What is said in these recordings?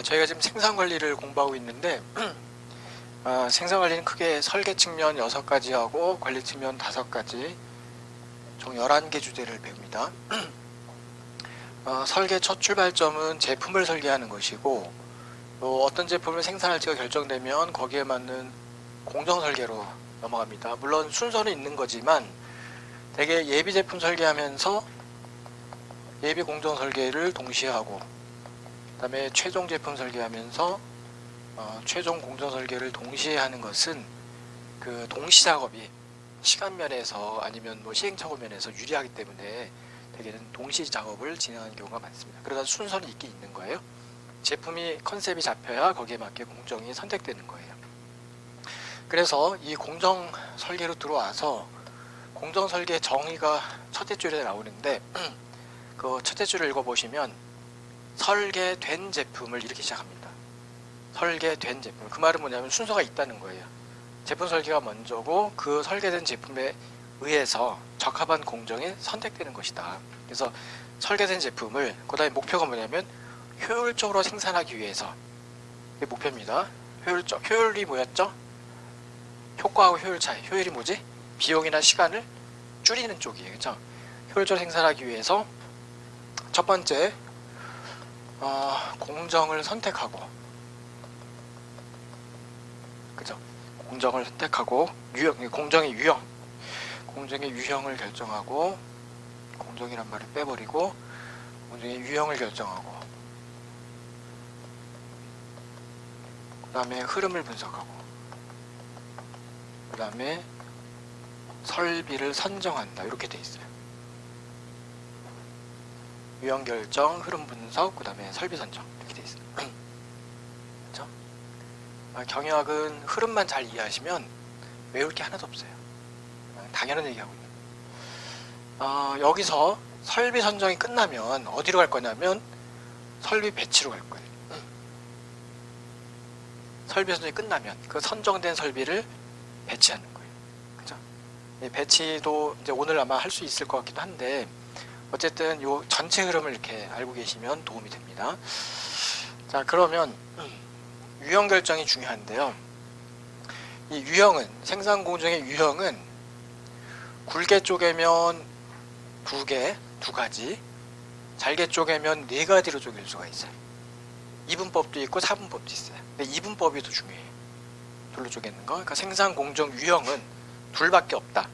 저희가 지금 생산관리를 공부하고 있는데 생산관리는 크게 설계 측면 6가지하고 관리 측면 5가지 총 11개 주제를 배웁니다. 설계 첫 출발점은 제품을 설계하는 것이고 또 어떤 제품을 생산할지가 결정되면 거기에 맞는 공정 설계로 넘어갑니다. 물론 순서는 있는 거지만 대개 예비 제품 설계하면서 예비 공정 설계를 동시에 하고 그 다음에 최종 제품 설계하면서 최종 공정 설계를 동시에 하는 것은 그 동시 작업이 시간 면에서 아니면 뭐 시행착오 면에서 유리하기 때문에 대개는 동시 작업을 진행하는 경우가 많습니다. 그러다 순서는 있긴 있는 거예요. 제품이 컨셉이 잡혀야 거기에 맞게 공정이 선택되는 거예요. 그래서 이 공정 설계로 들어와서 공정 설계 정의가 첫째 줄에 나오는데 그 첫째 줄을 읽어보시면 설계된 제품을 이렇게 시작합니다. 설계된 제품. 그 말은 뭐냐면 순서가 있다는 거예요. 제품 설계가 먼저고 그 설계된 제품에 의해서 적합한 공정이 선택되는 것이다. 그래서 설계된 제품을 그 다음에 목표가 뭐냐면 효율적으로 생산하기 위해서 이게 목표입니다. 효율이 뭐였죠? 효과하고 효율 차이. 효율이 뭐지? 비용이나 시간을 줄이는 쪽이에요. 그렇죠? 효율적으로 생산하기 위해서 첫 번째 공정을 선택하고, 그죠? 공정을 선택하고 공정의 유형을 결정하고, 공정이란 말을 빼버리고 공정의 유형을 결정하고, 그 다음에 흐름을 분석하고, 그 다음에 설비를 선정한다. 이렇게 돼 있어요. 유형 결정, 흐름 분석, 그 다음에 설비 선정 이렇게 돼 있어요. 그렇죠? 경영학은 흐름만 잘 이해하시면 외울 게 하나도 없어요. 당연한 얘기하고 있는. 여기서 설비 선정이 끝나면 어디로 갈 거냐면 설비 배치로 갈 거예요. 설비 선정이 끝나면 그 선정된 설비를 배치하는 거예요. 그죠? 배치도 이제 오늘 아마 할 수 있을 것 같기도 한데 어쨌든 요 전체 흐름을 이렇게 알고 계시면 도움이 됩니다. 자, 그러면 유형 결정이 중요한데요. 이 유형은, 생산 공정의 유형은 굵게 쪼개면 두 가지, 잘게 쪼개면 4가지로 쪼갤 수가 있어요. 이분법도 있고 4분법도 있어요. 근데 이분법이 더 중요해요. 둘로 쪼개는 거. 그러니까 생산 공정 유형은 둘밖에 없다.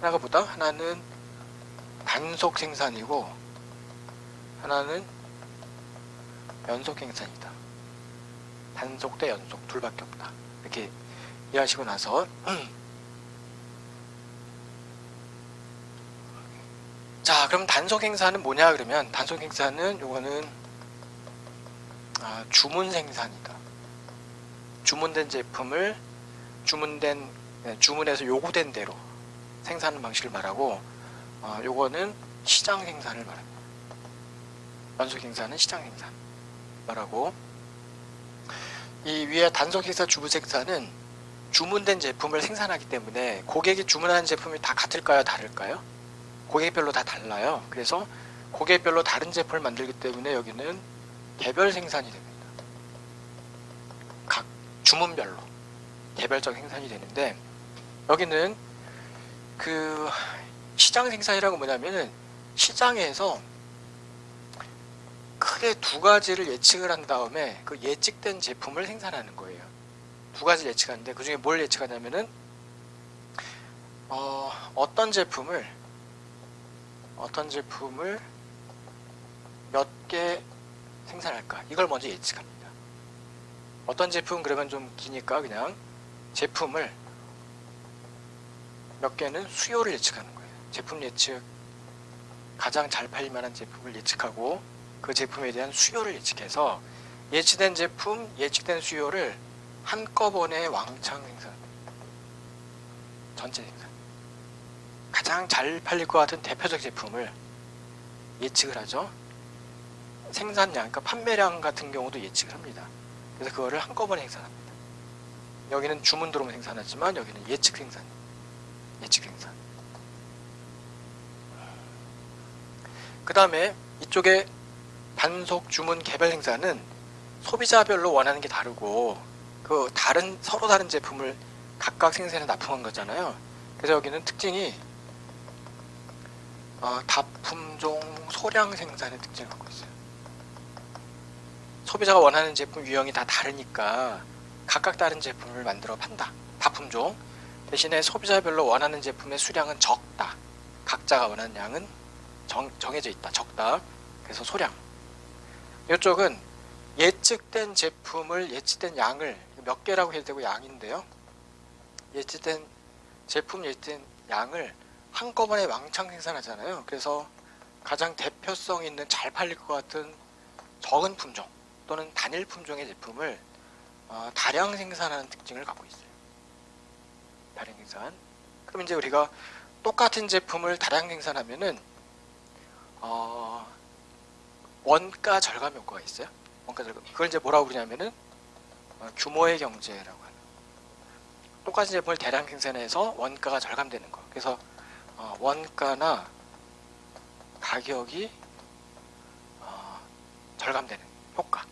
하나가 뭐다? 하나는 단속 생산이고 하나는 연속 생산이다. 단속 대 연속 둘밖에 없다. 이렇게 이해하시고 나서 자, 그럼 단속 행사는 뭐냐? 그러면 단속 행사는 요거는 주문 생산이다. 주문된 제품을 주문에서 요구된 대로 생산하는 방식을 말하고, 요거는 시장 생산을 말합니다. 연속 생산은 시장 생산 말하고, 이 위에 단속 행사, 주문 생산은 주문된 제품을 생산하기 때문에 고객이 주문하는 제품이 다 같을까요? 다를까요? 고객별로 다 달라요. 그래서 고객별로 다른 제품을 만들기 때문에 여기는 개별 생산이 됩니다. 각 주문별로 개별적 생산이 되는데, 여기는 그 시장 생산이라고 뭐냐면은 시장에서 크게 2가지를 예측을 한 다음에 그 예측된 제품을 생산하는 거예요. 2가지를 예측하는데 그 중에 뭘 예측하냐면은 어떤 제품을 몇 개 생산할까, 이걸 먼저 예측합니다. 어떤 제품, 그러면 좀 기니까 그냥 제품을 몇 개는 수요를 예측하는 거예요. 제품 예측, 가장 잘 팔릴 만한 제품을 예측하고 그 제품에 대한 수요를 예측해서 예측된 제품, 예측된 수요를 한꺼번에 왕창 생산합니다. 전체 생산. 가장 잘 팔릴 것 같은 대표적 제품을 예측을 하죠. 생산량, 그러니까 판매량 같은 경우도 예측을 합니다. 그래서 그거를 한꺼번에 생산합니다. 여기는 주문 들어오면 생산하지만 여기는 예측 생산. 그 다음에 이쪽에 단속, 주문, 개별 생산은 소비자별로 원하는 게 다르고 그 서로 다른 제품을 각각 생산해 납품한 거잖아요. 그래서 여기는 특징이 다품종 소량 생산의 특징을 갖고 있어요. 소비자가 원하는 제품 유형이 다 다르니까 각각 다른 제품을 만들어 판다. 다품종. 대신에 소비자별로 원하는 제품의 수량은 적다. 각자가 원하는 양은 정해져 있다. 적다. 그래서 소량. 이쪽은 예측된 제품을 예측된 양을 몇 개라고 해도 되고 양인데요. 예측된 제품 예측된 양을 한꺼번에 왕창 생산하잖아요. 그래서 가장 대표성 있는 잘 팔릴 것 같은 적은 품종 또는 단일 품종의 제품을 다량 생산하는 특징을 갖고 있어요. 다량 생산. 그럼 이제 우리가 똑같은 제품을 다량 생산하면은 원가 절감 효과가 있어요. 원가 절감. 그걸 이제 뭐라고 그러냐면은 규모의 경제라고 하는. 똑같은 제품을 대량 생산해서 원가가 절감되는 거. 그래서 원가나 가격이 절감되는 효과.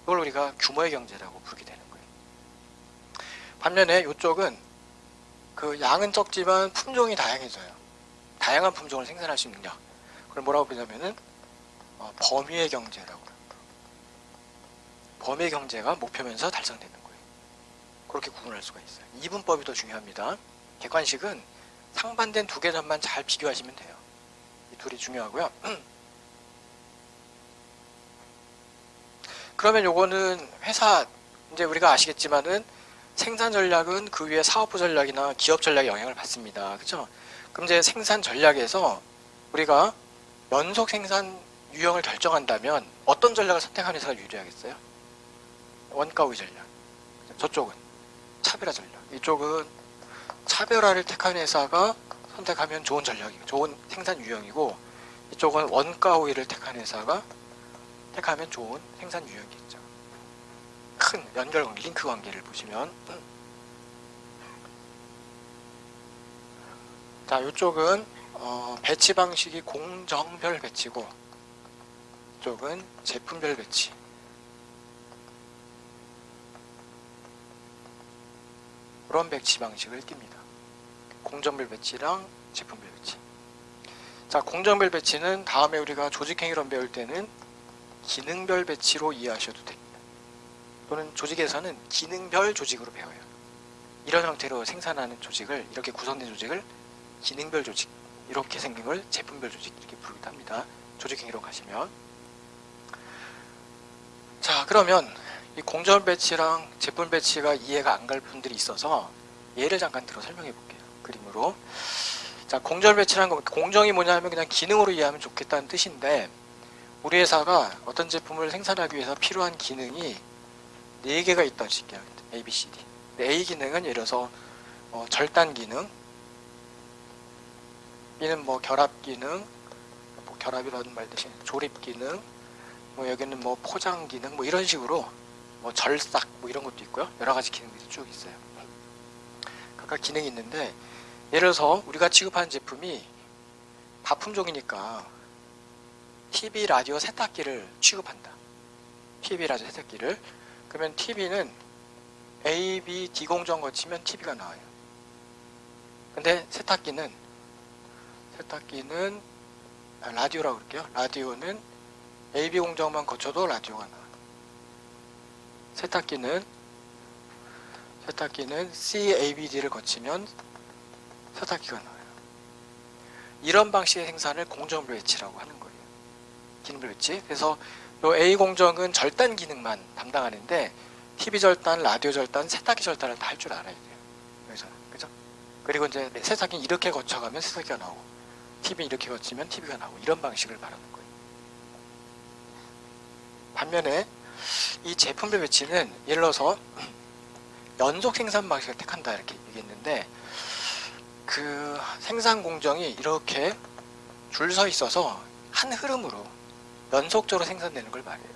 이걸 우리가 규모의 경제라고 부르게 되는 거예요. 반면에 이쪽은 그 양은 적지만 품종이 다양해져요. 다양한 품종을 생산할 수 있는 력. 그걸 뭐라고 부르냐면은 범위의 경제라고 합니다. 범위의 경제가 목표면서 달성되는 거예요. 그렇게 구분할 수가 있어요. 이분법이 더 중요합니다. 객관식은 상반된 두 개 점만 잘 비교하시면 돼요. 이 둘이 중요하고요. 그러면 요거는 회사 이제 우리가 아시겠지만은 생산 전략은 그 위에 사업부 전략이나 기업 전략에 영향을 받습니다. 그렇죠? 그럼 이제 생산 전략에서 우리가 연속 생산 유형을 결정한다면 어떤 전략을 선택하는 회사가 유리하겠어요? 원가 우위 전략. 저쪽은 차별화 전략. 이쪽은 차별화를 택한 회사가 선택하면 좋은 전략이고 좋은 생산 유형이고, 이쪽은 원가 우위를 택한 회사가 택하면 좋은 생산 유형이겠죠. 큰 연결관계, 링크 관계를 보시면, 자, 이쪽은 배치 방식이 공정별 배치고, 이쪽은 제품별 배치. 그런 배치 방식을 띱니다. 공정별 배치랑 제품별 배치. 자, 공정별 배치는 다음에 우리가 조직행위론 배울 때는 기능별 배치로 이해하셔도 됩니다. 또는 조직에서는 기능별 조직으로 배워요. 이런 형태로 생산하는 조직을, 이렇게 구성된 조직을 기능별 조직, 이렇게 생긴 걸 제품별 조직 이렇게 부르기도 합니다. 조직행위론 가시면. 자, 그러면 이 공정 배치랑 제품 배치가 이해가 안 갈 분들이 있어서 예를 잠깐 들어 설명해 볼게요. 그림으로. 자, 공정 배치라는 건, 공정이 뭐냐면 그냥 기능으로 이해하면 좋겠다는 뜻인데, 우리 회사가 어떤 제품을 생산하기 위해서 필요한 기능이 4개가 있다고 칠게요. A, B, C, D. A 기능은 예를 들어서 절단 기능, B는 뭐 결합 기능, 뭐 결합이라는 말 대신 조립 기능, 뭐 여기는 뭐 포장 기능, 뭐 이런 식으로 뭐 절삭 뭐 이런 것도 있고요. 여러 가지 기능들이 쭉 있어요. 각각 기능이 있는데, 예를 들어서 우리가 취급하는 제품이 다품종이니까 TV, 라디오, 세탁기를 취급한다. TV, 라디오, 세탁기를. 그러면 TV는 A, B, D 공정 거치면 TV가 나와요. 근데 세탁기는 라디오라고 그럴게요. 라디오는 A, B 공정만 거쳐도 라디오가 나와요. 세탁기는 C, A, B, D를 거치면 세탁기가 나와요. 이런 방식의 생산을 공정별 배치라고 하는 거예요. 기능별 배치. 그래서 요 A 공정은 절단 기능만 담당하는데 TV 절단, 라디오 절단, 세탁기 절단을 다 할 줄 알아야 돼요. 여기서는. 그죠? 그리고 이제 세탁기는 이렇게 거쳐가면 세탁기가 나오고, TV는 이렇게 거치면 TV가 나오고, 이런 방식을 말하는 거예요. 반면에 이 제품별 배치는 예를 들어서 연속 생산 방식을 택한다 이렇게 얘기했는데, 그 생산 공정이 이렇게 줄 서 있어서 한 흐름으로 연속적으로 생산되는 걸 말해요.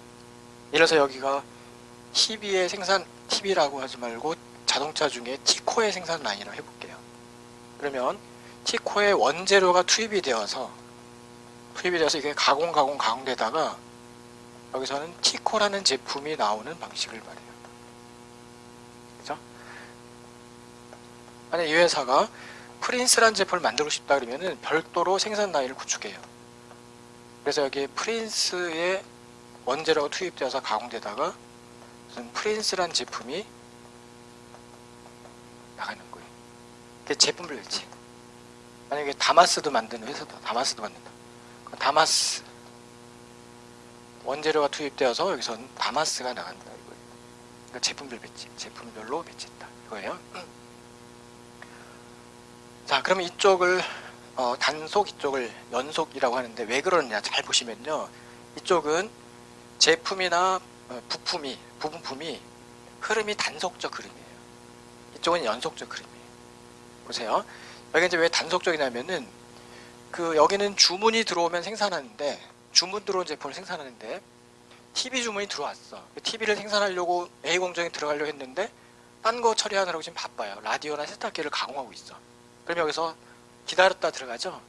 예를 들어서 여기가 TV의 생산, TV라고 하지 말고 자동차 중에 T코의 생산 라인이라고 해볼게요. 그러면 T코의 원재료가 투입이 되어서 이게 가공되다가 여기서는 티코라는 제품이 나오는 방식을 말해요. 그죠? 만약 이 회사가 프린스라는 제품을 만들고 싶다 그러면은 별도로 생산 라인을 구축해요. 그래서 여기에 프린스의 원재료가 투입되어서 가공되다가 무슨 프린스라는 제품이 나가는 거예요. 그게 제품별 배치. 만약에 다마스도 만드는 회사다. 다마스도 만든다. 다마스 원재료가 투입되어서 여기서는 다마스가 나간다 이거예요. 그러니까 제품별 배치, 제품별로 배치했다 이거예요. 자, 그러면 이쪽을 단속, 이쪽을 연속이라고 하는데 왜 그러느냐 잘 보시면요. 이쪽은 제품이나 부분품이 흐름이 단속적 흐름이에요. 이쪽은 연속적 흐름이에요. 보세요. 여기 이제 왜 단속적이냐면은 여기는 주문이 들어오면 생산하는데 주문 들어온 제품을 생산하는데 TV 주문이 들어왔어. TV를 생산하려고 A 공정에 들어가려고 했는데 딴 거 처리하느라고 지금 바빠요. 라디오나 세탁기를 가공하고 있어. 그럼 여기서 기다렸다 들어가죠.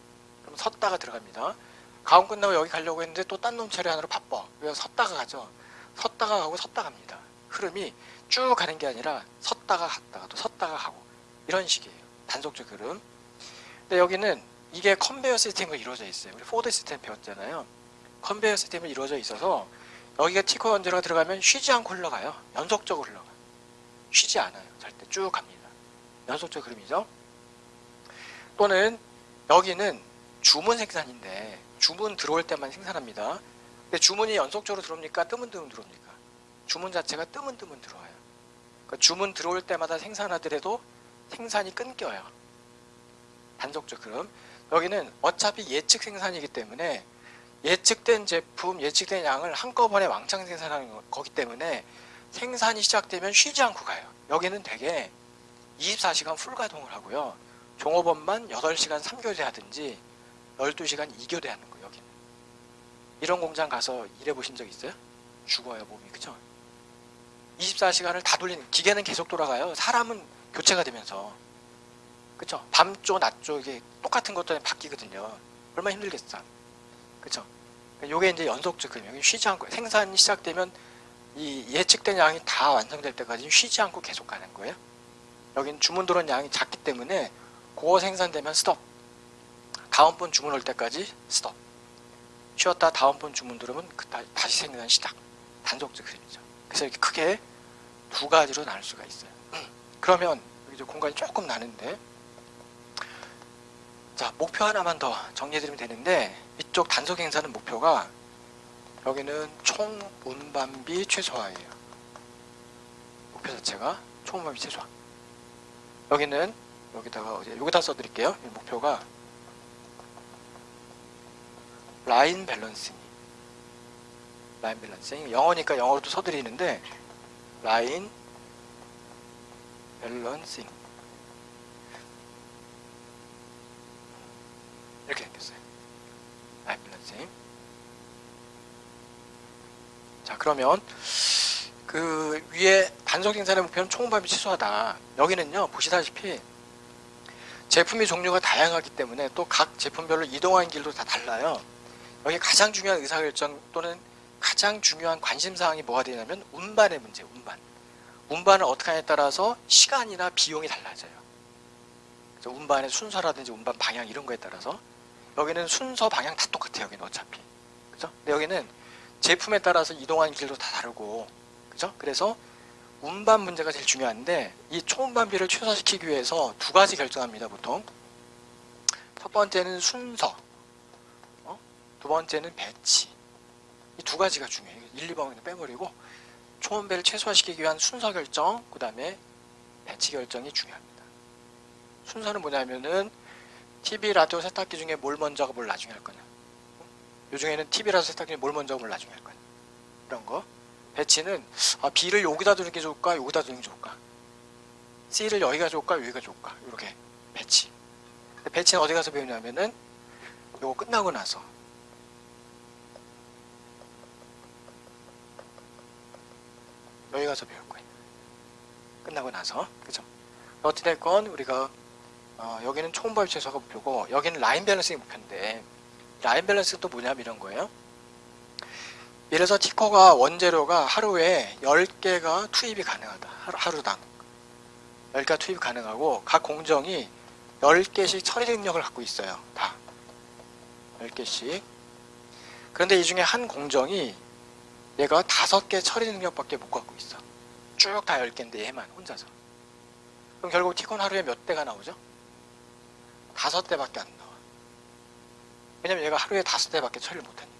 그럼 섰다가 들어갑니다. 가공 끝나고 여기 가려고 했는데 또 딴 놈 처리하느라 바빠. 그래서 섰다가 가죠. 섰다가 가고 섰다 갑니다. 흐름이 쭉 가는 게 아니라 섰다가 갔다가 또 섰다가 가고 이런 식이에요. 단속적 흐름. 근데 여기는 이게 컨베이어 시스템으로 이루어져 있어요. 우리 포드 시스템 배웠잖아요. 컨베이어 시스템으로 이루어져 있어서 여기가 티코 원재료가 들어가면 쉬지 않고 흘러가요. 연속적으로 흘러가요. 쉬지 않아요. 절대 쭉 갑니다. 연속적 흐름이죠. 또는 여기는 주문 생산인데 주문 들어올 때만 생산합니다. 근데 주문이 연속적으로 들어옵니까? 뜨문뜨문 들어옵니까? 주문 자체가 뜨문뜨문 들어와요. 그러니까 주문 들어올 때마다 생산하더라도 생산이 끊겨요. 단속적 흐름. 여기는 어차피 예측 생산이기 때문에 예측된 제품, 예측된 양을 한꺼번에 왕창 생산하는 거기 때문에 생산이 시작되면 쉬지 않고 가요. 여기는 되게 24시간 풀 가동을 하고요. 종업원만 8시간 3교대 하든지 12시간 2교대 하는 거예요. 여기는. 이런 공장 가서 일해보신 적 있어요? 죽어요, 몸이. 그쵸? 24시간을 다 돌리는, 기계는 계속 돌아가요. 사람은 교체가 되면서. 그쵸? 밤조, 낮조, 이게 똑같은 것도 바뀌거든요. 얼마나 힘들겠어. 그쵸? 요게 이제 연속적 흐름. 여기 쉬지 않고, 생산이 시작되면 이 예측된 양이 다 완성될 때까지 쉬지 않고 계속 가는 거예요. 여긴 주문 들어온 양이 작기 때문에 그거 생산되면 스톱. 다음번 주문 올 때까지 스톱. 쉬었다 다음번 주문 들어오면 다시 생산 시작. 단속적 흐름이죠. 그래서 이렇게 크게 두 가지로 나눌 수가 있어요. 그러면 이제 공간이 조금 나는데, 자, 목표 하나만 더 정리해드리면 되는데, 이쪽 단속 행사는 목표가 여기는 총 운반비 최소화예요. 목표 자체가 총 운반비 최소화. 여기는 여기다 써드릴게요. 목표가 라인 밸런싱. 라인 밸런싱. 영어니까 영어로도 써드리는데 라인 밸런싱 이렇게 생겼어요. 라인 밸런싱. 자, 그러면 그 위에 단속 생산의 목표는 총반비 최소화다. 여기는요, 보시다시피 제품의 종류가 다양하기 때문에 또 각 제품별로 이동하는 길도 다 달라요. 여기 가장 중요한 의사결정 또는 가장 중요한 관심사항이 뭐가 되냐면 운반의 문제, 운반. 운반을 어떻게 하냐에 따라서 시간이나 비용이 달라져요. 그래서 운반의 순서라든지 운반 방향 이런 거에 따라서 여기는 순서 방향 다 똑같아요. 여기는 어차피. 그죠? 근데 여기는 제품에 따라서 이동하는 길도 다 다르고, 그죠? 그래서 운반 문제가 제일 중요한데 이 총운반비를 최소화시키기 위해서 두 가지 결정합니다. 보통 첫 번째는 순서, 두 번째는 배치. 이 두 가지가 중요해요. 1, 2번은 빼버리고 총운배를 최소화시키기 위한 순서 결정, 그 다음에 배치 결정이 중요합니다. 순서는 뭐냐면은 TV, 라디오, 세탁기 중에 뭘 먼저 하고 뭘 나중에 할 거냐. 요중에는 TV, 라디오, 세탁기 중에 뭘 먼저 하고 뭘 나중에 할 거냐. 이런 거. 배치는 B를 여기다 두는 게 좋을까, 여기다 두는 게 좋을까. C를 여기가 좋을까, 여기가 좋을까. 이렇게 배치. 근데 배치는 어디 가서 배우냐면은 요거 끝나고 나서 여기 가서 배울 거예요. 끝나고 나서. 그죠? 어찌됐건 우리가 여기는 총발 최소화가 목표고 여기는 라인 밸런싱이 목표인데 라인 밸런스가 또 뭐냐면 이런 거예요. 예를 들어서 티코가 원재료가 하루에 10개가 투입이 가능하다. 하루당 10개가 투입 가능하고 각 공정이 10개씩 처리 능력을 갖고 있어요. 다 10개씩. 그런데 이 중에 한 공정이 얘가 5개 처리 능력밖에 못 갖고 있어. 쭉 다 10개인데 얘만 혼자서. 그럼 결국 티코는 하루에 몇 대가 나오죠? 5대밖에 안 나와. 왜냐면 얘가 하루에 5대밖에 처리를 못하니까.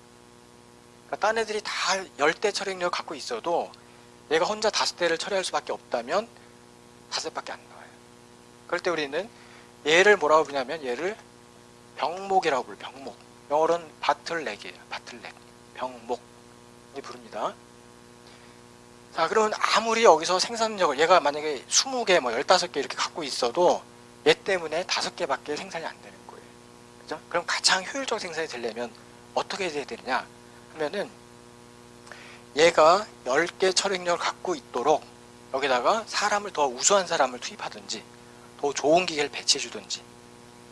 그러니까 딴 애들이 다 10대 처리 능력을 갖고 있어도 얘가 혼자 5대를 처리할 수밖에 없다면 5대밖에 안 나와요. 그럴 때 우리는 얘를 뭐라고 부르냐면 얘를 병목이라고 불러요. 병목. 영어로는 바틀렉이에요. 바틀렉. 병목이 부릅니다. 자, 그러면 아무리 여기서 생산력을 얘가 만약에 20개, 뭐 15개 이렇게 갖고 있어도 얘 때문에 5개밖에 생산이 안 되는 거예요. 그죠? 그럼 가장 효율적 생산이 되려면 어떻게 해야 되느냐 하면은 얘가 10개 처리 능력을 갖고 있도록 여기다가 사람을 더 우수한 사람을 투입하든지 더 좋은 기계를 배치해 주든지.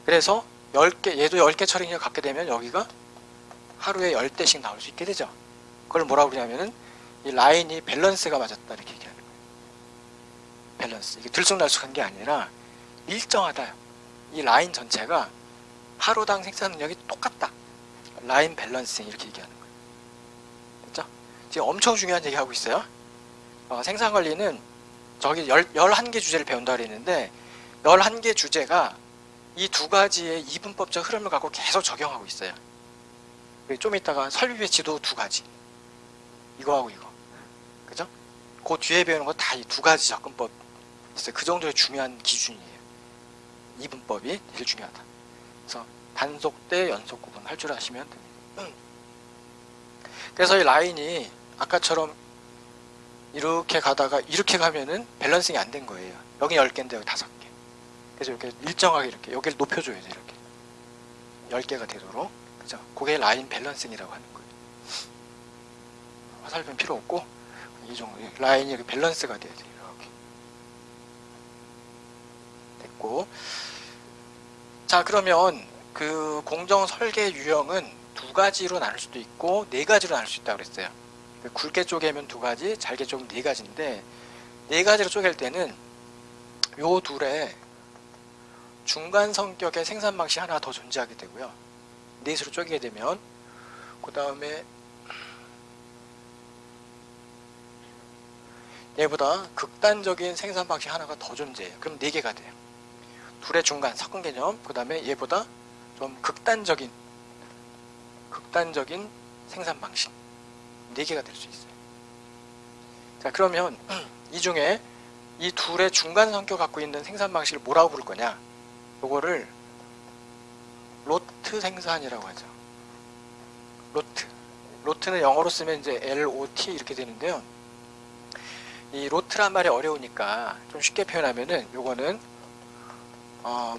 그래서 10개, 얘도 10개 처리 능력을 갖게 되면 여기가 하루에 10대씩 나올 수 있게 되죠. 그걸 뭐라고 그러냐면은 이 라인이 밸런스가 맞았다 이렇게 얘기하는 거예요. 밸런스. 이게 들쑥날쑥한 게 아니라 일정하다. 이 라인 전체가 하루당 생산 능력이 똑같다. 라인 밸런싱 이렇게 얘기하는 거예요. 됐죠? 지금 엄청 중요한 얘기하고 있어요. 생산관리는 저기 11개 주제를 배운다 그랬는데 11개 주제가 이 두 가지의 이분법적 흐름을 갖고 계속 적용하고 있어요. 좀 이따가 설비 배치도 두 가지. 이거하고 이거. 그죠? 그 뒤에 배우는 거 다 이 두 가지 접근법 있어요. 그 정도의 중요한 기준이에요. 이분법이 제일 중요하다. 그래서 단속 대 연속 구분 할 줄 아시면 됩니다. 그래서 이 라인이 아까처럼 이렇게 가다가 이렇게 가면은 밸런싱이 안 된 거예요. 여기 10개인데 여기 5개. 그래서 이렇게 일정하게 이렇게 여기를 높여줘야 돼. 이렇게 10개가 되도록. 그죠? 그게 라인 밸런싱이라고 하는 거예요. 화살표는 필요 없고 이 정도 라인이 이렇게 밸런스가 돼야 돼요. 이렇게 됐고. 자, 그러면 그 공정 설계 유형은 두 가지로 나눌 수도 있고 네 가지로 나눌 수 있다고 그랬어요. 굵게 쪼개면 두 가지, 잘게 쪼개면 네 가지인데 네 가지로 쪼갤 때는 요 둘의 중간 성격의 생산 방식이 하나 더 존재하게 되고요. 넷으로 쪼개게 되면 그 다음에 얘보다 극단적인 생산 방식 하나가 더 존재해요. 그럼 네 개가 돼요. 둘의 중간 섞은 개념, 그 다음에 얘보다 좀 극단적인 생산 방식 네 개가 될 수 있어요. 자, 그러면 이 중에 이 둘의 중간 성격 갖고 있는 생산 방식을 뭐라고 부를 거냐? 요거를 로트 생산이라고 하죠. 로트는 영어로 쓰면 이제 LOT 이렇게 되는데요. 이 로트란 말이 어려우니까 좀 쉽게 표현하면은 요거는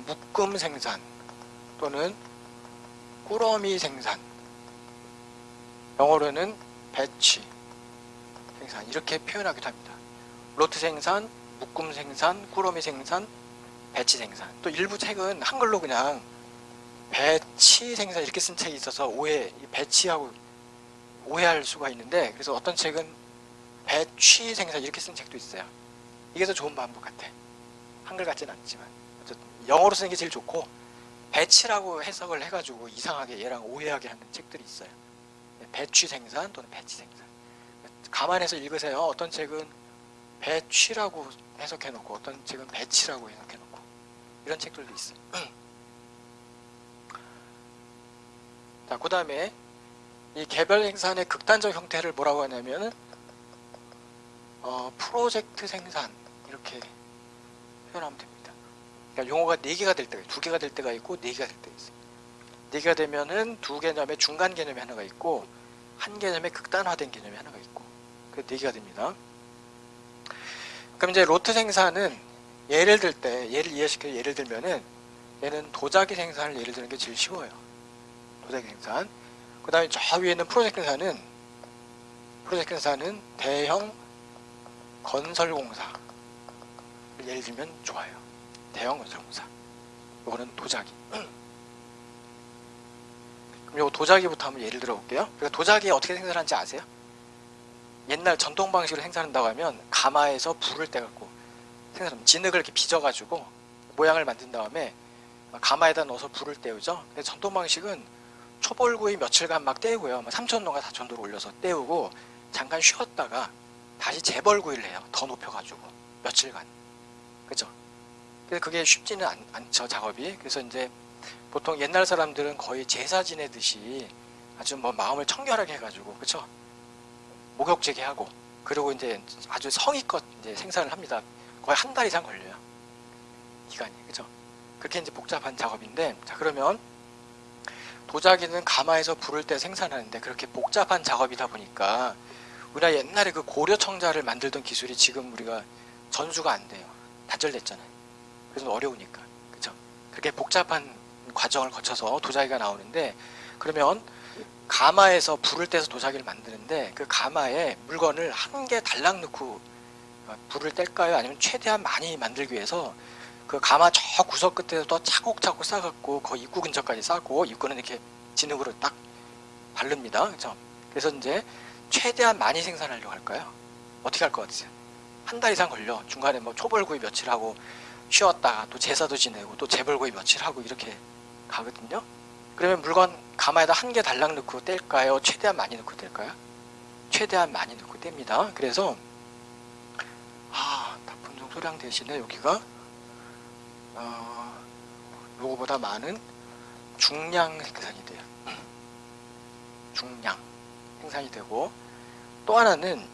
묶음 생산 또는 꾸러미 생산, 영어로는 배치 생산 이렇게 표현하기도 합니다. 로트 생산, 묶음 생산, 꾸러미 생산, 배치 생산. 또 일부 책은 한글로 그냥 배치 생산 이렇게 쓴 책이 있어서 배치하고 오해할 수가 있는데, 그래서 어떤 책은 배취 생산 이렇게 쓴 책도 있어요. 이게 더 좋은 방법 같아. 한글 같지는 않지만 영어로 쓰는 게 제일 좋고, 배치라고 해석을 해가지고 이상하게 얘랑 오해하게 하는 책들이 있어요. 배취 생산 또는 배치 생산. 감안해서 읽으세요. 어떤 책은 배취라고 해석해놓고 어떤 책은 배치라고 해석해놓고 이런 책들도 있어요. 자, 그 다음에 이 개별 생산의 극단적 형태를 뭐라고 하냐면은 프로젝트 생산 이렇게 표현하면 됩니다. 그러니까 용어가 4개가 될 때가 2개가 될 때가 있고 4개가 될 때가 있어요. 4개가 되면은 두 개념의 중간 개념이 하나가 있고 한 개념의 극단화된 개념이 하나가 있고 그 4개가 됩니다. 그럼 이제 로트 생산은 예를 들 때, 얘를 이해시켜 예를 들면은 얘는 도자기 생산을 예를 드는 게 제일 쉬워요. 도자기 생산. 그 다음에 저 위에 있는 프로젝트 생산은 대형 건설공사 예를 들면 좋아요. 대형 건설공사. 이거는 도자기. 그럼 요 도자기부터 한번 예를 들어 볼게요. 그러니까 도자기 어떻게 생산하는지 아세요? 옛날 전통 방식으로 생산한다고 하면 가마에서 불을 떼갖고 생산합니다. 진흙을 이렇게 빚어가지고 모양을 만든 다음에 가마에다 넣어서 불을 떼우죠. 근데 전통 방식은 초벌구이 며칠간 막 떼우고요. 3,000도가 4,000도로 올려서 떼우고 잠깐 쉬었다가 다시 재벌구이를 해요. 더 높여가지고 며칠간. 그죠? 그래서 그게 쉽지는 않죠, 작업이. 그래서 이제 보통 옛날 사람들은 거의 제사 지내듯이 아주 뭐 마음을 청결하게 해가지고, 그쵸? 목욕제게 하고, 그리고 이제 아주 성의껏 이제 생산을 합니다. 거의 한 달 이상 걸려요. 기간이. 그죠? 그렇게 이제 복잡한 작업인데, 자, 그러면 도자기는 가마에서 불을 때 생산하는데 그렇게 복잡한 작업이다 보니까 우리가 옛날에 그 고려 청자를 만들던 기술이 지금 우리가 전수가 안 돼요. 단절됐잖아요. 그래서 어려우니까. 그죠? 그렇게 복잡한 과정을 거쳐서 도자기가 나오는데, 그러면 가마에서 불을 떼서 도자기를 만드는데 그 가마에 물건을 한 개 달랑 넣고 불을 뗄까요? 아니면 최대한 많이 만들기 위해서 그 가마 저 구석 끝에서 또 차곡차곡 싸갖고 거의 입구 근처까지 싸고, 입구는 이렇게 진흙으로 딱 바릅니다. 그죠? 그래서 이제 최대한 많이 생산하려고 할까요? 어떻게 할 것 같으세요? 한 달 이상 걸려. 중간에 뭐 초벌구이 며칠 하고 쉬었다가 또 제사도 지내고 또 재벌구이 며칠 하고 이렇게 가거든요. 그러면 물건 가마에다 한 개 달랑 넣고 뗄까요? 최대한 많이 넣고 뗄까요? 최대한 많이 넣고 뗍니다. 그래서 다품종 소량 대신에 여기가 요거보다 많은 중량 생산이 돼요. 중량 생산이 되고, 또 하나는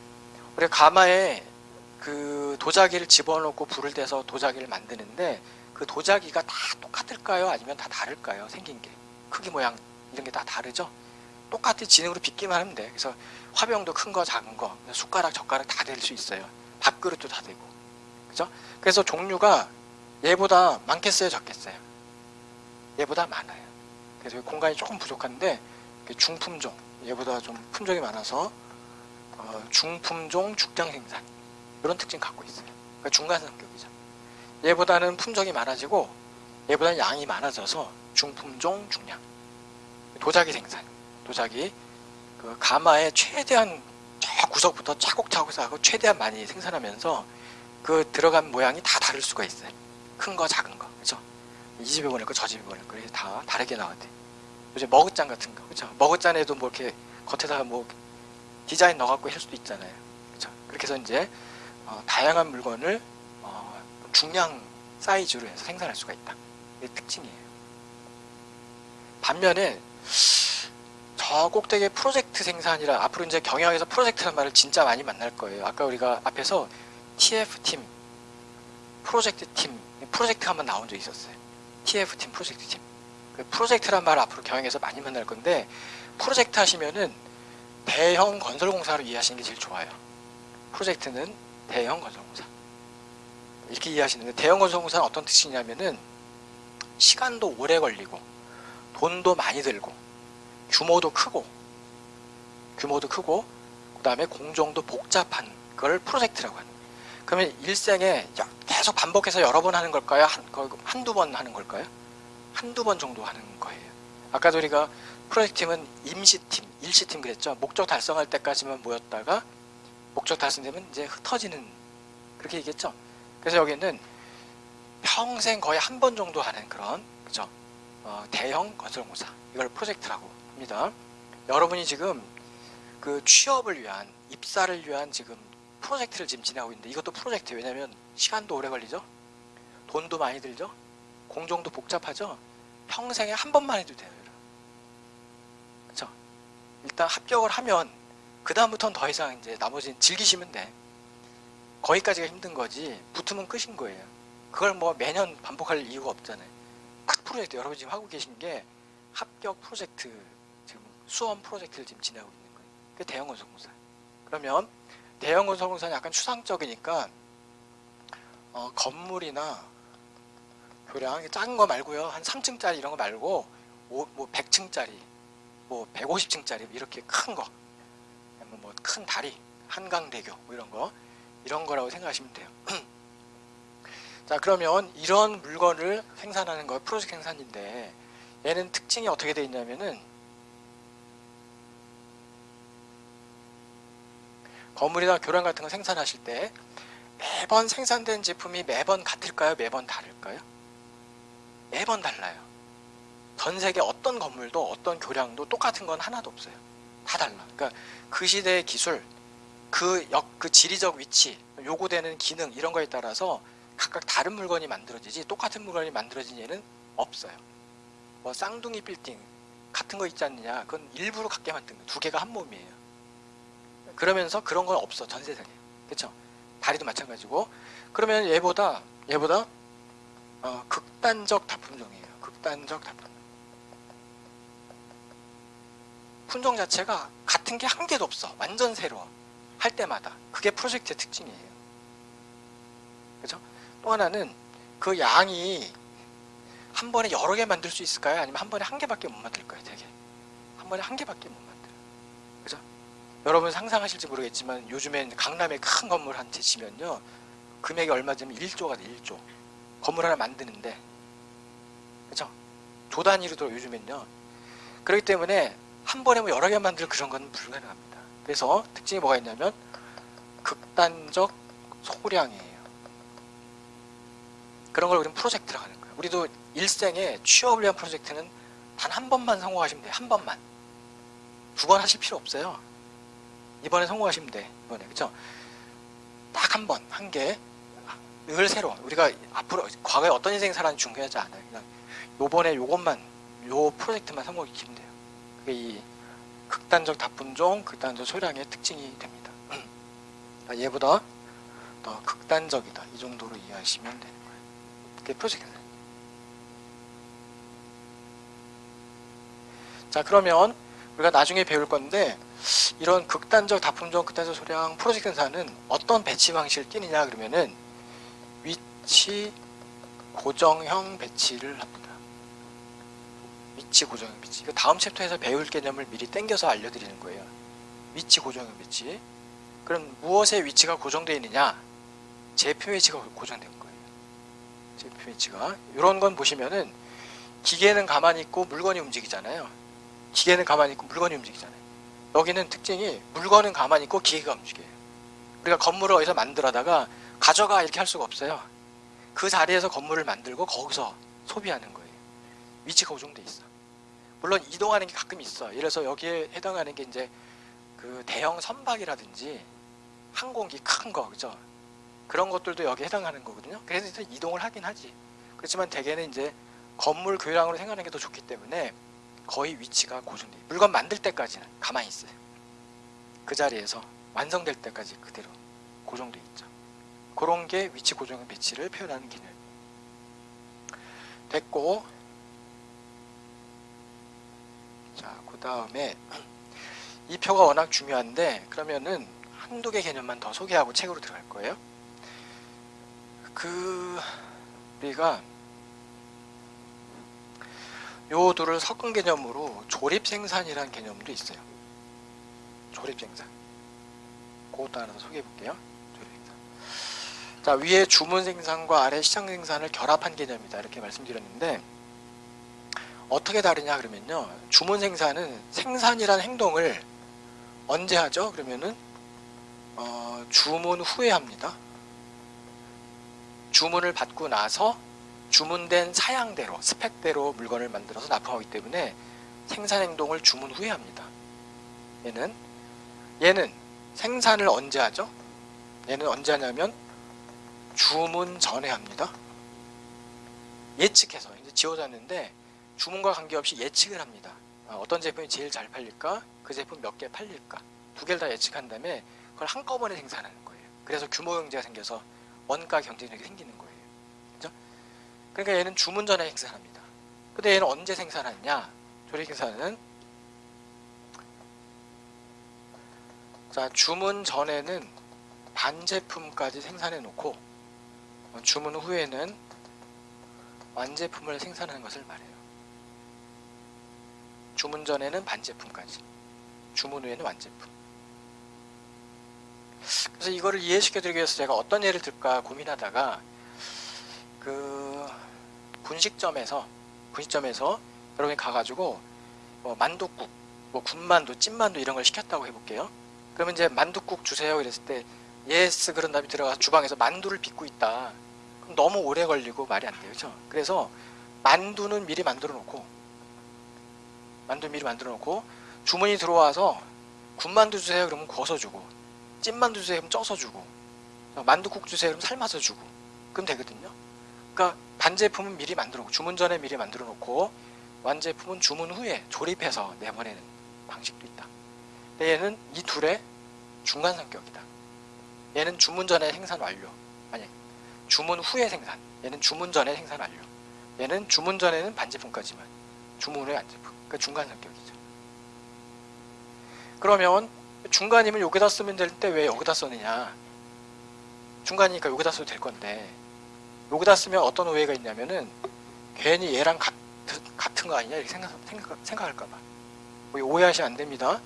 우리가 가마에 그 도자기를 집어넣고 불을 떼서 도자기를 만드는데 그 도자기가 다 똑같을까요? 아니면 다 다를까요? 생긴 게 크기 모양 이런 게 다 다르죠. 똑같이 진흙으로 빚기만 하면 돼. 그래서 화병도 큰 거 작은 거 숟가락 젓가락 다 될 수 있어요. 밥그릇도 다 되고. 그죠? 그래서 종류가 얘보다 많겠어요, 적겠어요? 얘보다 많아요. 그래서 공간이 조금 부족한데 중품종, 얘보다 좀 품종이 많아서 중품종 죽장 생산 이런 특징 갖고 있어요. 그러니까 중간 성격이죠. 얘보다는 품종이 많아지고 얘보다는 양이 많아져서 중품종 중량. 도자기 생산, 도자기 그 가마에 최대한 저 구석부터 차곡차곡 쌓고 최대한 많이 생산하면서 그 들어간 모양이 다 다를 수가 있어요. 큰 거 작은 거, 그렇죠? 이 집에 보낼 거 저 집에 보낼 거 이렇게 다 다르게 나왔대. 요즘 머그잔 같은 거, 그렇죠? 머그잔에도 뭐 이렇게 겉에다가 뭐 디자인 넣어갖고 할 수도 있잖아요, 그렇죠? 그렇게 해서 이제 다양한 물건을 중량 사이즈로 해서 생산할 수가 있다. 이게 특징이에요. 반면에 저 꼭대기에 프로젝트 생산이라, 앞으로 이제 경영에서 프로젝트라는 말을 진짜 많이 만날 거예요. 아까 우리가 앞에서 TF팀, 프로젝트팀, 프로젝트 한번 나온 적 있었어요. TF팀, 프로젝트팀. 그 프로젝트란 말을 앞으로 경영에서 많이 만날 건데, 프로젝트 하시면은 대형 건설공사로 이해하시는 게 제일 좋아요. 프로젝트는 대형 건설공사. 이렇게 이해하시는데, 대형 건설공사는 어떤 특징이냐면은 시간도 오래 걸리고 돈도 많이 들고 규모도 크고 그 다음에 공정도 복잡한 걸 프로젝트라고 하는 거예요. 그러면 일생에 계속 반복해서 여러 번 하는 걸까요? 한두 번 하는 걸까요? 한두 번 정도 하는 거예요. 아까도 우리가 프로젝트팀은 임시팀, 일시팀 그랬죠. 목적 달성할 때까지만 모였다가 목적 달성되면 이제 흩어지는, 그렇게 얘기했죠. 그래서 여기는 평생 거의 한 번 정도 하는 그런, 그죠? 대형 건설공사, 이걸 프로젝트라고 합니다. 여러분이 지금 그 취업을 위한, 입사를 위한 지금 프로젝트를 지금 진행하고 있는데 이것도 프로젝트예요. 왜냐하면 시간도 오래 걸리죠, 돈도 많이 들죠, 공정도 복잡하죠. 평생에 한 번만 해도 돼요. 그렇죠? 일단 합격을 하면 그 다음부터는 더 이상 이제 나머지는 즐기시면 돼. 거기까지가 힘든 거지 붙으면 끝인 거예요. 그걸 뭐 매년 반복할 이유가 없잖아요. 딱 프로젝트, 여러분 지금 하고 계신 게 합격 프로젝트, 지금 수험 프로젝트를 지금 진행하고 있는 거예요. 그게 대형 건설공사. 그러면 대형 건설공사는 약간 추상적이니까 건물이나 교량 작은 거 말고요, 한 3층짜리 이런 거 말고 뭐 100층짜리, 뭐 150층짜리 이렇게 큰 거, 뭐 큰 다리, 한강대교 뭐 이런 거라고 생각하시면 돼요. 자, 그러면 이런 물건을 생산하는 거 프로젝트 생산인데, 얘는 특징이 어떻게 되어 있냐면은 건물이나 교량 같은 거 생산하실 때 매번 생산된 제품이 매번 같을까요? 매번 다를까요? 매번 달라요. 전 세계 어떤 건물도 어떤 교량도 똑같은 건 하나도 없어요. 다 달라. 그러니까 그 시대의 기술, 그 지리적 위치, 요구되는 기능 이런 거에 따라서 각각 다른 물건이 만들어지지 똑같은 물건이 만들어진 예는 없어요. 뭐 쌍둥이 빌딩 같은 거 있지 않느냐? 그건 일부러 같게 만든 거예요. 두 개가 한 몸이에요. 그러면서 그런 건 없어 전 세상에. 그렇죠? 다리도 마찬가지고. 그러면 얘보다 극단적 다품종이에요. 극단적 다품종. 품종 자체가 같은 게 한 개도 없어. 완전 새로워. 할 때마다. 그게 프로젝트의 특징이에요. 그렇죠? 또 하나는 그 양이 한 번에 여러 개 만들 수 있을까요? 아니면 한 번에 한 개밖에 못 만들까요? 되게. 한 번에 한 개밖에 못 만들어요. 그죠? 여러분 상상하실지 모르겠지만 요즘엔 강남에 큰 건물 한 채 지면요. 금액이 얼마 되면 1조가 돼. 1조. 건물 하나 만드는데. 그죠? 조 단위로도 요즘엔요. 그렇기 때문에 한 번에 뭐 여러 개 만들 그런 건 불가능합니다. 그래서 특징이 뭐가 있냐면 극단적 소량이에요. 그런 걸 우리는 프로젝트라고 하는 거예요. 우리도 일생에 취업을 위한 프로젝트는 단 한 번만 성공하시면 돼요. 한 번만. 두 번 하실 필요 없어요. 이번에 성공하시면 돼. 이번에. 그쵸? 딱 한 번, 한 개. 늘 새로. 우리가 앞으로, 과거에 어떤 인생 살았는지 중요하지 않아요. 그냥 요번에 요것만, 요 프로젝트만 성공시키면 돼요. 그게 이 극단적 다품종, 극단적 소량의 특징이 됩니다. 얘보다 더 극단적이다. 이 정도로 이해하시면 되는 거예요. 그게 프로젝트입니다. 자, 그러면 우리가 나중에 배울 건데 이런 극단적 다품종, 극단적 소량 프로젝트 생산은 어떤 배치 방식을 끼느냐 그러면은 위치 고정형 배치를 합니다. 위치 고정형 배치. 이거 다음 챕터에서 배울 개념을 미리 땡겨서 알려드리는 거예요. 위치 고정형 배치. 그럼 무엇의 위치가 고정되어 있느냐? 제품 위치가 고정된 거예요. 제품 위치가. 이런 건 보시면은 기계는 가만히 있고 물건이 움직이잖아요. 기계는 가만히 있고 물건이 움직이잖아요. 여기는 특징이 물건은 가만히 있고 기계가 움직여요. 우리가 건물을 어디서 만들어다가 가져가 이렇게 할 수가 없어요. 그 자리에서 건물을 만들고 거기서 소비하는 거예요. 위치가 고정돼 있어. 물론 이동하는 게 가끔 있어. 예를 들어서 여기에 해당하는 게 이제 그 대형 선박이라든지 항공기 큰 거, 그죠? 그런 것들도 여기에 해당하는 거거든요. 그래서 이동을 하긴 하지. 그렇지만 대개는 이제 건물 교량으로 생각하는 게 더 좋기 때문에 거의 위치가 고정돼요. 물건 만들 때까지는 가만히 있어요. 그 자리에서 완성될 때까지 그대로 고정돼 있죠. 그런 게 위치 고정 배치를 표현하는 개념. 됐고, 자, 그 다음에 이 표가 워낙 중요한데 그러면은 한두 개 개념만 더 소개하고 책으로 들어갈 거예요. 우리가 요 둘을 섞은 개념으로 조립생산이라는 개념도 있어요. 조립생산. 그것도 하나 더 소개해 볼게요. 조립생산. 자, 위에 주문 생산과 아래 시장 생산을 결합한 개념이다. 이렇게 말씀드렸는데 어떻게 다르냐 그러면요. 주문 생산은 생산이라는 행동을 언제 하죠? 그러면은 주문 후에 합니다. 주문을 받고 나서 주문된 사양대로, 스펙대로 물건을 만들어서 납품하기 때문에 생산 행동을 주문 후에 합니다. 얘는 생산을 언제 하죠? 얘는 언제 하냐면 주문 전에 합니다. 예측해서 이제 지어졌는데 주문과 관계없이 예측을 합니다. 어떤 제품이 제일 잘 팔릴까? 그 제품 몇 개 팔릴까? 두 개를 다 예측한 다음에 그걸 한꺼번에 생산하는 거예요. 그래서 규모 경제가 생겨서 원가 경쟁력이 생기는 거예요. 그죠? 그러니까 얘는 주문 전에 생산합니다. 근데 얘는 언제 생산하느냐? 조립 생산은 자, 주문 전에는 반제품까지 생산해 놓고 주문 후에는 완제품을 생산하는 것을 말해요. 주문 전에는 반제품까지, 주문 후에는 완제품. 그래서 이거를 이해시켜 드리기 위해서 제가 어떤 예를 들까 고민하다가 분식점에서 여러분이 가가지고 만둣국, 군만두, 찐만두 이런 걸 시켰다고 해볼게요. 그러면 이제 만둣국 주세요 이랬을 때 예스 그런 다음에 들어가서 주방에서 만두를 빚고 있다. 그럼 너무 오래 걸리고 말이 안 돼요. 그렇죠? 그래서 만두는 미리 만들어 놓고 주문이 들어와서 군만두 주세요 그러면 구워서 주고, 찐만두 주세요 그러면 쪄서 주고, 만두국 주세요 그러면 삶아서 주고, 그럼 되거든요. 그러니까 반제품은 미리 만들어 놓고, 주문 전에 미리 만들어 놓고, 완제품은 주문 후에 조립해서 내보내는 방식도 있다. 근데 얘는 이 둘의 중간 성격이다. 얘는 주문 전에 생산 완료, 아니 주문 후에 생산, 얘는 주문 전에 생산 완료, 얘는 주문 전에는 반제품까지만, 주문 후에 완제품. 그러니까 중간 성격이죠. 그러면 중간임을 여기다 쓰면 될 때 왜 여기다 쓰느냐? 중간이니까 여기다 써도 될 건데 여기다 쓰면 어떤 오해가 있냐면은 괜히 얘랑 같은 거 아니냐 이렇게 생각할까봐. 오해하시면 안 됩니다.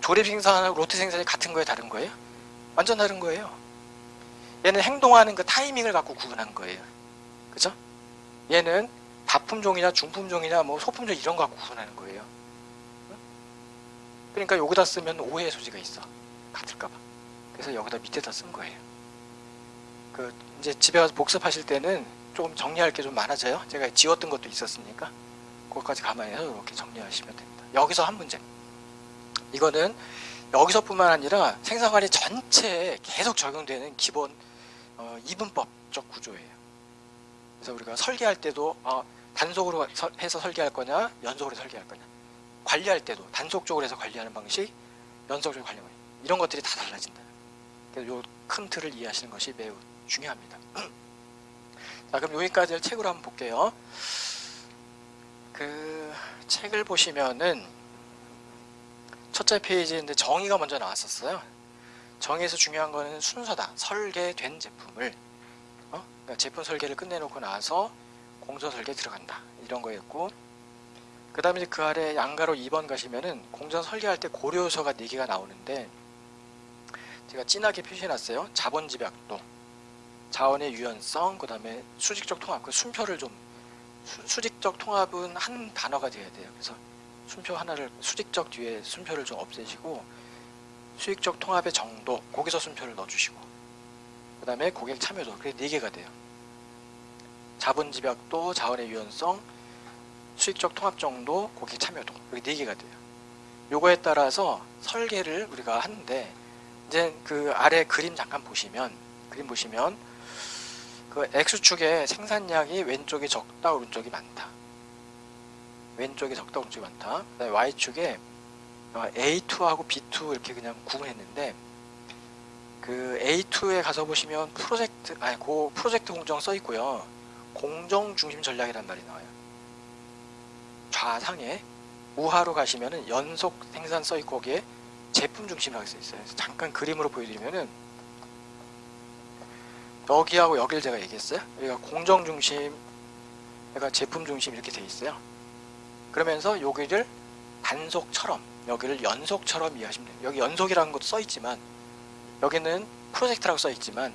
조립 생산하고 로트 생산이 같은 거예요, 다른 거예요? 완전 다른 거예요. 얘는 행동하는 그 타이밍을 갖고 구분한 거예요. 그죠? 얘는 다품종이냐 중품종이냐 뭐 소품종 이런 거 갖고 구분하는 거예요. 그러니까 여기다 쓰면 오해의 소지가 있어. 같을까봐. 그래서 여기다 밑에다 쓴 거예요. 그 이제 집에 가서 복습하실 때는 조금 정리할 게 좀 많아져요. 제가 지웠던 것도 있었으니까 그것까지 감안해서 이렇게 정리하시면 됩니다. 여기서 한 문제. 이거는 여기서뿐만 아니라 생산관리 전체에 계속 적용되는 기본 이분법적 구조예요. 그래서 우리가 설계할 때도 단속으로 해서 설계할 거냐 연속으로 설계할 거냐, 관리할 때도 단속적으로 해서 관리하는 방식, 연속적으로 관리하는 방식, 이런 것들이 다 달라진다. 그래서 요 큰 틀을 이해하시는 것이 매우 중요합니다. 자, 그럼 여기까지를 책으로 한번 볼게요. 그 책을 보시면은 첫째 페이지인데 정의가 먼저 나왔었어요. 정의에서 중요한 거는 순서다. 설계된 제품을 그러니까 제품 설계를 끝내놓고 나서 공정 설계 들어간다, 이런 거였고, 그 다음에 그 아래 양가로 2번 가시면은 공정 설계할 때 고려 요소가 4개가 나오는데 제가 진하게 표시해놨어요. 자본 집약도, 자원의 유연성, 그 다음에 수직적 통합. 그 순표를 좀, 수직적 통합은 한 단어가 돼야 돼요. 그래서 순표 하나를, 수직적 뒤에 순표를 좀 없애시고 수직적 통합의 정도, 거기서 순표를 넣어주시고, 그 다음에 고객 참여도, 그게 4개가 돼요. 자본 집약도, 자원의 유연성, 수익적 통합 정도, 고객 참여도, 여기 4개가 돼요. 요거에 따라서 설계를 우리가 하는데, 이제 그 아래 그림 잠깐 보시면, 그 X축의 생산량이 왼쪽이 적다, 오른쪽이 많다. 왼쪽이 적다, 오른쪽이 많다. 그다음에 Y축에 A2하고 B2 이렇게 그냥 구분했는데, 그 A2에 가서 보시면 프로젝트 공정 써 있고요. 공정 중심 전략이란 말이 나와요. 좌상에 우하로 가시면은 연속 생산 써 있고 거기에 제품 중심이라고 써 있어요. 그래서 잠깐 그림으로 보여드리면은 여기하고 여기를 제가 얘기했어요. 여기가 공정 중심, 여기가 제품 중심 이렇게 돼 있어요. 그러면서 여기를 단속처럼, 여기를 연속처럼 이해하시면 돼요. 여기 연속이라는 것도 써 있지만 여기는 프로젝트라고 써 있지만,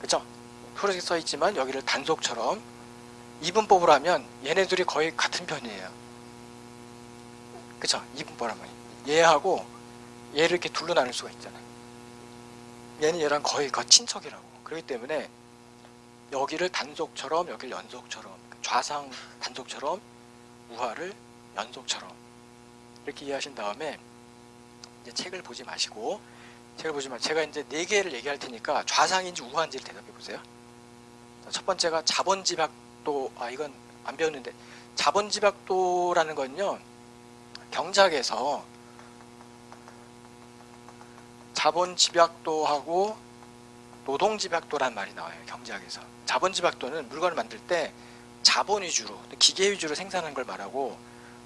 그쵸? 프로젝트 써 있지만 여기를 단속처럼 이분법으로 하면 얘네들이 거의 같은 편이에요. 그쵸? 이분법을 하면 얘하고 얘를 이렇게 둘로 나눌 수가 있잖아요. 얘는 얘랑 거의 친척이라고. 그렇기 때문에 여기를 단속처럼, 여기를 연속처럼, 좌상 단속처럼, 우하를 연속처럼 이렇게 이해하신 다음에 이제 책을 보지 마시고, 제가 이제 4개를 얘기할 테니까 좌상인지 우하인지를 대답해 보세요. 첫 번째가 자본집약도, 이건 안 배웠는데, 자본집약도라는 건요, 경작에서 자본집약도하고 노동집약도란 말이 나와요. 경제학에서 자본집약도는 물건을 만들 때 자본 위주로, 기계 위주로 생산하는 걸 말하고,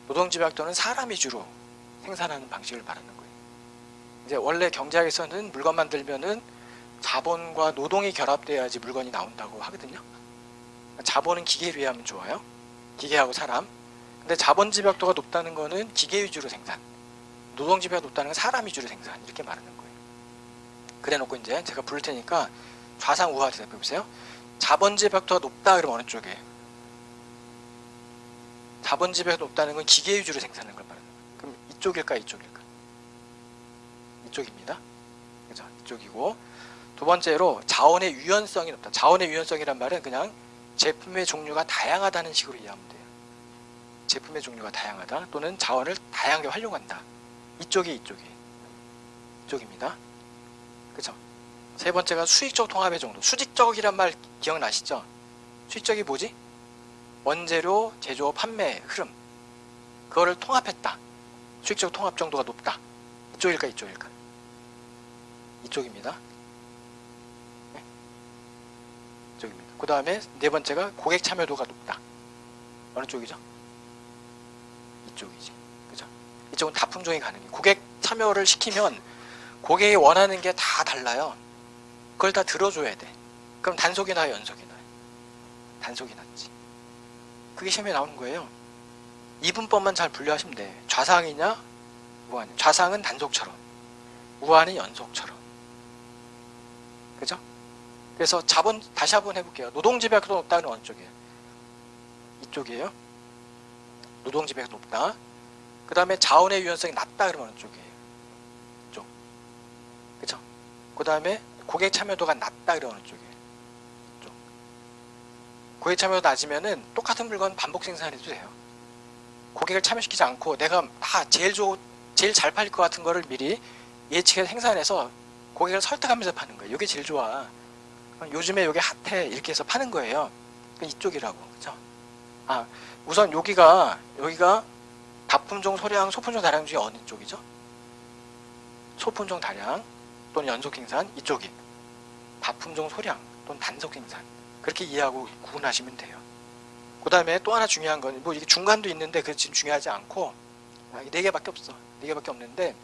노동집약도는 사람 위주로 생산하는 방식을 말하는 거예요. 이제 원래 경제학에서는 물건 만들면은 자본과 노동이 결합돼야지 물건이 나온다고 하거든요. 자본은 기계에 비하면 좋아요. 기계하고 사람. 근데 자본집약도가 높다는 거는 기계 위주로 생산, 노동집약도가 높다는 건 사람 위주로 생산, 이렇게 말하는 거예요. 그래 놓고 이제 제가 부를 테니까 좌상 우하 대답해 보세요. 자본집약도가 높다 그러면 어느 쪽이에요? 자본집약도가 높다는 건 기계 위주로 생산하는 걸 말하는 거예요. 그럼 이쪽일까, 이쪽일까? 이쪽입니다. 그죠? 이쪽이고, 두 번째로 자원의 유연성이 높다. 자원의 유연성이란 말은 그냥 제품의 종류가 다양하다는 식으로 이해하면 돼요. 제품의 종류가 다양하다, 또는 자원을 다양하게 활용한다. 이쪽입니다. 그죠? 세 번째가 수익적 통합의 정도. 수직적이란 말 기억나시죠? 수익적이 뭐지? 원재료, 제조, 판매 흐름, 그거를 통합했다. 수익적 통합 정도가 높다. 이쪽일까? 이쪽입니다. 네. 이쪽입니다. 그 다음에 네 번째가 고객 참여도가 높다. 어느 쪽이죠? 이쪽이지. 그죠? 이쪽은 다 품종이 가능해. 고객 참여를 시키면 고객이 원하는 게 다 달라요. 그걸 다 들어줘야 돼. 그럼 단속이 나요, 연속이 나요? 단속이 낫지. 그게 시험에 나오는 거예요. 이분법만 잘 분류하시면 돼. 좌상이냐, 우하냐. 좌상은 단속처럼, 우하는 연속처럼. 그죠? 그래서 자본, 다시 한번 해볼게요. 노동지배가 높다는 어느 쪽이에요? 이쪽이에요. 노동지배가 높다. 그 다음에 자원의 유연성이 낮다 그러면 어느 쪽이에요? 이쪽. 그죠? 그 다음에 고객 참여도가 낮다 그러면 어느 쪽이에요? 이쪽. 고객 참여도 낮으면은 똑같은 물건 반복 생산해도 돼요. 고객을 참여시키지 않고 내가 다 제일 잘 팔릴 것 같은 거를 미리 예측해서 생산해서 고객을 설득하면서 파는 거예요. 이게 제일 좋아. 요즘에 이게 핫해. 이렇게 해서 파는 거예요. 이쪽이라고. 그죠? 아, 우선 여기가 다품종, 소량, 소품종, 다량 중에 어느 쪽이죠? 소품종, 다량 또는 연속 생산, 이쪽이 다품종, 소량 또는 단속 생산. 그렇게 이해하고 구분하시면 돼요. 그 다음에 또 하나 중요한 건, 뭐 이게 중간도 있는데 그 지금 중요하지 않고, 네 개밖에 없어. 네 개밖에 없는데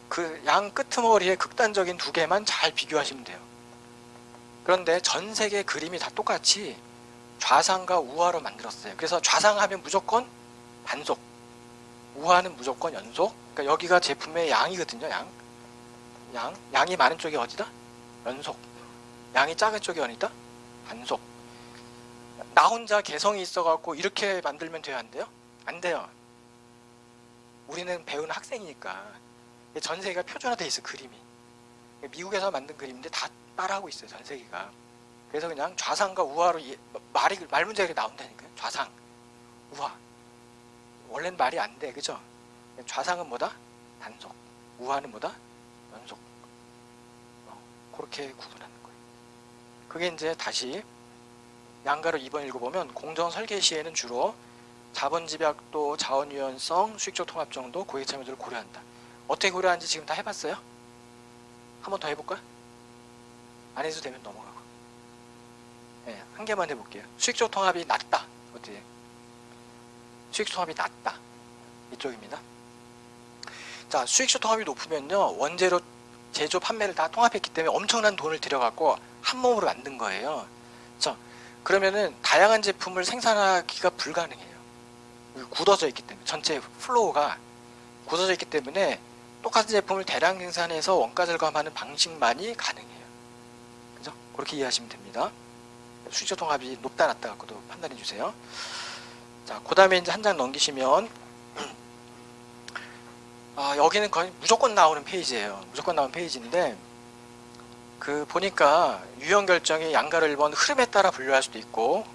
그 양 끄트머리에 극단적인 두 개만 잘 비교하시면 돼요. 그런데 전 세계 그림이 다 똑같이 좌상과 우하로 만들었어요. 그래서 좌상하면 무조건 단속, 우하는 무조건 연속. 그러니까 여기가 제품의 양이거든요. 양이 많은 쪽이 어디다? 연속. 양이 작은 쪽이 어디다? 단속. 나 혼자 개성이 있어갖고 이렇게 만들면 돼요, 안 돼요? 안 돼요. 우리는 배우는 학생이니까. 전 세계가 표준화되어 있어, 그림이. 미국에서 만든 그림인데 다 따라하고 있어요, 전 세계가. 그래서 그냥 좌상과 우하로 말 문제가 나온다니까요. 좌상, 우하. 원래는 말이 안 돼, 그죠? 좌상은 뭐다? 단속. 우하는 뭐다? 연속. 그렇게 구분하는 거예요. 그게 이제 다시 양가로 2번 읽어보면, 공정 설계 시에는 주로 자본 집약도, 자원 유연성, 수익적 통합 정도, 고객 참여도를 고려한다. 어떻게 고려하는지 지금 다 해봤어요? 한 번 더 해볼까? 안 해도 되면 넘어가고. 네, 한 개만 해볼게요. 수익적 통합이 낮다. 어떻게? 수익적 통합이 낮다. 이쪽입니다. 자, 수익적 통합이 높으면요, 원재료 제조 판매를 다 통합했기 때문에 엄청난 돈을 들여갖고 한 몸으로 만든 거예요. 그러면은 다양한 제품을 생산하기가 불가능해요. 굳어져 있기 때문에, 전체 플로우가 굳어져 있기 때문에 똑같은 제품을 대량 생산해서 원가 절감하는 방식만이 가능해요. 그죠? 그렇게 이해하시면 됩니다. 수익적 통합이 높다 낮다 갖고도 판단해 주세요. 자, 그 다음에 이제 한 장 넘기시면, 여기는 거의 무조건 나오는 페이지예요. 무조건 나오는 페이지인데, 보니까 유형 결정이 양가를 1번 흐름에 따라 분류할 수도 있고,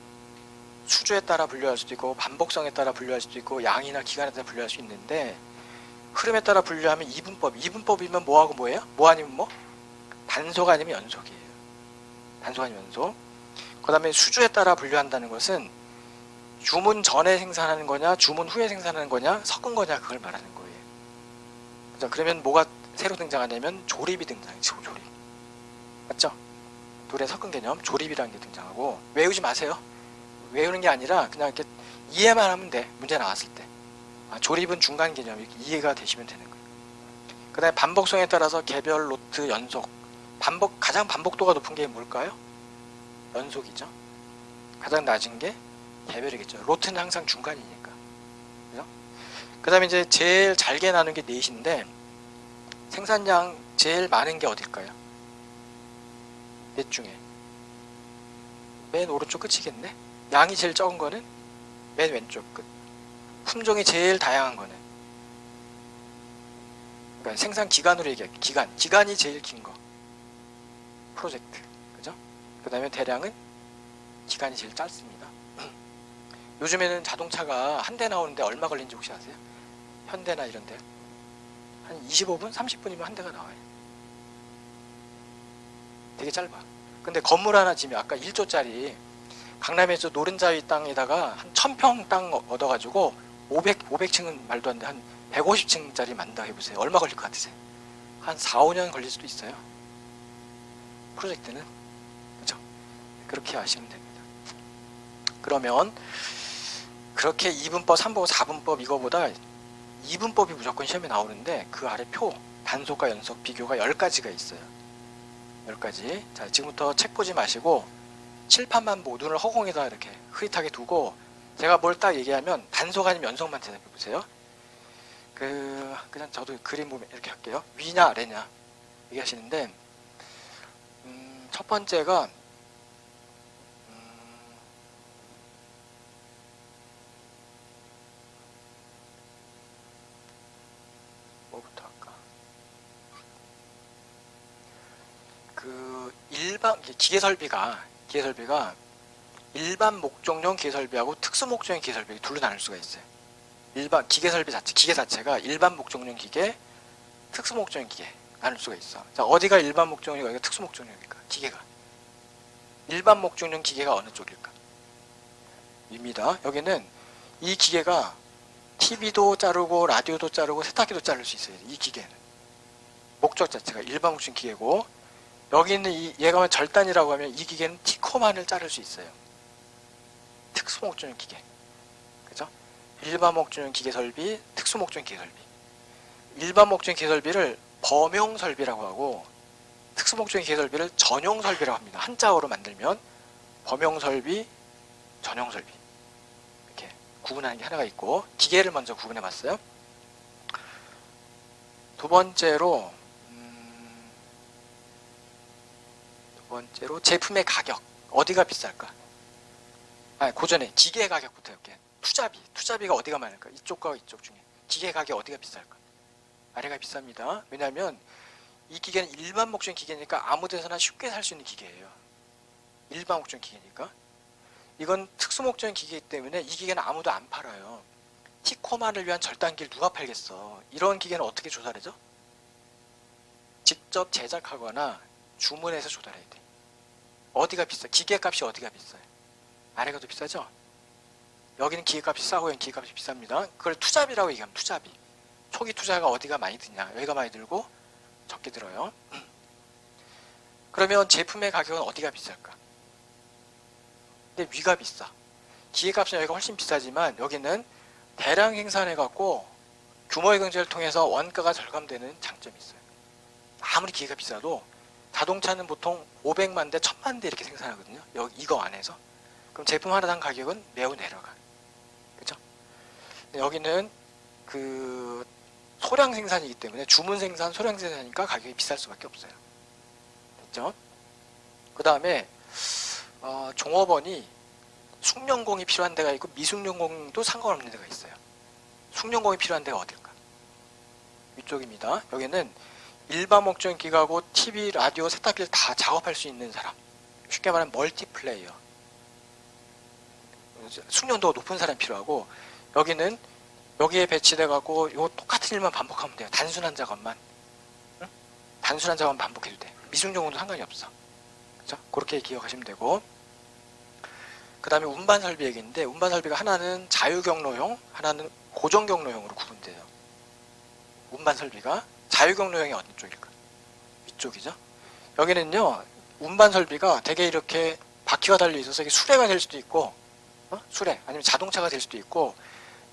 수주에 따라 분류할 수도 있고, 반복성에 따라 분류할 수도 있고, 양이나 기간에 따라 분류할 수 있는데, 흐름에 따라 분류하면 이분법이면 뭐하고 뭐예요? 뭐 아니면 뭐? 단속 아니면 연속이에요. 단속 아니면 연속. 그 다음에 수주에 따라 분류한다는 것은 주문 전에 생산하는 거냐, 주문 후에 생산하는 거냐, 섞은 거냐, 그걸 말하는 거예요. 그죠? 그러면 뭐가 새로 등장하냐면 조립이 등장해요. 조립. 맞죠? 둘의 섞은 개념, 조립이라는 게 등장하고, 외우지 마세요. 외우는 게 아니라 그냥 이렇게 이해만 하면 돼. 문제 나왔을 때. 조립은 중간 개념, 이렇게 이해가 되시면 되는 거예요. 그 다음에 반복성에 따라서 개별, 로트, 연속. 가장 반복도가 높은 게 뭘까요? 연속이죠. 가장 낮은 게 개별이겠죠. 로트는 항상 중간이니까. 그죠? 그 다음에 이제 제일 잘게 나눈 게 넷인데, 생산량 제일 많은 게 어딜까요? 넷 중에. 맨 오른쪽 끝이겠네? 양이 제일 적은 거는 맨 왼쪽 끝. 품종이 제일 다양한 거는 그러니까 생산 기간으로 얘기할게요. 기간이 제일 긴 거. 프로젝트. 그죠? 그 다음에 대량은 기간이 제일 짧습니다. 요즘에는 자동차가 한 대 나오는데 얼마 걸리는지 혹시 아세요? 현대나 이런 데. 한 25분? 30분이면 한 대가 나와요. 되게 짧아. 근데 건물 하나 지면 아까 1조짜리 강남에서 노른자위 땅에다가 한 1000평 땅 얻어가지고 500층은 말도 안 돼. 한 150층짜리 만든다 해보세요. 얼마 걸릴 것 같으세요? 한 4, 5년 걸릴 수도 있어요. 프로젝트는. 그죠? 그렇게 아시면 됩니다. 그러면 그렇게 2분법, 3분법, 4분법 이거보다 2분법이 무조건 시험에 나오는데 그 아래 표, 단속과 연속, 비교가 10가지가 있어요. 10가지. 자, 지금부터 책 보지 마시고 칠판만 보고 눈을 허공에다 이렇게 흐릿하게 두고 제가 뭘 딱 얘기하면 단속 아니면 연속만 대답해 보세요. 그냥 저도 그림 보면 이렇게 할게요. 위냐 아래냐 얘기하시는데 첫 번째가 뭐부터 할까? 일반 기계설비가 일반 목적용 기계설비하고 특수 목적용 기계설비 둘로 나눌 수가 있어요. 일반 기계 자체가 일반 목적용 기계, 특수 목적용 기계 나눌 수가 있어. 자, 어디가 일반 목적용이고 어디가 특수 목적용일까? 기계가. 일반 목적용 기계가 어느 쪽일까? 입니다. 여기는 이 기계가 TV도 자르고 라디오도 자르고 세탁기도 자를 수 있어요. 이 기계는. 목적 자체가 일반 목적용 기계고 여기 있는 얘가 절단이라고 하면 이 기계는 티코만을 자를 수 있어요. 특수 목적용 기계. 그죠? 일반 목적용 기계 설비, 특수 목적용 기계 설비. 일반 목적용 기계 설비를 범용 설비라고 하고 특수 목적용 기계 설비를 전용 설비라고 합니다. 한자어로 만들면 범용 설비, 전용 설비. 이렇게 구분하는 게 하나가 있고 기계를 먼저 구분해 봤어요. 두 번째로 제품의 가격. 어디가 비쌀까? 그 전에 기계 가격부터 할게요. 투자비가 어디가 많을까? 이쪽과 이쪽 중에 기계 가격 어디가 비쌀까? 아래가 비쌉니다. 왜냐하면 이 기계는 일반 목적용 기계니까 아무 데서나 쉽게 살 수 있는 기계예요. 일반 목적용 기계니까. 이건 특수 목적용 기계이기 때문에 이 기계는 아무도 안 팔아요. 티코만을 위한 절단기를 누가 팔겠어? 이런 기계는 어떻게 조달하죠? 직접 제작하거나 주문해서 조달해야 돼. 어디가 비싸? 기계값이 어디가 비싸요? 아래가 더 비싸죠? 여기는 기계값이 싸고 여기는 기계값이 비쌉니다. 그걸 투자비라고 얘기하면 투자비. 초기 투자가 어디가 많이 드냐? 여기가 많이 들고 적게 들어요. 그러면 제품의 가격은 어디가 비쌀까? 근데 위가 비싸. 기계값은 여기가 훨씬 비싸지만 여기는 대량 생산해갖고 규모의 경제를 통해서 원가가 절감되는 장점이 있어요. 아무리 기계가 비싸도 자동차는 보통 500만 대, 1000만 대 이렇게 생산하거든요. 이거 안에서. 그럼 제품 하나당 가격은 매우 내려가. 그죠? 여기는 소량 생산이기 때문에 주문 생산, 소량 생산이니까 가격이 비쌀 수밖에 없어요. 됐죠? 그 다음에 종업원이 숙련공이 필요한 데가 있고 미숙련공도 상관없는 데가 있어요. 숙련공이 필요한 데가 어딜까? 위쪽입니다. 여기는 일반 목적용 기계하고 TV, 라디오, 세탁기를 다 작업할 수 있는 사람. 쉽게 말하면 멀티플레이어. 숙련도가 높은 사람이 필요하고 여기는 여기에 배치돼 갖고 요 똑같은 일만 반복하면 돼요. 단순한 작업만. 응? 단순한 작업만 반복해도 돼. 미숙련공도 상관이 없어. 그렇죠? 그렇게 기억하시면 되고 그 다음에 운반 설비 얘기인데 운반 설비가 하나는 자유경로용, 하나는 고정경로용으로 구분돼요. 운반 설비가 자유경로용이 어느 쪽일까? 위쪽이죠. 여기는요 운반 설비가 되게 이렇게 바퀴가 달려 있어서 이게 수레가 될 수도 있고 수레 아니면 자동차가 될 수도 있고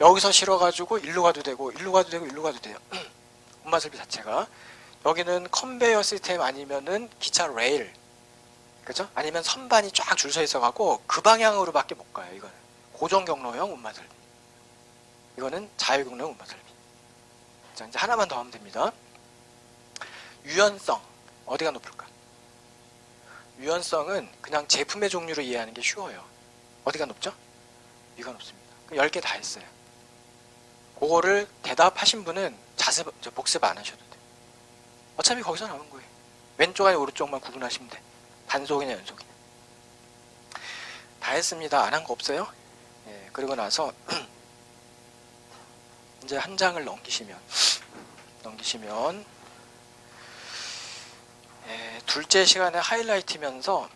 여기서 실어가지고 일로 가도 되고 일로 가도 되고 일로 가도 돼요. 운반 설비 자체가 여기는 컨베이어 시스템 아니면은 기차 레일 그죠? 아니면 선반이 쫙 줄 서 있어갖고 그 방향으로밖에 못 가요. 이거는 고정경로용 운반 설비. 이거는 자유경로용 운반 설비. 자, 이제 하나만 더 하면 됩니다. 유연성 어디가 높을까? 유연성은 그냥 제품의 종류로 이해하는 게 쉬워요. 어디가 높죠? 위가 높습니다. 10개 다 했어요. 그거를 대답하신 분은 복습 안 하셔도 돼요. 어차피 거기서 나오는 거예요. 왼쪽 아니 오른쪽만 구분하시면 돼. 단속이냐 연속이냐. 다 했습니다. 안 한 거 없어요? 예, 그리고 나서 이제 한 장을 넘기시면 예, 둘째 시간에 하이라이트면서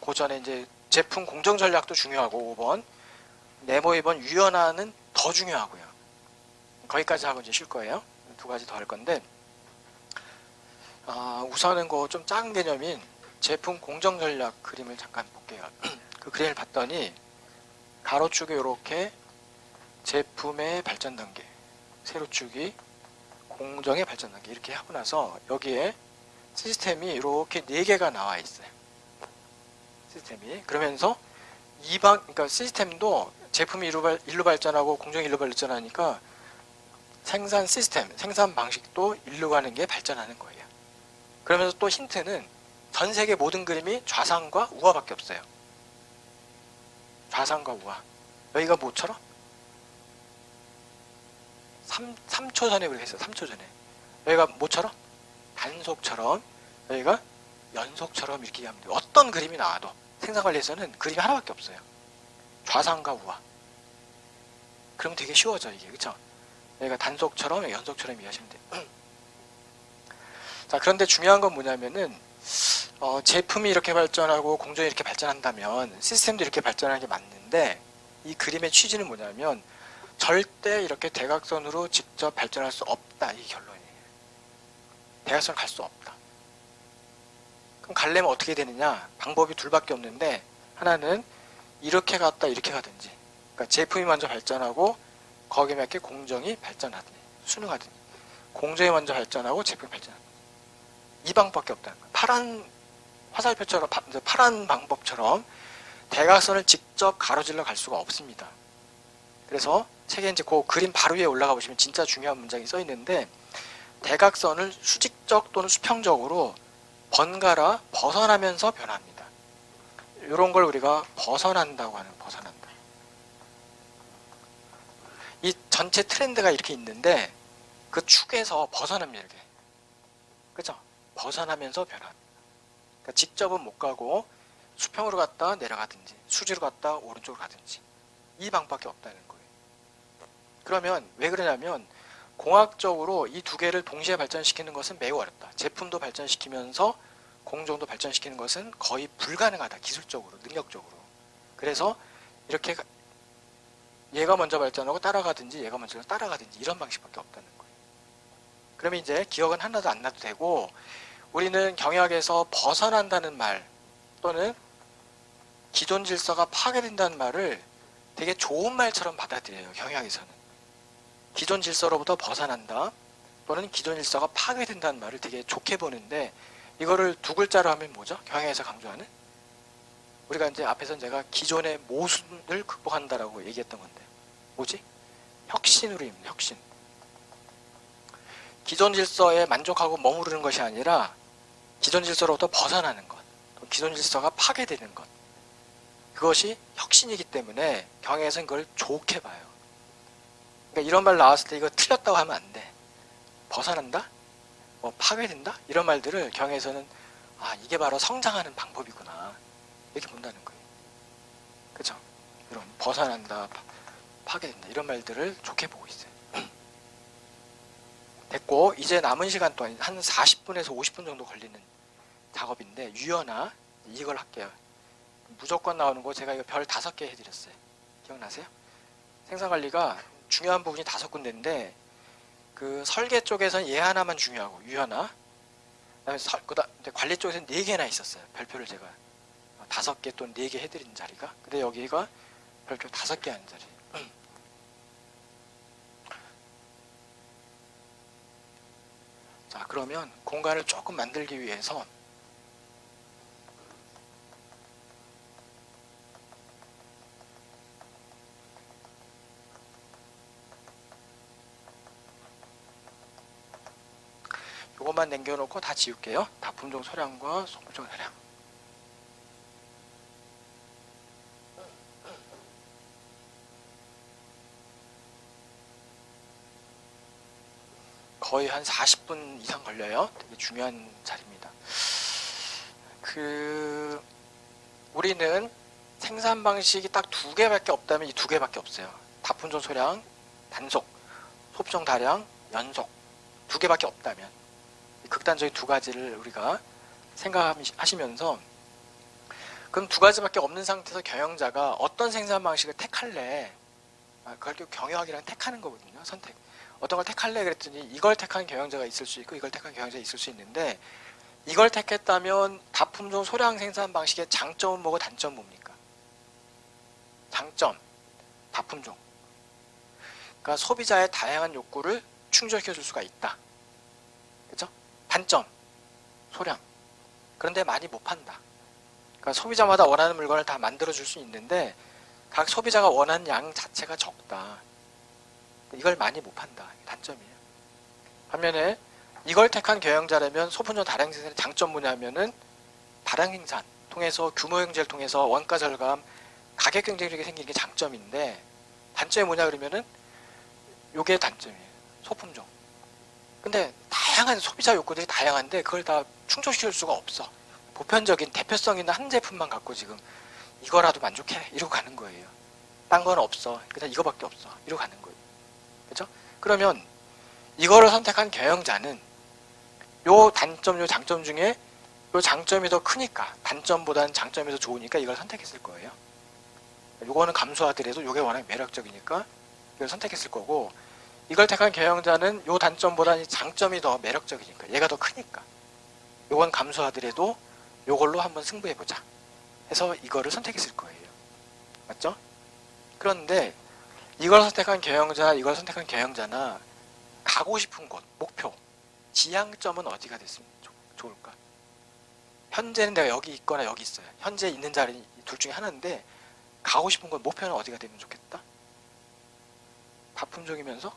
그 전에 이제 제품 공정 전략도 중요하고 5번 네모 2번 유연화는 더 중요하고요. 거기까지 하고 이제 쉴 거예요. 두 가지 더 할 건데 우선은 그 좀 작은 개념인 제품 공정 전략 그림을 잠깐 볼게요. 그 그림을 봤더니 가로축에 이렇게 제품의 발전 단계, 세로축이 공정의 발전 단계 이렇게 하고 나서 여기에 시스템이 이렇게 4개가 나와 있어요. 시스템이 그러면서 그러니까 시스템도 제품이 일로 발전하고 공정이 일로 발전하니까 생산 시스템, 생산 방식도 일로 가는 게 발전하는 거예요. 그러면서 또 힌트는 전 세계 모든 그림이 좌상과 우하밖에 없어요. 좌상과 우하. 여기가 뭐처럼? 3초 전에 우리가 했어요. 3초 전에. 여기가 뭐처럼? 단속처럼. 여기가 연속처럼 이렇게 하면 돼요. 어떤 그림이 나와도 생산관리에서는 그림이 하나밖에 없어요. 좌상과 우하. 그럼 되게 쉬워져 이게. 그쵸? 여기가 단속처럼 연속처럼 이해하시면 돼요. 자, 그런데 중요한 건 뭐냐면은 제품이 이렇게 발전하고 공정이 이렇게 발전한다면 시스템도 이렇게 발전하는 게 맞는데 이 그림의 취지는 뭐냐면 절대 이렇게 대각선으로 직접 발전할 수 없다. 이 결론이에요. 대각선을 갈 수 없다. 그럼 가려면 어떻게 되느냐? 방법이 둘밖에 없는데 하나는 이렇게 갔다 이렇게 가든지 그러니까 제품이 먼저 발전하고 거기에 맞게 공정이 발전하든지 순응하든지 공정이 먼저 발전하고 제품이 발전하든지 이 방법밖에 없다는 거예요. 파란 화살표처럼 파란 방법처럼 대각선을 직접 가로질러 갈 수가 없습니다. 그래서 책에 이제 그 그림 바로 위에 올라가 보시면 진짜 중요한 문장이 써 있는데 대각선을 수직적 또는 수평적으로 번갈아 벗어나면서 변합니다. 이런 걸 우리가 벗어난다고 하는 벗어난다. 이 전체 트렌드가 이렇게 있는데 그 축에서 벗어납니다. 이렇게. 그죠? 벗어나면서 변합니다. 그러니까 직접은 못 가고 수평으로 갔다 내려가든지 수지로 갔다 오른쪽으로 가든지 이 방법밖에 없다는 거예요. 그러면 왜 그러냐면 공학적으로 이 두 개를 동시에 발전시키는 것은 매우 어렵다. 제품도 발전시키면서 공정도 발전시키는 것은 거의 불가능하다. 기술적으로, 능력적으로. 그래서 이렇게 얘가 먼저 발전하고 따라가든지 얘가 먼저 따라가든지 이런 방식밖에 없다는 거예요. 그러면 이제 기억은 하나도 안 나도 되고 우리는 경영학에서 벗어난다는 말 또는 기존 질서가 파괴된다는 말을 되게 좋은 말처럼 받아들여요. 경영학에서는. 기존 질서로부터 벗어난다 또는 기존 질서가 파괴된다는 말을 되게 좋게 보는데 이거를 두 글자로 하면 뭐죠? 경영에서 강조하는? 우리가 이제 앞에서 제가 기존의 모순을 극복한다라고 얘기했던 건데 뭐지? 혁신으로 입는 혁신. 기존 질서에 만족하고 머무르는 것이 아니라 기존 질서로부터 벗어나는 것, 기존 질서가 파괴되는 것. 그것이 혁신이기 때문에 경영에서는 그걸 좋게 봐요. 그러니까 이런 말 나왔을 때 이거 틀렸다고 하면 안 돼. 벗어난다? 뭐 파괴된다? 이런 말들을 경영에서는 이게 바로 성장하는 방법이구나. 이렇게 본다는 거예요. 그렇죠? 이런 벗어난다, 파괴된다 이런 말들을 좋게 보고 있어요. 됐고 이제 남은 시간 동안 한 40분에서 50분 정도 걸리는 작업인데 유연화 이걸 할게요. 무조건 나오는 거 제가 이거 별 5개 해드렸어요. 기억나세요? 생산관리가 중요한 부분이 5군데인데 그 설계 쪽에서는 얘 하나만 중요하고 유연화 그다음에 관리 쪽에서는 4개나 있었어요. 별표를 제가 5개 또는 4개 해드린 자리가 근데 여기가 별표 5개 하는 자리. 자 그러면 공간을 조금 만들기 위해서 요것만 남겨놓고 다 지울게요. 다품종 소량과 소품종 소량. 거의 한 40분 이상 걸려요. 되게 중요한 자리입니다. 우리는 생산 방식이 딱 두 개밖에 없다면 이 두 개밖에 없어요. 다품종 소량, 단속, 소품종 다량, 연속. 두 개밖에 없다면. 극단적인 두 가지를 우리가 생각하시면서, 그럼 두 가지밖에 없는 상태에서 경영자가 어떤 생산 방식을 택할래? 그걸 경영학이랑 택하는 거거든요. 선택. 어떤 걸 택할래? 그랬더니 이걸 택한 경영자가 있을 수 있고 이걸 택한 경영자가 있을 수 있는데, 이걸 택했다면 다품종 소량 생산 방식의 장점은 뭐고 단점은 뭡니까? 장점, 다품종. 그러니까 소비자의 다양한 욕구를 충족시켜 줄 수가 있다. 그렇죠? 단점, 소량. 그런데 많이 못 판다. 그러니까 소비자마다 원하는 물건을 다 만들어 줄 수 있는데 각 소비자가 원하는 양 자체가 적다. 이걸 많이 못 판다. 단점이에요. 반면에 이걸 택한 경영자라면 소품종 다량 생산의 장점 뭐냐면은 다량 생산 통해서 규모 경제를 통해서 원가 절감, 가격 경쟁력이 생기는 게 장점인데, 단점이 뭐냐 그러면은 요게 단점이에요. 소품종. 근데 다양한 소비자 욕구들이 다양한데 그걸 다 충족시킬 수가 없어. 보편적인 대표성 있는 한 제품만 갖고 지금 이거라도 만족해 이러고 가는 거예요. 딴 건 없어. 그냥 이거밖에 없어. 이러고 가는 거예요. 그렇죠? 그러면 이거를 선택한 경영자는 요 단점, 요 장점 중에 요 장점이 더 크니까, 단점보다는 장점이 더 좋으니까 이걸 선택했을 거예요. 요거는 감소하더라도 요게 워낙 매력적이니까 이걸 선택했을 거고, 이걸 택한 경영자는 요 단점보다는 장점이 더 매력적이니까, 얘가 더 크니까 요건 감소하더라도 요걸로 한번 승부해보자 해서 이거를 선택했을 거예요. 맞죠? 그런데 이걸 선택한 경영자, 이걸 선택한 경영자나 가고 싶은 곳, 목표, 지향점은 어디가 됐으면 좋을까? 현재는 내가 여기 있거나 여기 있어요. 현재 있는 자리 둘 중에 하나인데 가고 싶은 곳, 목표는 어디가 되면 좋겠다? 다품종이면서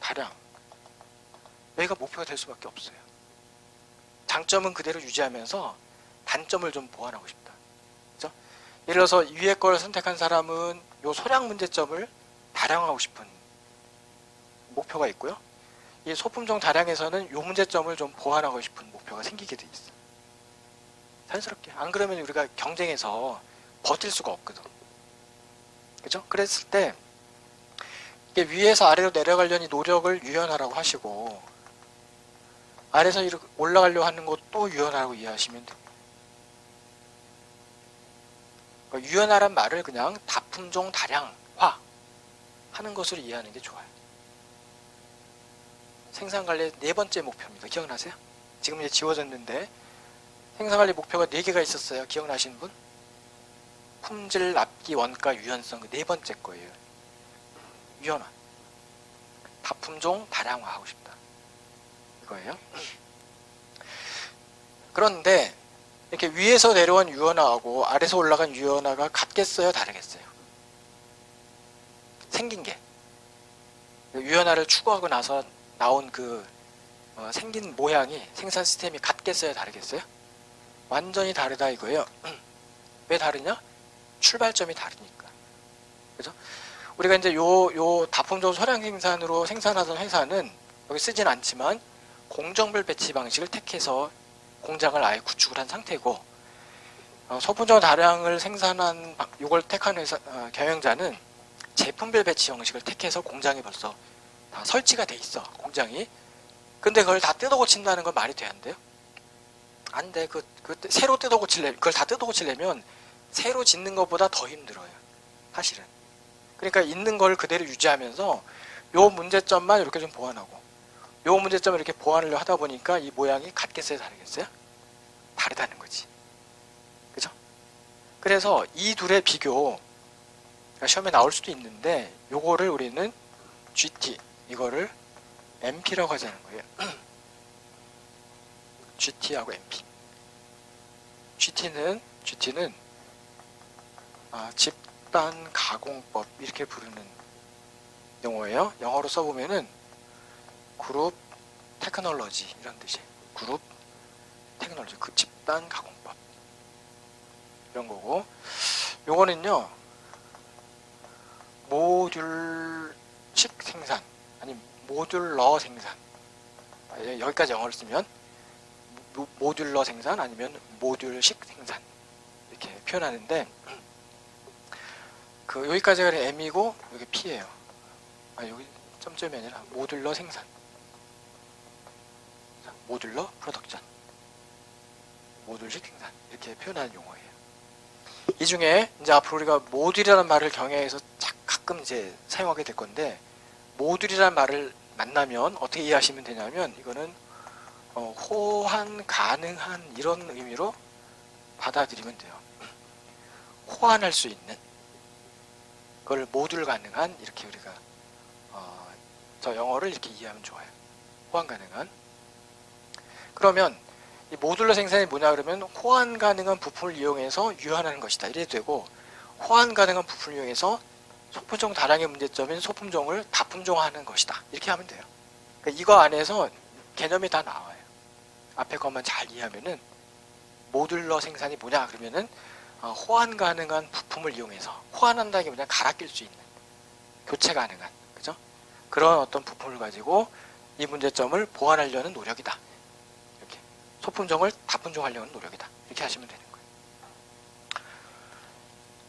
다량. 여기가 목표가 될 수밖에 없어요. 장점은 그대로 유지하면서 단점을 좀 보완하고 싶다. 그렇죠? 예를 들어서 위에 걸 선택한 사람은 요 소량 문제점을 다량화하고 싶은 목표가 있고요. 이 소품종 다량에서는 요 문제점을 좀 보완하고 싶은 목표가 생기게 돼 있어. 자연스럽게. 안 그러면 우리가 경쟁에서 버틸 수가 없거든. 그죠? 그랬을 때 이게 위에서 아래로 내려가려니 노력을 유연하라고 하시고, 아래에서 이렇게 올라가려고 하는 것도 유연하라고 이해하시면 됩니다. 그러니까 유연하란 말을 그냥 다품종 다량화 하는 것으로 이해하는 게 좋아요. 생산관리의 네 번째 목표입니다. 기억나세요? 지금 이제 지워졌는데 생산관리 목표가 4개가 있었어요. 기억나시는 분? 품질, 납기, 원가, 유연성, 네 번째 거예요. 유연화. 다품종 다량화 하고 싶다. 이거예요. 그런데 이렇게 위에서 내려온 유연화하고 아래에서 올라간 유연화가 같겠어요? 다르겠어요? 생긴 게. 유연화를 추구하고 나서 나온 생긴 모양이, 생산 시스템이 같겠어요? 다르겠어요? 완전히 다르다 이거예요. 왜 다르냐? 출발점이 다르니까. 그죠? 우리가 이제 요 다품종 소량 생산으로 생산하던 회사는 여기 쓰진 않지만 공정별 배치 방식을 택해서 공장을 아예 구축을 한 상태고, 소품종 다량을 생산한 요걸 택한 회사 경영자는 제품별 배치 형식을 택해서 공장이 벌써 다 설치가 돼 있어, 공장이. 근데 그걸 다 뜯어 고친다는 건 말이 돼, 안 돼요? 안 돼. 새로 뜯어 고치려면, 그걸 다 뜯어 고치려면 새로 짓는 것보다 더 힘들어요, 사실은. 그러니까 있는 걸 그대로 유지하면서 요 문제점만 이렇게 좀 보완하고, 요 문제점을 이렇게 보완을 하다 보니까 이 모양이 같겠어요? 다르겠어요? 다르다는 거지. 그죠? 그래서 이 둘의 비교, 시험에 나올 수도 있는데 요거를 우리는 GT, 이거를 MP라고 하자는 거예요. GT하고 MP. GT는 집단 가공법 이렇게 부르는 용어예요. 영어로 써보면은 그룹 테크놀로지 이런 뜻이에요. 그룹 테크놀로지, 그 집단 가공법 이런 거고, 요거는요 모듈식 생산, 아니면 모듈러 생산. 여기까지 영어를 쓰면 모듈러 생산 아니면 모듈식 생산 이렇게 표현하는데 그 여기까지가 M이고 여기 P예요. 여기 점점이 아니라 모듈러 생산. 자, 모듈러 프로덕션. 모듈식 생산 이렇게 표현하는 용어예요. 이 중에 이제 앞으로 우리가 모듈이라는 말을 경영에서 가끔 이제 사용하게 될 건데 모듈이라는 말을 만나면 어떻게 이해하시면 되냐면 이거는 호환 가능한 이런 의미로 받아들이면 돼요. 호환할 수 있는 그걸 모듈 가능한 이렇게 우리가 저 영어를 이렇게 이해하면 좋아요. 호환 가능한. 그러면 이 모듈러 생산이 뭐냐 그러면 호환 가능한 부품을 이용해서 유한하는 것이다 이래도 되고 호환 가능한 부품을 이용해서 소품종 다량의 문제점인 소품종을 다품종화하는 것이다 이렇게 하면 돼요. 그러니까 이거 안에서 개념이 다 나와요. 앞에 것만 잘 이해하면은 모듈러 생산이 뭐냐 그러면은 호환 가능한 부품을 이용해서 호환한다는 게 뭐냐 갈아 낄 수 있는 교체 가능한 그죠? 그런 어떤 부품을 가지고 이 문제점을 보완하려는 노력이다. 이렇게 소품종을 다품종하려는 노력이다. 이렇게 하시면 되는 거예요.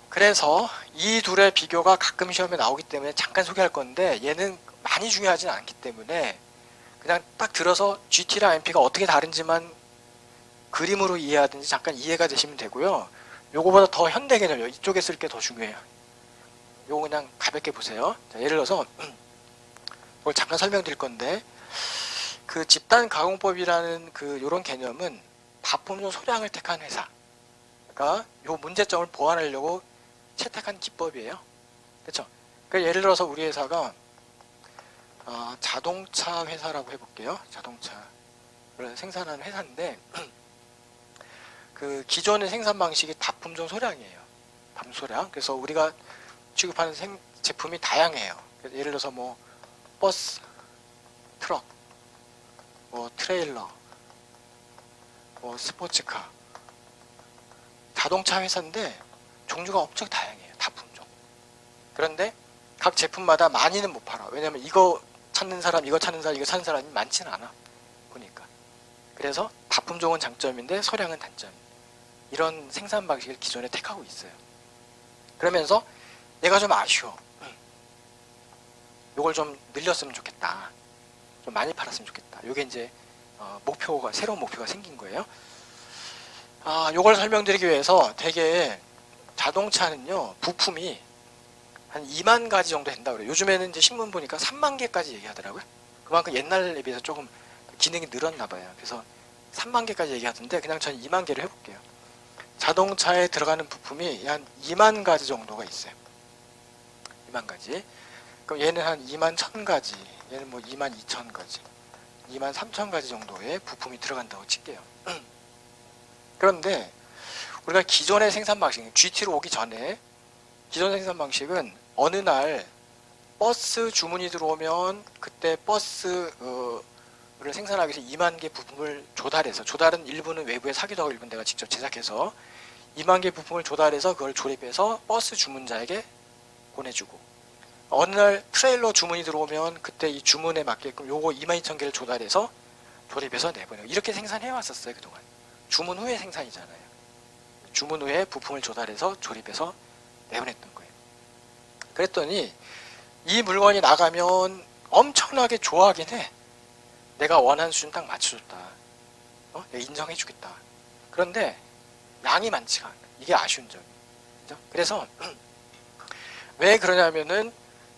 그래서 이 둘의 비교가 가끔 시험에 나오기 때문에 잠깐 소개할 건데 얘는 많이 중요하진 않기 때문에 그냥 딱 들어서 GT랑 MP가 어떻게 다른지만 그림으로 이해하든지 잠깐 이해가 되시면 되고요. 요거보다 더 현대 개념이요. 이쪽에 쓸 게 더 중요해요. 요거 그냥 가볍게 보세요. 자, 예를 들어서 이걸 잠깐 설명드릴 건데 그 집단 가공법이라는 그 요런 개념은 다품종 소량을 택한 회사 그러니까 요 문제점을 보완하려고 채택한 기법이에요. 그렇죠? 그러니까 예를 들어서 우리 회사가 자동차 회사라고 해볼게요. 자동차를 생산하는 회사인데 그 기존의 생산 방식이 다품종 소량이에요. 다품소량. 그래서 우리가 취급하는 제품이 다양해요. 예를 들어서 뭐 버스, 트럭, 뭐 트레일러, 뭐 스포츠카, 자동차 회사인데 종류가 엄청 다양해요. 다품종. 그런데 각 제품마다 많이는 못 팔아. 왜냐면 이거 찾는 사람, 이거 찾는 사람, 이거 찾는 사람이 많지는 않아. 보니까. 그래서 다품종은 장점인데 소량은 단점. 이런 생산 방식을 기존에 택하고 있어요. 그러면서 얘가 좀 아쉬워. 요걸 좀 늘렸으면 좋겠다. 좀 많이 팔았으면 좋겠다. 요게 이제 새로운 목표가 생긴 거예요. 요걸 설명드리기 위해서 되게 자동차는요, 부품이 한 2만 가지 정도 된다고 그래요. 요즘에는 이제 신문 보니까 3만 개까지 얘기하더라고요. 그만큼 옛날에 비해서 조금 기능이 늘었나 봐요. 그래서 3만 개까지 얘기하던데 그냥 전 2만 개를 해볼게요. 자동차에 들어가는 부품이 한 2만 가지 정도가 있어요. 2만 가지. 그럼 얘는 한 2만 1,000가지, 얘는 뭐 2만 2,000가지, 2만 3,000가지 정도의 부품이 들어간다고 칠게요. 그런데 우리가 기존의 생산 방식, GT로 오기 전에 기존 생산 방식은 어느 날 버스 주문이 들어오면 그때 버스를 생산하기 위해서 2만 개 부품을 조달해서, 조달은 일부는 외부에 사기도 하고 일부는 내가 직접 제작해서 2만 개 부품을 조달해서 그걸 조립해서 버스 주문자에게 보내주고, 어느 날 트레일러 주문이 들어오면 그때 이 주문에 맞게끔 요거 22,000개를 조달해서 조립해서 내보내고, 이렇게 생산해 왔었어요. 그동안 주문 후에 생산이잖아요. 주문 후에 부품을 조달해서 조립해서 내보냈던 거예요. 그랬더니 이 물건이 나가면 엄청나게 좋아하긴 해. 내가 원하는 수준 딱 맞춰줬다. 내가 인정해주겠다. 그런데 양이 많지가 않아. 이게 아쉬운 점이죠. 그래서 왜 그러냐면은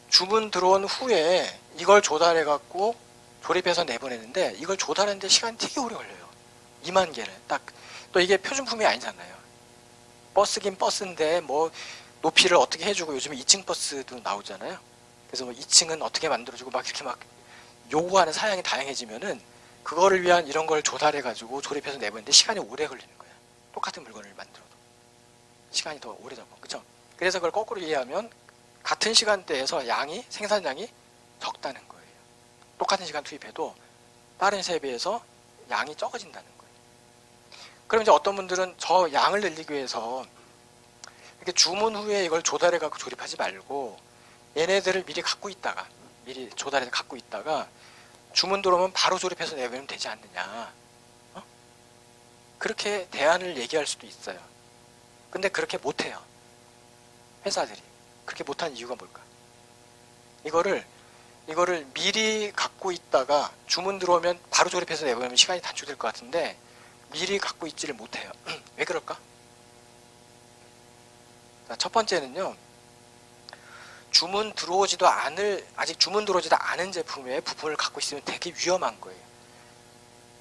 주문 들어온 후에 이걸 조달해갖고 조립해서 내보내는데 이걸 조달하는데 시간이 되게 오래 걸려요. 2만 개를 딱. 또 이게 표준품이 아니잖아요. 버스긴 버스인데 뭐 높이를 어떻게 해주고, 요즘에 2층 버스도 나오잖아요. 그래서 뭐 2층은 어떻게 만들어주고 막 이렇게 막 요구하는 사양이 다양해지면은 그거를 위한 이런 걸 조달해가지고 조립해서 내보내는데 시간이 오래 걸리는 거예요. 똑같은 물건을 만들어도 시간이 더 오래 잡아. 그쵸? 그래서 그걸 거꾸로 이해하면 같은 시간대에서 생산량이 적다는 거예요. 똑같은 시간 투입해도 다른 회사에 비해서 양이 적어진다는 거예요. 그럼 이제 어떤 분들은 저 양을 늘리기 위해서 이렇게 주문 후에 이걸 조달해갖고 조립하지 말고 얘네들을 미리 갖고 있다가 미리 조달해서 갖고 있다가 주문 들어오면 바로 조립해서 내보내면 되지 않느냐. 그렇게 대안을 얘기할 수도 있어요. 근데 그렇게 못해요. 회사들이. 그렇게 못하는 이유가 뭘까? 이거를 미리 갖고 있다가 주문 들어오면 바로 조립해서 내보내면 시간이 단축될 것 같은데 미리 갖고 있지를 못해요. 왜 그럴까? 자, 첫 번째는요. 아직 주문 들어오지도 않은 제품의 부품을 갖고 있으면 되게 위험한 거예요.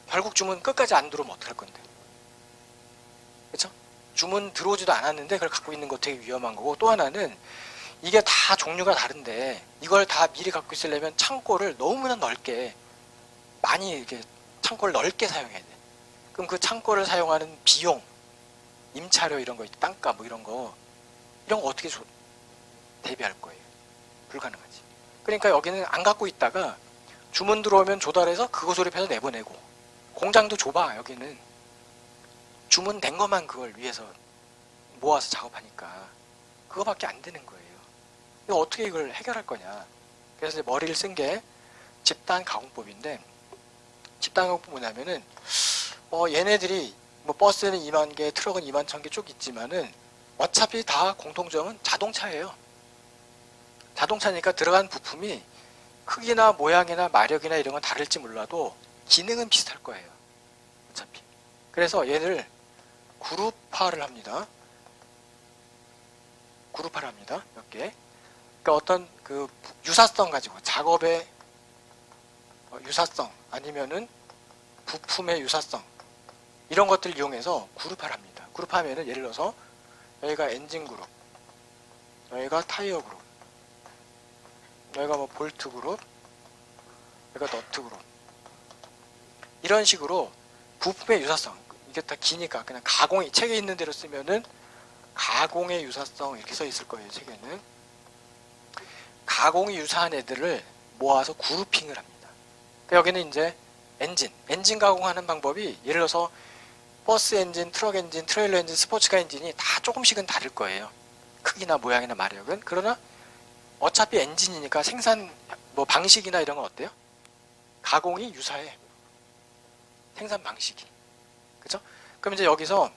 결국 주문 끝까지 안 들어오면 어떡할 건데? 그렇죠? 주문 들어오지도 않았는데 그걸 갖고 있는 거 되게 위험한 거고, 또 하나는 이게 다 종류가 다른데 이걸 다 미리 갖고 있으려면 창고를 너무나 넓게 많이 이렇게 창고를 넓게 사용해야 돼. 그럼 그 창고를 사용하는 비용, 임차료 이런 거, 땅값 뭐 이런 거 어떻게 대비할 거예요? 불가능하지. 그러니까 여기는 안 갖고 있다가 주문 들어오면 조달해서 그거 조립해서 내보내고, 공장도 좁아. 여기는 주문된 것만 그걸 위해서 모아서 작업하니까 그거밖에 안 되는 거예요. 이거 어떻게 이걸 해결할 거냐. 그래서 이제 머리를 쓴 게 집단 가공법인데, 집단 가공법 뭐냐면은 얘네들이 뭐 버스는 2만 개, 트럭은 2만 1,000개 쭉 있지만은 어차피 다 공통점은 자동차예요. 자동차니까 들어간 부품이 크기나 모양이나 마력이나 이런 건 다를지 몰라도 기능은 비슷할 거예요. 어차피. 그래서 얘를 그룹화를 합니다. 몇 개. 그러니까 어떤 그 유사성 가지고, 작업의 유사성 아니면은 부품의 유사성, 이런 것들을 이용해서 그룹화를 합니다. 그룹하면은 예를 들어서 여기가 엔진 그룹, 여기가 타이어 그룹, 여기가 뭐 볼트 그룹, 여기가 너트 그룹, 이런 식으로 부품의 유사성, 이게 다 기니까 그냥 책에 있는 대로 쓰면은 가공의 유사성 이렇게 써 있을 거예요. 책에는 가공이 유사한 애들을 모아서 그룹핑을 합니다. 그러니까 여기는 이제 엔진 가공하는 방법이 예를 들어서 버스 엔진, 트럭 엔진, 트레일러 엔진, 스포츠카 엔진이 다 조금씩은 다를 거예요. 크기나 모양이나 마력은. 그러나 어차피 엔진이니까 생산 뭐 방식이나 이런 건 어때요? 가공이 유사해. 생산 방식이. 그죠? 그럼 이제 여기서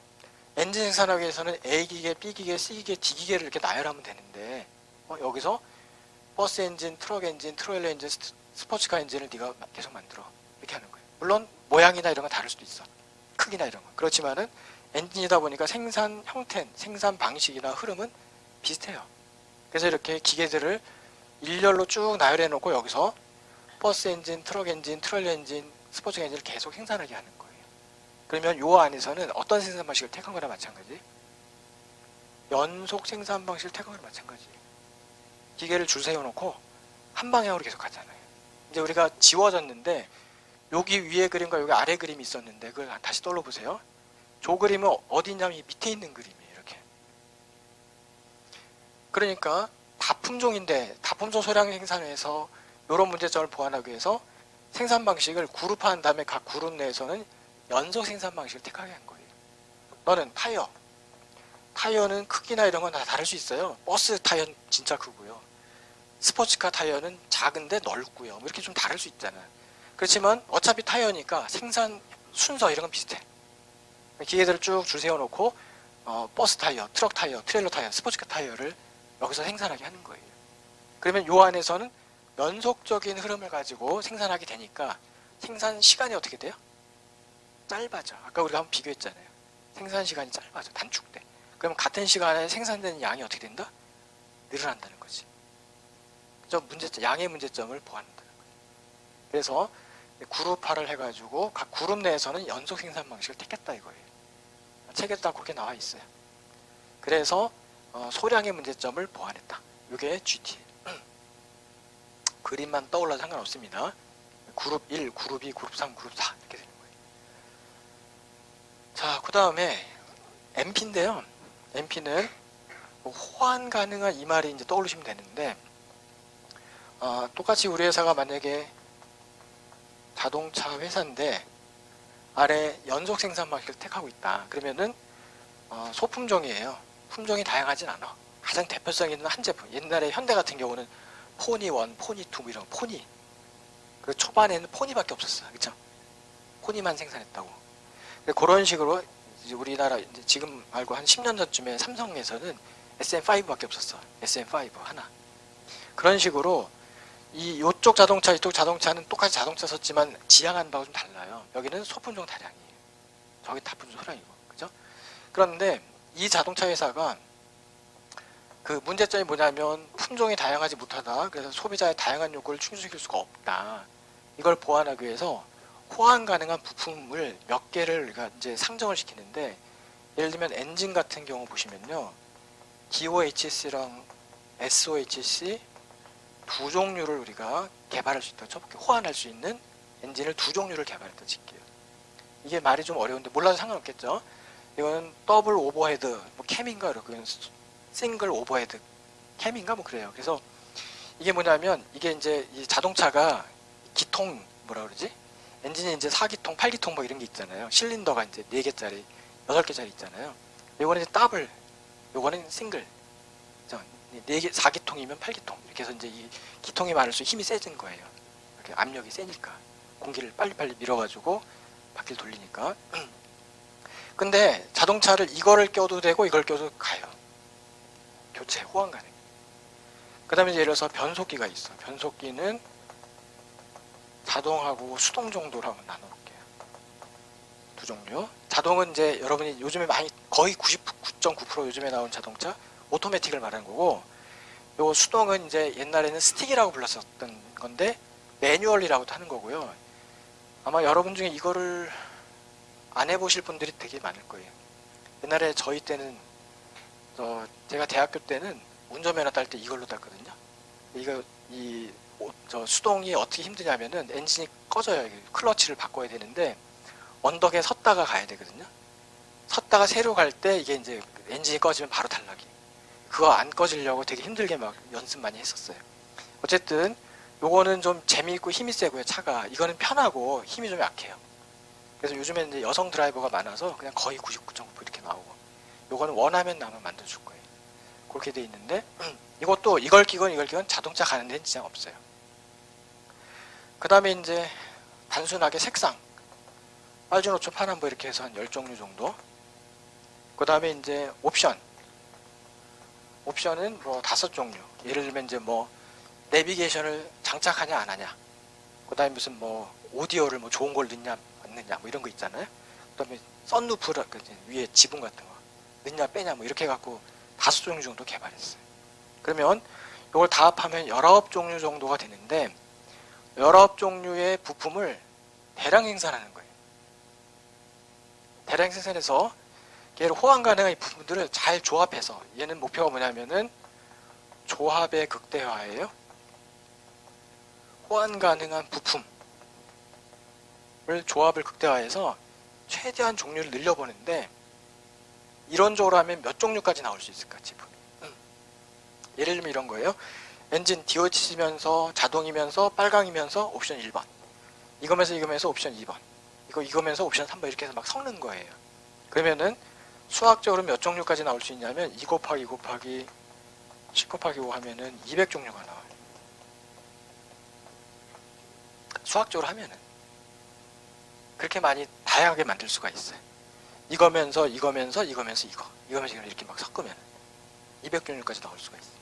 엔진 생산하기 위해서는 A기계, B기계, C기계, D기계를 이렇게 나열하면 되는데 여기서 버스 엔진, 트럭 엔진, 트레일러 엔진, 스포츠카 엔진을 네가 계속 만들어. 이렇게 하는 거예요. 물론 모양이나 이런 건 다를 수도 있어. 크기나 이런 거. 그렇지만은 엔진이다 보니까 생산 형태, 생산 방식이나 흐름은 비슷해요. 그래서 이렇게 기계들을 일렬로 쭉 나열해 놓고 여기서 버스 엔진, 트럭 엔진, 트레일러 엔진, 스포츠 엔진을 계속 생산하게 하는 거예요. 그러면 요 안에서는 어떤 생산 방식을 택한 거나 마찬가지. 연속 생산 방식을 택한 거나 마찬가지. 기계를 줄 세워놓고 한 방향으로 계속 가잖아요. 이제 우리가 지워졌는데 여기 위에 그림과 여기 아래 그림이 있었는데 그걸 다시 떠올려 보세요. 저 그림은 어디 있냐면 이 밑에 있는 그림이에요. 이렇게. 그러니까 다품종인데 다품종 소량 생산해서 이런 문제점을 보완하기 위해서 생산 방식을 그룹화한 다음에 각 그룹 내에서는 연속 생산 방식을 택하게 한 거예요. 너는 타이어는 크기나 이런 건 다 다를 수 있어요. 버스 타이어는 진짜 크고요. 스포츠카 타이어는 작은데 넓고요. 뭐 이렇게 좀 다를 수 있잖아요. 그렇지만 어차피 타이어니까 생산 순서 이런 건 비슷해. 기계들을 쭉 줄 세워놓고 버스 타이어, 트럭 타이어, 트레일러 타이어, 스포츠카 타이어를 여기서 생산하게 하는 거예요. 그러면 요 안에서는 연속적인 흐름을 가지고 생산하게 되니까 생산 시간이 어떻게 돼요? 짧아져. 아까 우리가 한번 비교했잖아요. 생산 시간이 짧아져. 단축돼. 그럼 같은 시간에 생산되는 양이 어떻게 된다? 늘어난다는 거지. 양의 문제점을 보완한다는 거예요. 그래서 그룹화를 해가지고 각 그룹 내에서는 연속 생산 방식을 택했다 이거예요. 책에 딱 그렇게 나와 있어요. 그래서 소량의 문제점을 보완했다. 이게 GT. 그림만 떠올라도 상관없습니다. 그룹 1, 그룹 2, 그룹 3, 그룹 4 이렇게 되는 거예요. 자, 그 다음에 MP인데요. MP는 호환 가능한 이 말이 이제 떠올리시면 되는데, 똑같이 우리 회사가 만약에 자동차 회사인데 아래 연속 생산 방식을 택하고 있다. 그러면은 소품종이에요. 품종이 다양하진 않아. 가장 대표성 있는 한 제품. 옛날에 현대 같은 경우는 포니 1, 포니 2 뭐 이런 포니. 그 초반에는 포니밖에 없었어요. 그쵸? 포니만 생산했다고. 근데 그런 식으로 이제 우리나라 이제 지금 알고 한 10년 전쯤에 삼성에서는 SM5밖에 없었어. SM5 하나. 그런 식으로 요쪽 자동차, 이쪽 자동차는 똑같이 자동차 썼지만 지향하는 바가 좀 달라요. 여기는 소품종 다량이에요. 저기 다품종 소량이고. 그죠? 그런데 이 자동차 회사가 그 문제점이 뭐냐면 품종이 다양하지 못하다. 그래서 소비자의 다양한 요구를 충족시킬 수가 없다. 이걸 보완하기 위해서 호환 가능한 부품을 몇 개를 우리가 이제 상정을 시키는데, 예를 들면 엔진 같은 경우 보시면요, DOHC랑 SOHC 두 종류를 우리가 개발할 수 있다. 저렇게 호환할 수 있는 엔진을 두 종류를 개발했다 칠게요. 이게 말이 좀 어려운데 몰라도 상관없겠죠. 이거는 더블 오버헤드, 뭐 캠인가 그러고 싱글 오버헤드 캠인가 뭐 그래요. 그래서 이게 뭐냐면 이게 이제 이 자동차가 기통 뭐라 그러지? 엔진이 이제 4기통, 8기통 뭐 이런 게 있잖아요. 실린더가 이제 4개짜리, 6개짜리 있잖아요. 요거는 이제 더블, 요거는 싱글. 4개, 4기통이면 8기통. 이렇게 해서 이제 이 기통이 많을수록 힘이 세진 거예요. 이렇게 압력이 세니까. 공기를 빨리빨리 밀어가지고 바퀴를 돌리니까. 근데 자동차를 이거를 껴도 되고 이걸 껴도 가요. 교체, 호환 가능. 그 다음에 예를 들어서 변속기가 있어. 변속기는 자동하고 수동 정도로 한번 나눠볼게요. 두 종류. 자동은 이제 여러분이 요즘에 많이 거의 99.9% 요즘에 나온 자동차 오토매틱을 말하는 거고, 요 수동은 이제 옛날에는 스틱이라고 불렀었던 건데 매뉴얼이라고도 하는 거고요. 아마 여러분 중에 이거를 안 해보실 분들이 되게 많을 거예요. 옛날에 저희 때는 제가 대학교 때는 운전면허 딸 때 이걸로 땄거든요. 이거 저 수동이 어떻게 힘드냐면은 엔진이 꺼져요. 클러치를 바꿔야 되는데 언덕에 섰다가 가야 되거든요. 섰다가 새로 갈 때 이게 이제 엔진이 꺼지면 바로 탈락이. 그거 안 꺼지려고 되게 힘들게 막 연습 많이 했었어요. 어쨌든 요거는 좀 재미있고 힘이 세고요. 차가 이거는 편하고 힘이 좀 약해요. 그래서 요즘에 이제 여성 드라이버가 많아서 그냥 거의 99.9% 이렇게 나오고, 요거는 원하면 나면 만들어줄 거예요. 그렇게 돼 있는데 이것도 이걸 끼건 자동차 가는 데는 지장 없어요. 그 다음에 이제 단순하게 색상 빨주노초 파란보 이렇게 해서 한 10종류 정도. 그 다음에 이제 옵션은 뭐 5종류. 예를 들면 이제 뭐 내비게이션을 장착하냐 안 하냐, 그 다음에 무슨 뭐 오디오를 뭐 좋은 걸 넣냐 안 넣냐 뭐 이런 거 있잖아요. 그 다음에 썬루프를 위에 지붕 같은 거 넣냐 빼냐 뭐 이렇게 해갖고 5종류 정도 개발했어요. 그러면 이걸 다 합하면 19종류 정도가 되는데, 19종류의 부품을 대량 생산하는 거예요. 대량 생산해서 얘를 호환 가능한 이 부품들을 잘 조합해서, 얘는 목표가 뭐냐면은 조합의 극대화예요. 호환 가능한 부품을 조합을 극대화해서 최대한 종류를 늘려보는데, 이론적으로 하면 몇 종류까지 나올 수 있을까 제품이. 예를 들면 이런 거예요. 엔진 DOHC면서 자동이면서 빨강이면서 옵션 1번, 이거면서 옵션 2번, 이거면서 옵션 3번 이렇게 해서 막 섞는 거예요. 그러면은 수학적으로 몇 종류까지 나올 수 있냐면 2 곱하기 2 곱하기 10 곱하기 5 하면은 200종류가 나와요. 수학적으로 하면은 그렇게 많이 다양하게 만들 수가 있어요. 이거면서 이거 이렇게 막 섞으면 200종류까지 나올 수가 있어요.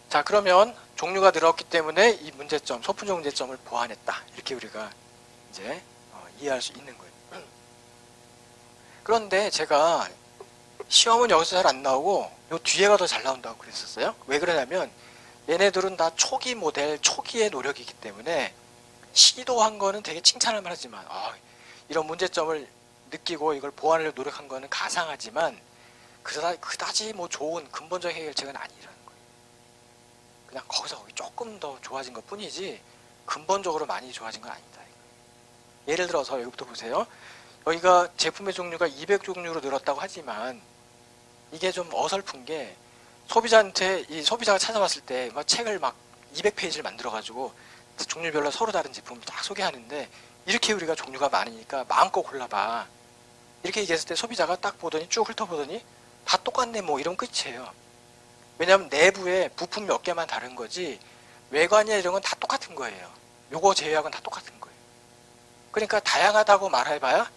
자, 그러면 종류가 늘었기 때문에 이 문제점, 소품종 문제점을 보완했다. 이렇게 우리가 이제 이해할 수 있는 거예요. 그런데 제가 시험은 여기서 잘 안 나오고 요 뒤에가 더 잘 나온다고 그랬었어요. 왜 그러냐면 얘네들은 다 초기 모델, 초기의 노력이기 때문에 시도한 거는 되게 칭찬할 만하지만 이런 문제점을 느끼고 이걸 보완하려고 노력한 거는 가상하지만 그다지 뭐 좋은 근본적 해결책은 아니라는 거예요. 그냥 거기 조금 더 좋아진 것 뿐이지 근본적으로 많이 좋아진 건 아니다. 예를 들어서 여기부터 보세요. 여기가 제품의 종류가 200종류로 늘었다고 하지만 이게 좀 어설픈 게, 소비자한테 이 소비자가 찾아왔을 때 막 책을 막 200페이지를 만들어 가지고 종류별로 서로 다른 제품을 딱 소개하는데, 이렇게 우리가 종류가 많으니까 마음껏 골라봐 이렇게 얘기했을 때 소비자가 딱 보더니 쭉 훑어보더니 다 똑같네 뭐 이러면 끝이에요. 왜냐하면 내부에 부품 몇 개만 다른 거지 외관이나 이런 건 다 똑같은 거예요. 요거 제외하고는 다 똑같은 거예요. 그러니까 다양하다고 말해봐야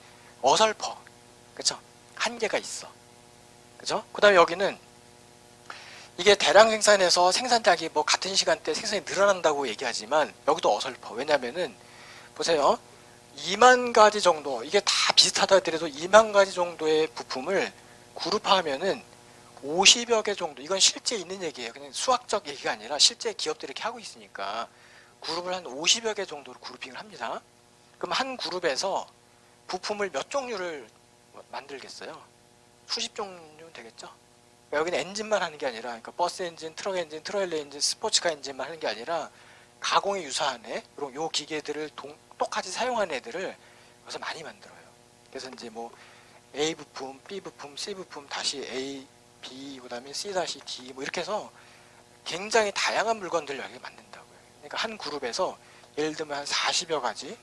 어설퍼. 그쵸? 한계가 있어. 그죠? 그 다음에 여기는 이게 대량 생산해서 생산량이 뭐 같은 시간대에 생산이 늘어난다고 얘기하지만 여기도 어설퍼. 왜냐면은 보세요. 2만 가지 정도, 이게 다 비슷하다 하더라도 2만 가지 정도의 부품을 그룹화하면은 50여 개 정도, 이건 실제 있는 얘기예요. 그냥 수학적 얘기가 아니라 실제 기업들이 이렇게 하고 있으니까 그룹을 한 50여 개 정도로 그룹핑을 합니다. 그럼 한 그룹에서 부품을 몇 종류를 만들겠어요? 수십 종류 되겠죠? 그러니까 여기는 엔진만 하는 게 아니라, 그러니까 버스 엔진, 트럭 엔진, 트레일러 엔진, 스포츠카 엔진만 하는 게 아니라 가공에 유사한 애, 그리고 요 기계들을 똑같이 사용하는 애들을 여기서 많이 만들어요. 그래서 이제 뭐 A 부품, B 부품, C 부품, 다시 A, B, 그 다음에 C 다시 D 뭐 이렇게 해서 굉장히 다양한 물건들을 여기 만든다고요. 그러니까 한 그룹에서 예를 들면 한 40여 가지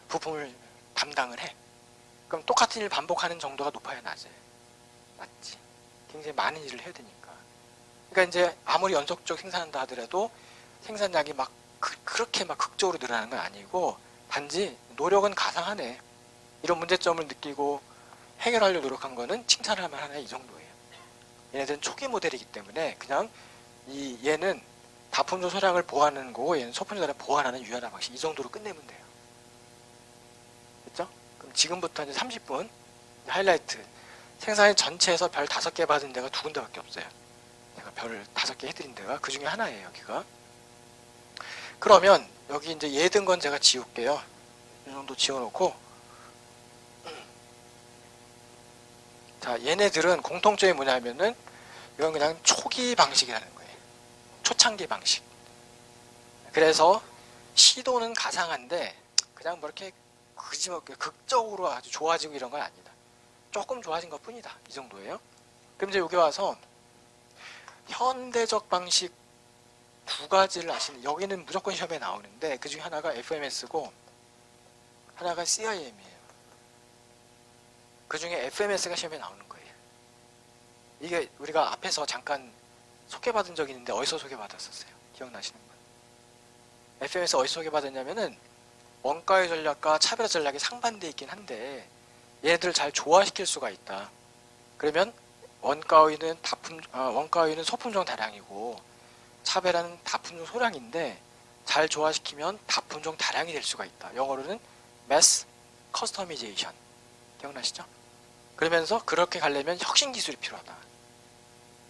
부품을 담당을 해. 그럼 똑같은 일 반복하는 정도가 높아야 낮아요. 맞지? 굉장히 많은 일을 해야 되니까. 그러니까 이제 아무리 연속적 생산한다 하더라도 생산량이 막 그렇게 막 극적으로 늘어나는 건 아니고 단지 노력은 가상하네. 이런 문제점을 느끼고 해결하려고 노력한 거는 칭찬할 만하네 이 정도예요. 얘네들은 초기 모델이기 때문에 그냥 얘는 다품종 소량을 보완하는 거고 얘는 소품종 소량을 보완하는 유연한 방식 이 정도로 끝내면 돼요. 됐죠? 그럼 지금부터 이제 30분 하이라이트 생산의 전체에서 별 5개 받은 데가 2군데밖에 없어요. 제가 별 5개 해드린 데가 그 중에 하나예요. 여기가. 그러면 여기 이제 얘 든 건 제가 지울게요. 이 정도 지워놓고 자 얘네들은 공통점이 뭐냐면은 이건 그냥 초기 방식이라는 거예요. 초창기 방식. 그래서 시도는 가상한데 그냥 뭐 이렇게 극적으로 아주 좋아지고 이런 건 아니다. 조금 좋아진 것 뿐이다. 이 정도예요. 그럼 이제 여기 와서 현대적 방식 2가지를 아시는, 여기는 무조건 시험에 나오는데 그 중에 하나가 FMS고 하나가 CIM이에요. 그 중에 FMS가 시험에 나오는 거예요. 이게 우리가 앞에서 잠깐 소개받은 적이 있는데 어디서 소개받았었어요? 기억나시는 분? FMS 어디서 소개받았냐면은 원가의 전략과 차별화 전략이 상반되어 있긴 한데 얘네들을 잘 조화시킬 수가 있다. 그러면 원가의 소품종 다량이고 차별화는 다품종 소량인데 잘 조화시키면 다품종 다량이 될 수가 있다. 영어로는 mass customization. 기억나시죠? 그러면서 그렇게 가려면 혁신 기술이 필요하다.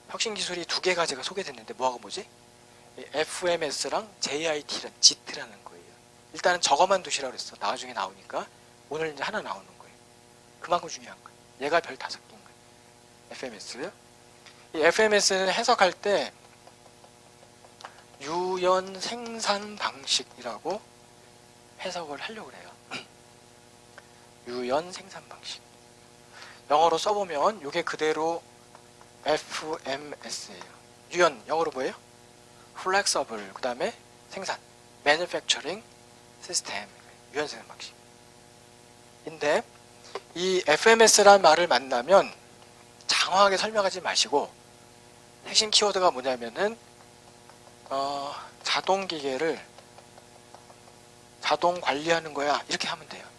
혁신 기술이 2개가 제가 소개됐는데 뭐하고 뭐지? FMS랑 JIT라는 거예요. 일단은 저거만 두시라고 그랬어. 나중에 나오니까. 오늘 이제 하나 나오는 거예요. 그만큼 중요한 거예요. 얘가 별 5개인 거예요. FMS. 이 FMS는 해석할 때 유연 생산 방식이라고 해석을 하려고 해요. 유연 생산 방식. 영어로 써보면 이게 그대로 FMS예요. 유연, 영어로 뭐예요? Flexible, 그 다음에 생산, Manufacturing System, 유연 생산 방식. 인데 이 FMS라는 말을 만나면 장황하게 설명하지 마시고 핵심 키워드가 뭐냐면은 자동 기계를 자동 관리하는 거야 이렇게 하면 돼요.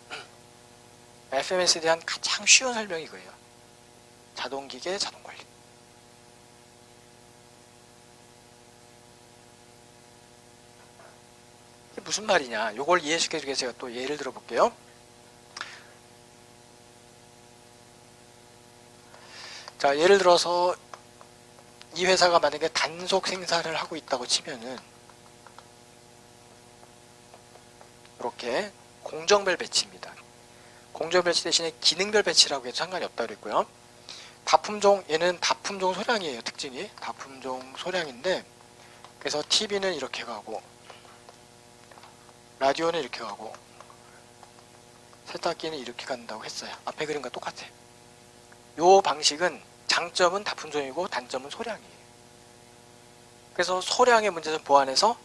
FMS에 대한 가장 쉬운 설명이 이거예요. 자동 기계 자동 관리. 이게 무슨 말이냐? 요걸 이해시켜주기 위해서 제가 또 예를 들어 볼게요. 자, 예를 들어서 이 회사가 만약에 단속 생산을 하고 있다고 치면은 이렇게 공정별 배치입니다. 공정별 배치 대신에 기능별 배치라고 해도 상관이 없다고 그랬고요. 다품종, 얘는 다품종 소량이에요. 특징이 다품종 소량인데 그래서 TV는 이렇게 가고 라디오는 이렇게 가고 세탁기는 이렇게 간다고 했어요. 앞에 그림과 똑같아요. 요 방식은 장점은 다품종이고 단점은 소량이에요. 그래서 소량의 문제점 보완해서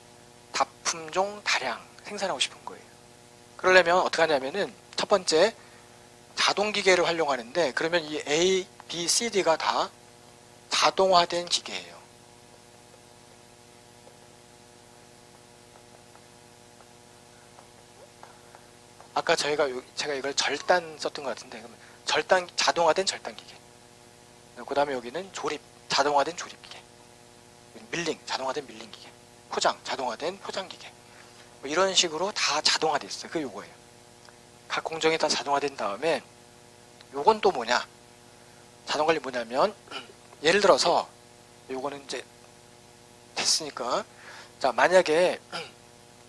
다품종 다량 생산하고 싶은 거예요. 그러려면 어떻게 하냐면은 첫 번째 자동기계를 활용하는데 그러면 이 A, B, C, D가 다 자동화된 기계예요. 아까 제가 이걸 절단 썼던 것 같은데, 그러면 자동화된 절단 기계. 그 다음에 여기는 자동화된 조립 기계. 자동화된 밀링 기계. 자동화된 포장 기계. 뭐 이런 식으로 다 자동화돼 있어요. 그게 요거예요. 각 공정이 다 자동화된 다음에 요건 또 뭐냐? 자동관리 뭐냐면 예를 들어서 요거는 이제 됐으니까, 자, 만약에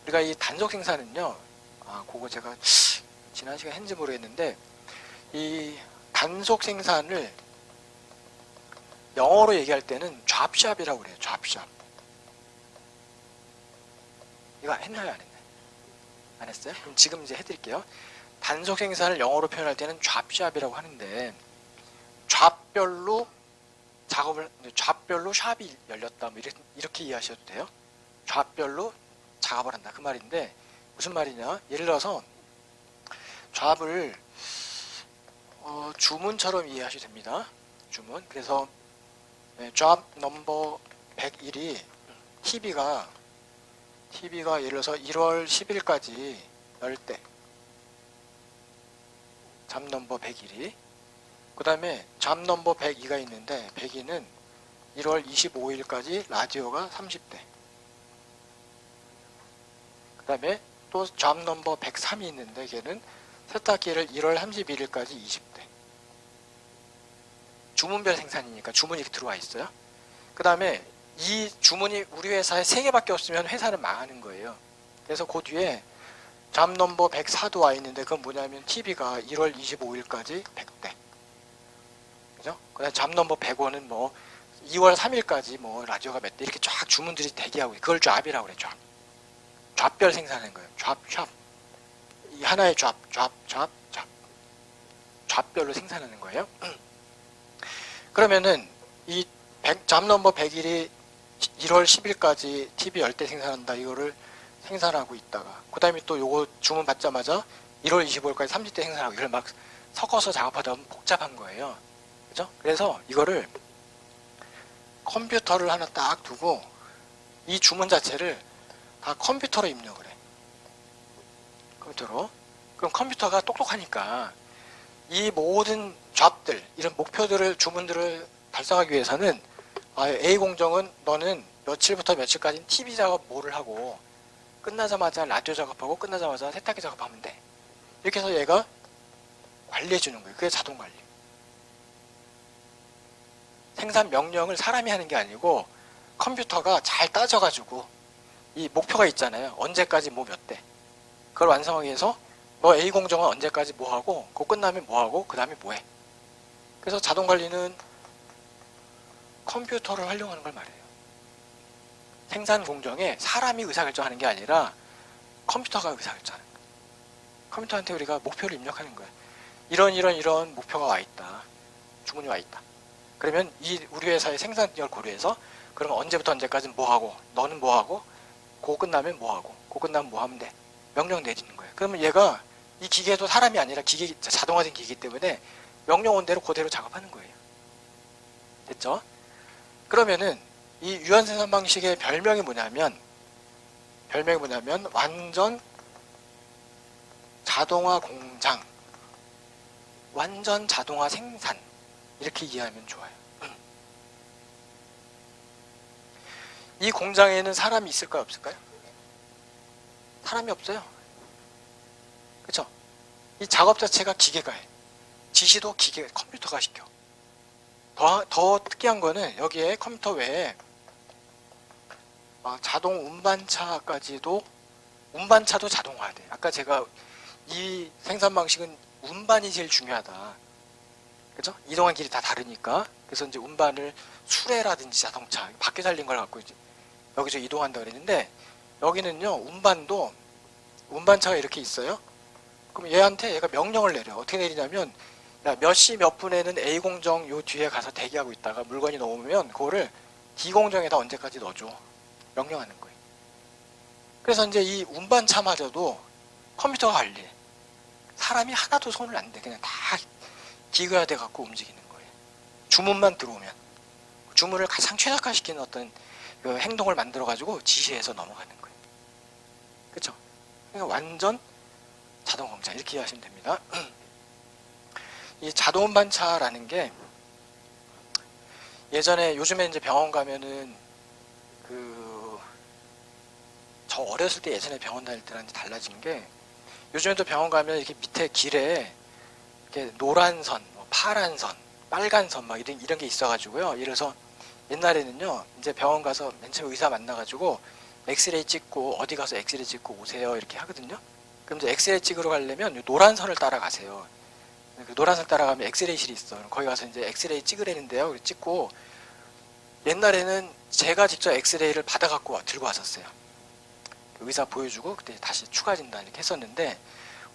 우리가 이 단속 생산은요, 그거 제가 지난 시간에 했는지 모르겠는데, 이 단속 생산을 영어로 얘기할 때는 잡샵이라고 그래요. 잡샵. 이거 했나요? 안 했나요? 안 했어요? 그럼 지금 이제 해드릴게요. 단속 생산을 영어로 표현할 때는 잡샵이라고 하는데, 잡별로 샵이 열렸다, 뭐 이렇게 이해하셔도 돼요. 잡별로 작업을 한다, 그 말인데, 무슨 말이냐? 예를 들어서 잡을 주문처럼 이해하셔도 됩니다. 주문. 그래서 잡 넘버 101이 TV가 예를 들어서 1월 10일까지 열 때, 잡 넘버 101이, 그 다음에 잡 넘버 102가 있는데 102는 1월 25일까지 라디오가 30대, 그 다음에 또 잡 넘버 103이 있는데 걔는 세탁기를 1월 31일까지 20대. 주문별 생산이니까 주문이 이렇게 들어와 있어요. 그 다음에 이 주문이 우리 회사에 3개밖에 없으면 회사는 망하는 거예요. 그래서 그 뒤에 잡 넘버 104도 와 있는데 그건 뭐냐면 TV가 1월 25일까지 100대. 그죠? 그 다음에 잡 넘버 105는 뭐 2월 3일까지 뭐 라디오가 몇 대, 이렇게 쫙 주문들이 대기하고, 그걸 잡이라고 그래. 잡별 생산하는 거예요. 샵. 이 하나의 잡별로 생산하는 거예요. 그러면은 이 잡 넘버 101이 1월 10일까지 TV 10대 생산한다, 이거를 생산하고 있다가, 그 다음에 또 요거 주문 받자마자 1월 25일까지 30대 생산하고, 이걸 막 섞어서 작업하다 보면 복잡한 거예요. 그죠? 그래서 이거를 컴퓨터를 하나 딱 두고 이 주문 자체를 다 컴퓨터로 입력을 해. 컴퓨터로. 그럼 컴퓨터가 똑똑하니까 이 모든 잡들, 이런 목표들을, 주문들을 달성하기 위해서는 A 공정은 너는 며칠부터 며칠까지 TV 작업 뭐를 하고, 끝나자마자 라디오 작업하고, 끝나자마자 세탁기 작업하면 돼. 이렇게 해서 얘가 관리해 주는 거예요. 그게 자동 관리. 생산 명령을 사람이 하는 게 아니고 컴퓨터가 잘 따져가지고, 이 목표가 있잖아요. 언제까지 뭐 몇 대. 그걸 완성하기 위해서 너 A 공정은 언제까지 뭐 하고, 그거 끝나면 뭐 하고, 그 다음에 뭐 해. 그래서 자동 관리는 컴퓨터를 활용하는 걸 말해요. 생산 공정에 사람이 의사결정하는 게 아니라 컴퓨터가 의사결정하는 거예요. 컴퓨터한테 우리가 목표를 입력하는 거예요. 이런 목표가 와 있다. 주문이 와 있다. 그러면 우리 회사의 생산력을 고려해서, 그러면 언제부터 언제까지는 뭐 하고, 너는 뭐 하고, 그거 끝나면 뭐 하고, 그거 끝나면 뭐 하면 돼. 명령 내리는 거예요. 그러면 얘가, 이 기계도 사람이 아니라 자동화된 기계이기 때문에 명령 온 대로 그대로 작업하는 거예요. 됐죠? 그러면은 이 유한 생산 방식의 별명이 뭐냐면 완전 자동화 공장, 완전 자동화 생산, 이렇게 이해하면 좋아요. 이 공장에는 사람이 있을까요, 없을까요? 사람이 없어요. 그렇죠? 이 작업 자체가 기계가 해. 지시도 컴퓨터가 시켜. 더 특이한 거는 여기에 컴퓨터 외에 자동 운반차까지도, 운반차도 자동화돼. 아까 제가 이 생산 방식은 운반이 제일 중요하다. 그죠? 이동한 길이 다 다르니까. 그래서 이제 운반을 수레라든지 자동차, 밖에 달린 걸 갖고 이제 여기저기 이동한다 그랬는데, 여기는요, 운반차가 이렇게 있어요. 그럼 얘가 명령을 내려. 어떻게 내리냐면, 몇 시 몇 분에는 A 공정 요 뒤에 가서 대기하고 있다가 물건이 넘으면 그거를 D 공정에다 언제까지 넣어줘. 명령하는 거예요. 그래서 이제 이 운반차마저도 컴퓨터가 관리해. 사람이 하나도 손을 안 대. 그냥 다 기계화 돼 갖고 움직이는 거예요. 주문만 들어오면. 주문을 가장 최적화시키는 어떤 그 행동을 만들어 가지고 지시해서 넘어가는 거예요. 그렇죠? 그러니까 완전 자동 공장 이렇게 이해하시면 됩니다. 이 자동 운반차라는 게 예전에 요즘에 이제 병원 가면은 저 어렸을 때 예전에 병원 다닐 때랑 달라진 게 요즘에도 병원 가면 이렇게 밑에 길에 이렇게 노란 선, 파란 선, 빨간 선 막 이런 게 있어가지고요. 예를 들어서 옛날에는요, 이제 병원 가서 맨 처음에 의사 만나가지고 엑스레이 찍고 어디 가서 엑스레이 찍고 오세요 이렇게 하거든요. 그럼 이제 엑스레이 찍으러 가려면 노란 선을 따라가세요. 그 노란 선 따라가면 엑스레이실이 있어. 거기 가서 이제 엑스레이 찍으라는데요. 찍고 옛날에는 제가 직접 엑스레이를 받아갖고 들고 왔었어요. 의사 보여주고 그때 다시 추가 진단 이렇게 했었는데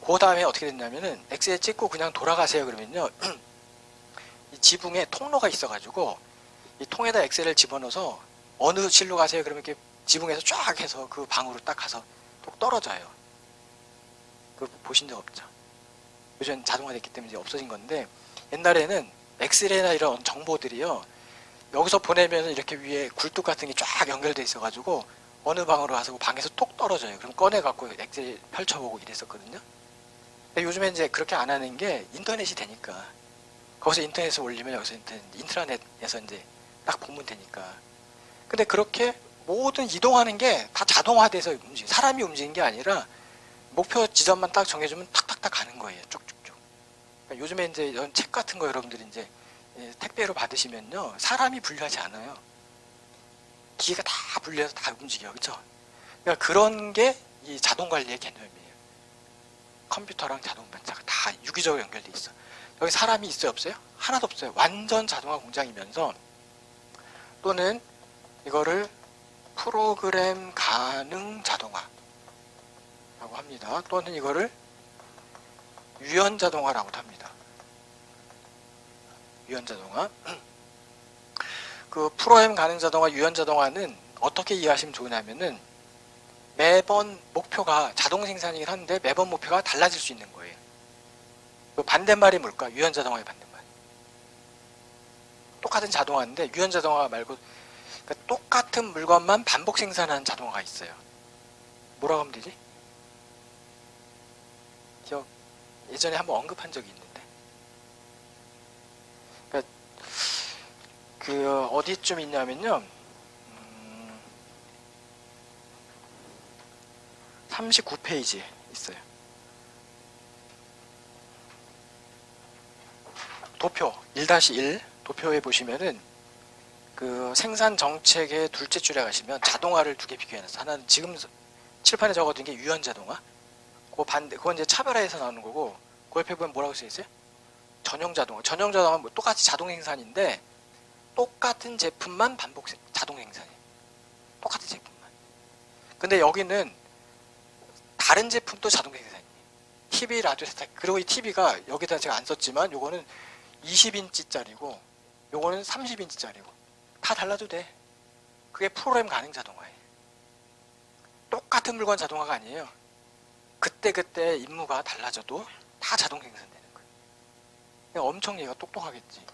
그 다음에 어떻게 됐냐면은 엑스레이 찍고 그냥 돌아가세요 그러면요 이 지붕에 통로가 있어가지고 이 통에다 엑스레이를 집어넣어서 어느 실로 가세요 그러면 이렇게 지붕에서 쫙 해서 그 방으로 딱 가서 톡 떨어져요. 그거 보신 적 없죠? 요즘 자동화됐기 때문에 이제 없어진 건데 옛날에는 엑스레이나 이런 정보들이요 여기서 보내면 이렇게 위에 굴뚝 같은 게 쫙 연결돼 있어가지고 어느 방으로 가서 그 방에서 톡 떨어져요. 그럼 꺼내갖고 엑스레이 펼쳐보고 이랬었거든요. 근데 요즘에 이제 그렇게 안 하는 게 인터넷이 되니까 거기서 인터넷에 올리면 여기서 인트라넷에서 이제 딱 보면 되니까. 근데 그렇게 모든 이동하는 게 다 자동화돼서 사람이 움직이는 게 아니라 목표 지점만 딱 정해주면 탁탁탁 가는 거예요. 쭉쭉쭉. 그러니까 요즘에 이제 이런 책 같은 거 여러분들이 이제 택배로 받으시면요 사람이 분류하지 않아요. 기계가 다 분리해서 다 움직여요. 그렇죠? 그러니까 그런 게 이 자동 관리의 개념이에요. 컴퓨터랑 자동 반차가 다 유기적으로 연결돼 있어. 여기 사람이 있어요, 없어요? 하나도 없어요. 완전 자동화 공장이면서 또는 이거를 프로그램 가능 자동화라고 합니다. 또는 이거를 유연 자동화라고도 합니다. 유연 자동화. 그 프로그램 가능 자동화, 유연 자동화는 어떻게 이해하시면 좋으냐면은 매번 목표가 자동 생산이긴 한데 매번 목표가 달라질 수 있는 거예요. 그 반대말이 뭘까? 유연 자동화의 반대말. 똑같은 자동화인데 유연 자동화 말고 그러니까 똑같은 물건만 반복 생산하는 자동화가 있어요. 뭐라고 하면 되지? 기억 예전에 한번 언급한 적이 있는데. 그러니까 그 어디쯤 있냐면요. 39페이지에 있어요. 도표 1-1 도표에 보시면은 그 생산 정책의 둘째 줄에 가시면 자동화를 두 개 비교해놨어요. 하나는 지금 칠판에 적어둔 게 유연 자동화. 그 반대, 그건 이제 차별화해서 나오는 거고, 그 옆에 보면 뭐라고 써 있어요? 전용 자동화. 전용 자동화는 뭐 똑같이 자동 생산인데 똑같은 제품만 반복 자동 생산이에요. 똑같은 제품만. 근데 여기는 다른 제품도 자동 생산이에요. TV, 라디오, 세탁기. 그리고 이 TV가 여기다 제가 안 썼지만 요거는 20인치짜리고 요거는 30인치짜리고 다 달라도 돼. 그게 프로그램 가능 자동화예요. 똑같은 물건 자동화가 아니에요. 그때그때 임무가 달라져도 다 자동 생산되는 거예요. 엄청 얘가 똑똑하겠지.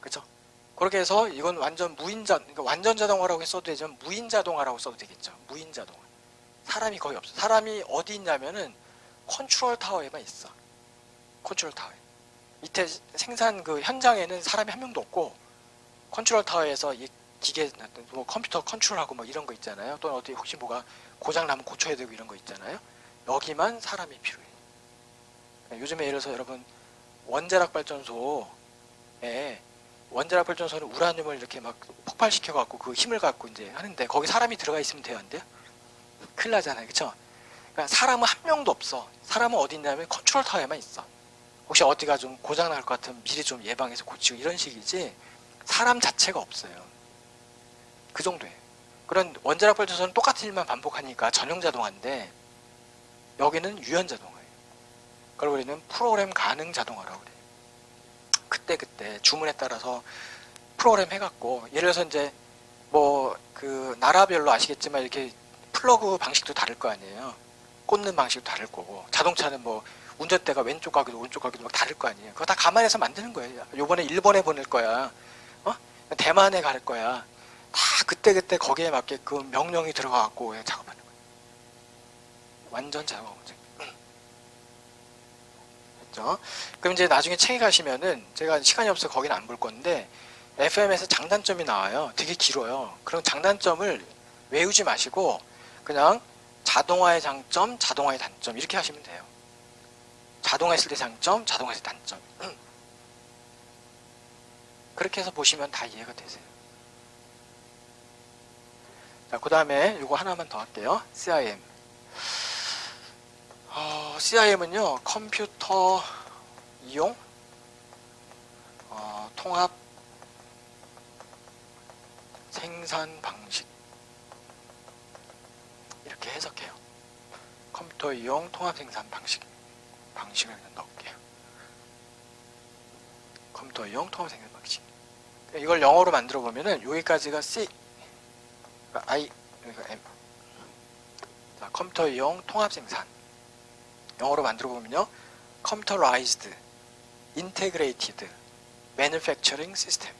그죠? 그렇게 해서 이건 완전 그러니까 완전 자동화라고 써도 되지만 무인 자동화라고 써도 되겠죠. 무인 자동화. 사람이 거의 없어. 사람이 어디 있냐면은 컨트롤 타워에만 있어. 컨트롤 타워에. 밑에 생산 그 현장에는 사람이 한 명도 없고 컨트롤 타워에서 이 기계 뭐 컴퓨터 컨트롤하고 뭐 이런 거 있잖아요. 또는 어디 혹시 뭐가 고장 나면 고쳐야 되고 이런 거 있잖아요. 여기만 사람이 필요해. 요즘에 예를 들어서 여러분 원자력 발전소에 원자력 발전소는 우라늄을 이렇게 막 폭발시켜 갖고 그 힘을 갖고 이제 하는데 거기 사람이 들어가 있으면 돼요, 안 돼요? 큰일 나잖아요, 그렇죠? 그러니까 사람은 한 명도 없어. 사람은 어디 있냐면 컨트롤 타워에만 있어. 혹시 어디가 좀 고장 날 것 같으면 미리 좀 예방해서 고치고 이런 식이지 사람 자체가 없어요. 그 정도예요. 그런 원자력 발전소는 똑같은 일만 반복하니까 전용 자동화인데 여기는 유연 자동화예요. 그걸 우리는 프로그램 가능 자동화라고 그래요. 그때 주문에 따라서 프로그램 해갖고 예를 들어서 이제 뭐 그 나라별로 아시겠지만 이렇게 플러그 방식도 다를 거 아니에요. 꽂는 방식도 다를 거고 자동차는 뭐 운전대가 왼쪽 가기도 오른쪽 가기도 막 다를 거 아니에요. 그거 다 감안해서 만드는 거예요. 요번에 일본에 보낼 거야. 대만에 갈 거야. 다 그때 거기에 맞게 그 명령이 들어가갖고 작업하는 거예요. 완전 자동화 문제. 그죠? 그럼 이제 나중에 책에 가시면은 제가 시간이 없어서 거기는 안 볼 건데 FM에서 장단점이 나와요. 되게 길어요. 그럼 장단점을 외우지 마시고 그냥 자동화의 장점, 자동화의 단점 이렇게 하시면 돼요. 자동화했을 때 장점, 자동화했을 때 단점. 그렇게 해서 보시면 다 이해가 되세요. 자, 그 다음에 이거 하나만 더 할게요. CIM. CIM은요, 컴퓨터 이용 통합 생산 방식 이렇게 해석해요. 컴퓨터 이용 통합 생산 방식을 그냥 넣을게요. 컴퓨터 이용 통합 생산 방식. 이걸 영어로 만들어 보면은 여기까지가 C, 그러니까 I, 그러니까 M. 자, 컴퓨터 이용 통합 생산. 영어로 만들어 보면요, Computerized, Integrated Manufacturing System.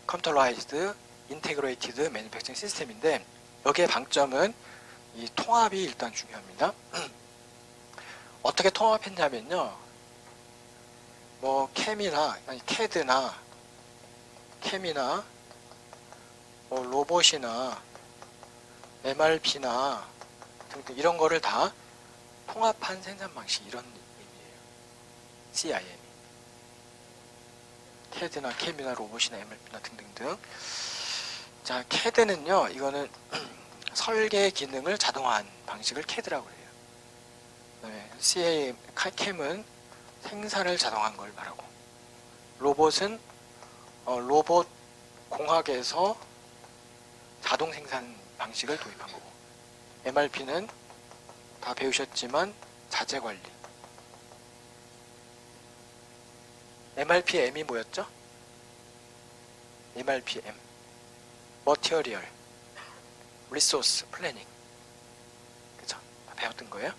Computerized, Integrated Manufacturing System인데 여기에 방점은 이 통합이 일단 중요합니다. 어떻게 통합했냐면요, 뭐 캠이나 CAD나 뭐 로봇이나 MRP나 등등 이런 거를 다 통합한 생산 방식 이런 의미예요. CIM이. CAD나 캠이나 로봇이나 MRP나 등등등. 자, CAD는요, 이거는 설계 기능을 자동화한 방식을 CAD라고 해요. 네, CAM은 생산을 자동화한 걸 말하고, 로봇은 로봇 공학에서 자동 생산 방식을 도입한 거고, MRP는 다 배우셨지만 자재 관리. MRP M이 뭐였죠? MRP M. Material, Resource Planning. 그죠? 다 배웠던 거예요?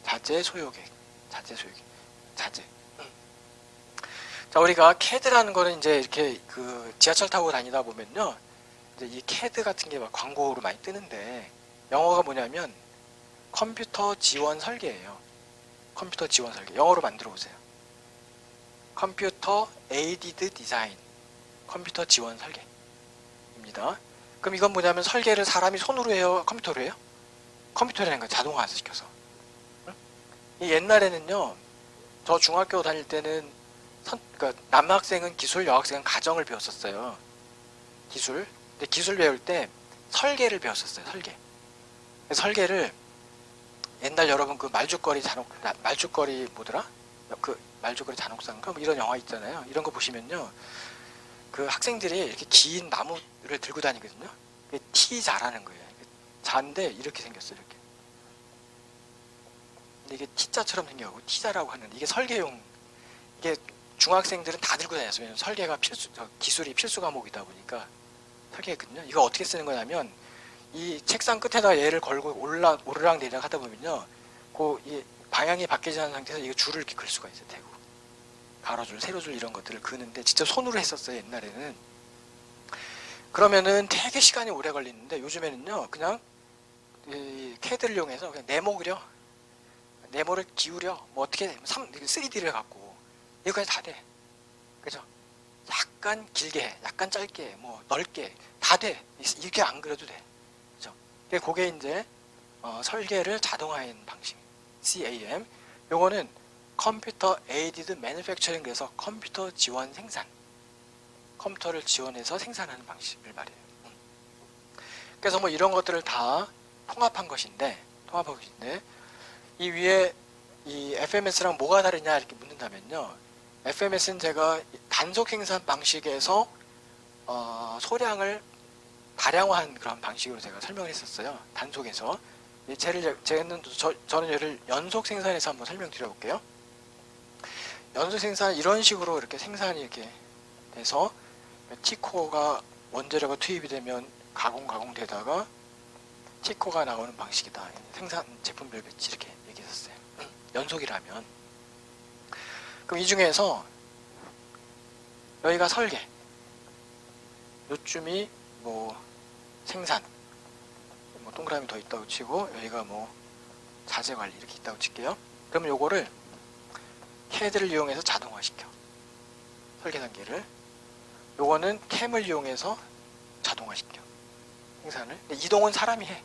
자재 소요계획. 자재. 자, 우리가 CAD라는 거는 이제 이렇게 그 지하철 타고 다니다 보면요, 이제 이 CAD 같은 게 막 광고로 많이 뜨는데 영어가 뭐냐면 컴퓨터 지원 설계예요. 컴퓨터 지원 설계. 영어로 만들어 보세요. 컴퓨터 에이디드 디자인. 컴퓨터 지원 설계입니다. 그럼 이건 뭐냐면 설계를 사람이 손으로 해요? 컴퓨터로 해요? 컴퓨터라는 거 자동화 시켜서. 이 옛날에는요, 저 중학교 다닐 때는 그러니까 남학생은 기술, 여학생은 가정을 배웠었어요. 기술. 근데 기술 배울 때 설계를 배웠었어요. 설계를 옛날 여러분 그 말죽거리 뭐더라? 그 말죽거리 잔혹사인가? 뭐 이런 영화 있잖아요. 이런 거 보시면요, 그 학생들이 이렇게 긴 나무를 들고 다니거든요. 티 자라는 거예요. 자인데 이렇게 생겼어요. 이렇게. 근데 이게 T자처럼 생겨가고 T자라고 하는, 이게 설계용, 이게 중학생들은 다 들고 다녔어요. 왜냐면 설계가 기술이 필수 과목이다 보니까 설계했거든요. 이거 어떻게 쓰는 거냐면 이 책상 끝에다 얘를 걸고 오르락 내리락 하다 보면요, 이 방향이 바뀌지 않은 상태에서 이거 줄을 이렇게 긁을 수가 있어요. 대고 가로줄, 세로줄 이런 것들을 그는데 직접 손으로 했었어요. 옛날에는. 그러면은 되게 시간이 오래 걸리는데 요즘에는요, 그냥 이 CAD를 이용해서 그냥 네모를 기울여, 뭐 어떻게 3D를 갖고 이거까지 다 돼. 그죠? 약간 길게 해, 약간 짧게, 뭐 넓게 다 돼. 이렇게 안 그려도 돼. 그죠? 그게 이제 설계를 자동화한 방식, CAM. 요거는 컴퓨터 에이디드 매니팩처링, 그래서 컴퓨터 지원 생산, 컴퓨터를 지원해서 생산하는 방식을 말해요. 그래서 뭐 이런 것들을 다 통합한 것인데 이 위에 이 FMS랑 뭐가 다르냐 이렇게 묻는다면요, FMS는 제가 단속 생산 방식에서 소량을 다량화한 그런 방식으로 제가 설명을 했었어요. 단속에서. 저는 얘를 연속 생산해서 한번 설명드려볼게요. 연속 생산, 이런 식으로 이렇게 생산이 이렇게 돼서 T코어가 원재료가 투입이 되면 가공되다가 T코어가 나오는 방식이다. 생산 제품별 배치 이렇게 얘기했었어요. 연속이라면. 그럼 이 중에서 여기가 설계, 요쯤이 뭐 생산, 뭐 동그라미 더 있다고 치고 여기가 뭐 자재 관리 이렇게 있다고 칠게요. 그러면 요거를 CAD를 이용해서 자동화시켜. 설계 단계를. 요거는 CAM을 이용해서 자동화시켜. 생산을. 근데 이동은 사람이 해.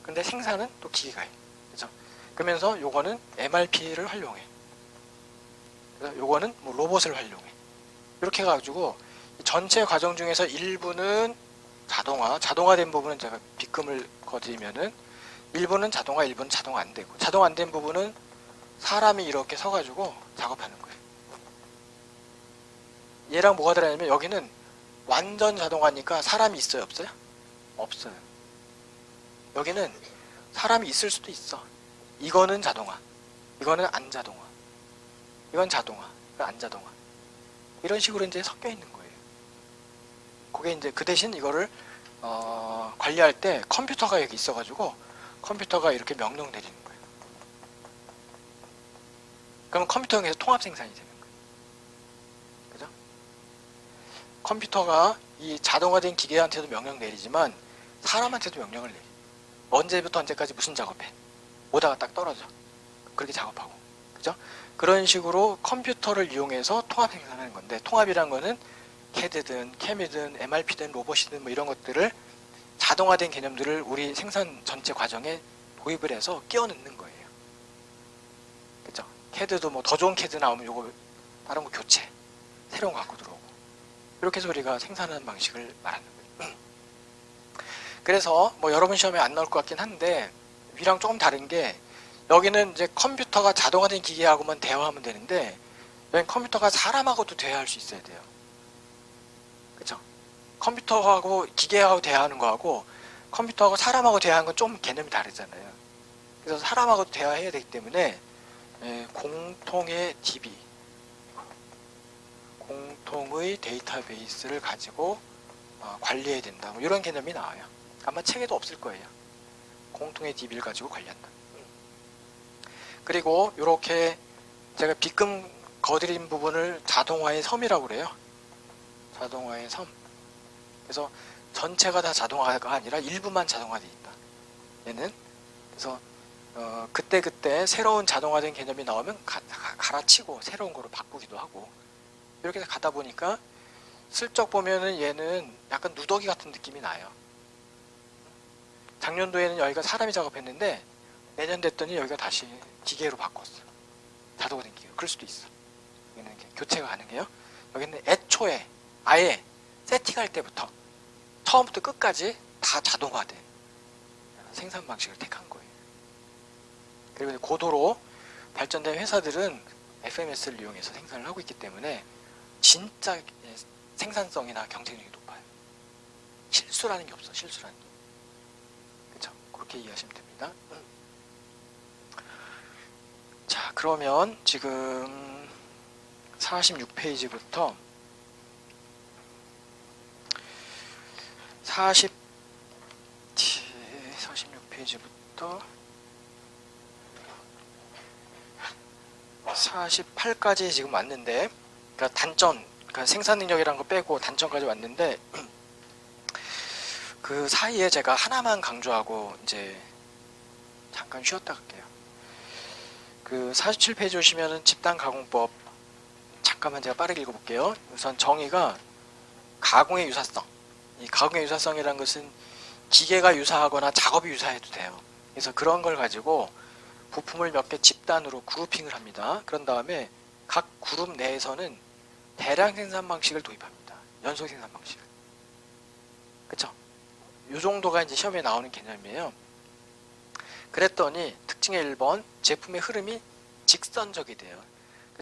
근데 생산은 또 기계가 해. 그죠? 그러면서 요거는 MRP를 활용해. 그래서 요거는 뭐 로봇을 활용해. 이렇게 해가지고 전체 과정 중에서 일부는 자동화된 부분은 제가 비금을 거드리면은 일부는 자동화, 일부는 자동화 안 되고, 자동화 안 된 부분은 사람이 이렇게 서가지고 작업하는 거예요. 얘랑 뭐가 다르냐면 여기는 완전 자동화니까 사람이 있어요, 없어요? 없어요. 여기는 사람이 있을 수도 있어. 이거는 자동화, 이거는 안 자동화, 이건 자동화, 이건 안 자동화. 이런 식으로 이제 섞여 있는 거예요. 그게 이제 그 대신 이거를 관리할 때 컴퓨터가 여기 있어가지고 컴퓨터가 이렇게 명령 내리는 거예요. 그럼 컴퓨터에서 통합 생산이 되는 거예요. 그죠? 컴퓨터가 이 자동화된 기계한테도 명령 내리지만 사람한테도 명령을 내려. 언제부터 언제까지 무슨 작업해? 오다가 딱 떨어져. 그렇게 작업하고. 그죠? 그런 식으로 컴퓨터를 이용해서 통합 생산하는 건데, 통합이란 거는 CAD든 CAM이든 MRP든 로봇이든 뭐 이런 것들을 자동화된 개념들을 우리 생산 전체 과정에 도입을 해서 끼워 넣는 거예요. 그죠? CAD도 뭐 더 좋은 CAD 나오면 요거 다른 거 교체, 새로운 거 갖고 들어오고. 이렇게 해서 우리가 생산하는 방식을 말하는 거예요. 그래서 뭐 여러분 시험에 안 나올 것 같긴 한데 위랑 조금 다른 게, 여기는 이제 컴퓨터가 자동화된 기계하고만 대화하면 되는데 여기는 컴퓨터가 사람하고도 대화할 수 있어야 돼요. 그쵸? 컴퓨터하고 기계하고 대화하는 거하고 컴퓨터하고 사람하고 대화하는 건 좀 개념이 다르잖아요. 그래서 사람하고 대화해야 되기 때문에 공통의 DB, 공통의 데이터베이스를 가지고 관리해야 된다. 뭐 이런 개념이 나와요. 아마 책에도 없을 거예요. 공통의 DB를 가지고 관리한다. 그리고 이렇게 제가 비금 거드린 부분을 자동화의 섬이라고 그래요. 자동화의 섬. 그래서 전체가 다 자동화가 아니라 일부만 자동화되어 있다. 얘는. 그래서 그때 새로운 자동화된 개념이 나오면 갈아치고 새로운 거로 바꾸기도 하고, 이렇게 가다 보니까 슬쩍 보면은 얘는 약간 누더기 같은 느낌이 나요. 작년도에는 여기가 사람이 작업했는데 내년 됐더니 여기가 다시 기계로 바꿨어. 자동화된 기계. 그럴 수도 있어. 여기는 교체가 가능해요. 여기는 애초에 아예 세팅할 때부터 처음부터 끝까지 다 자동화된 생산 방식을 택한 거예요. 그리고 고도로 발전된 회사들은 FMS를 이용해서 생산을 하고 있기 때문에 진짜 생산성이나 경쟁력이 높아요. 실수라는 게 없어. 실수라는 게. 그렇죠? 그렇게 이해하시면 됩니다. 자, 그러면 지금 46페이지부터 46페이지부터 48까지 지금 왔는데, 그러니까 단점, 그러니까 생산 능력이라는 거 빼고 단점까지 왔는데, 그 사이에 제가 하나만 강조하고 이제 잠깐 쉬었다 갈게요. 그 47페이지 오시면은 집단 가공법, 잠깐만 제가 빠르게 읽어볼게요. 우선 정의가 가공의 유사성. 이 가공의 유사성이라는 것은 기계가 유사하거나 작업이 유사해도 돼요. 그래서 그런 걸 가지고 부품을 몇 개 집단으로 그룹핑을 합니다. 그런 다음에 각 그룹 내에서는 대량 생산 방식을 도입합니다. 연속 생산 방식을. 그쵸? 이 정도가 이제 시험에 나오는 개념이에요. 그랬더니 특징의 1번, 제품의 흐름이 직선적이 돼요.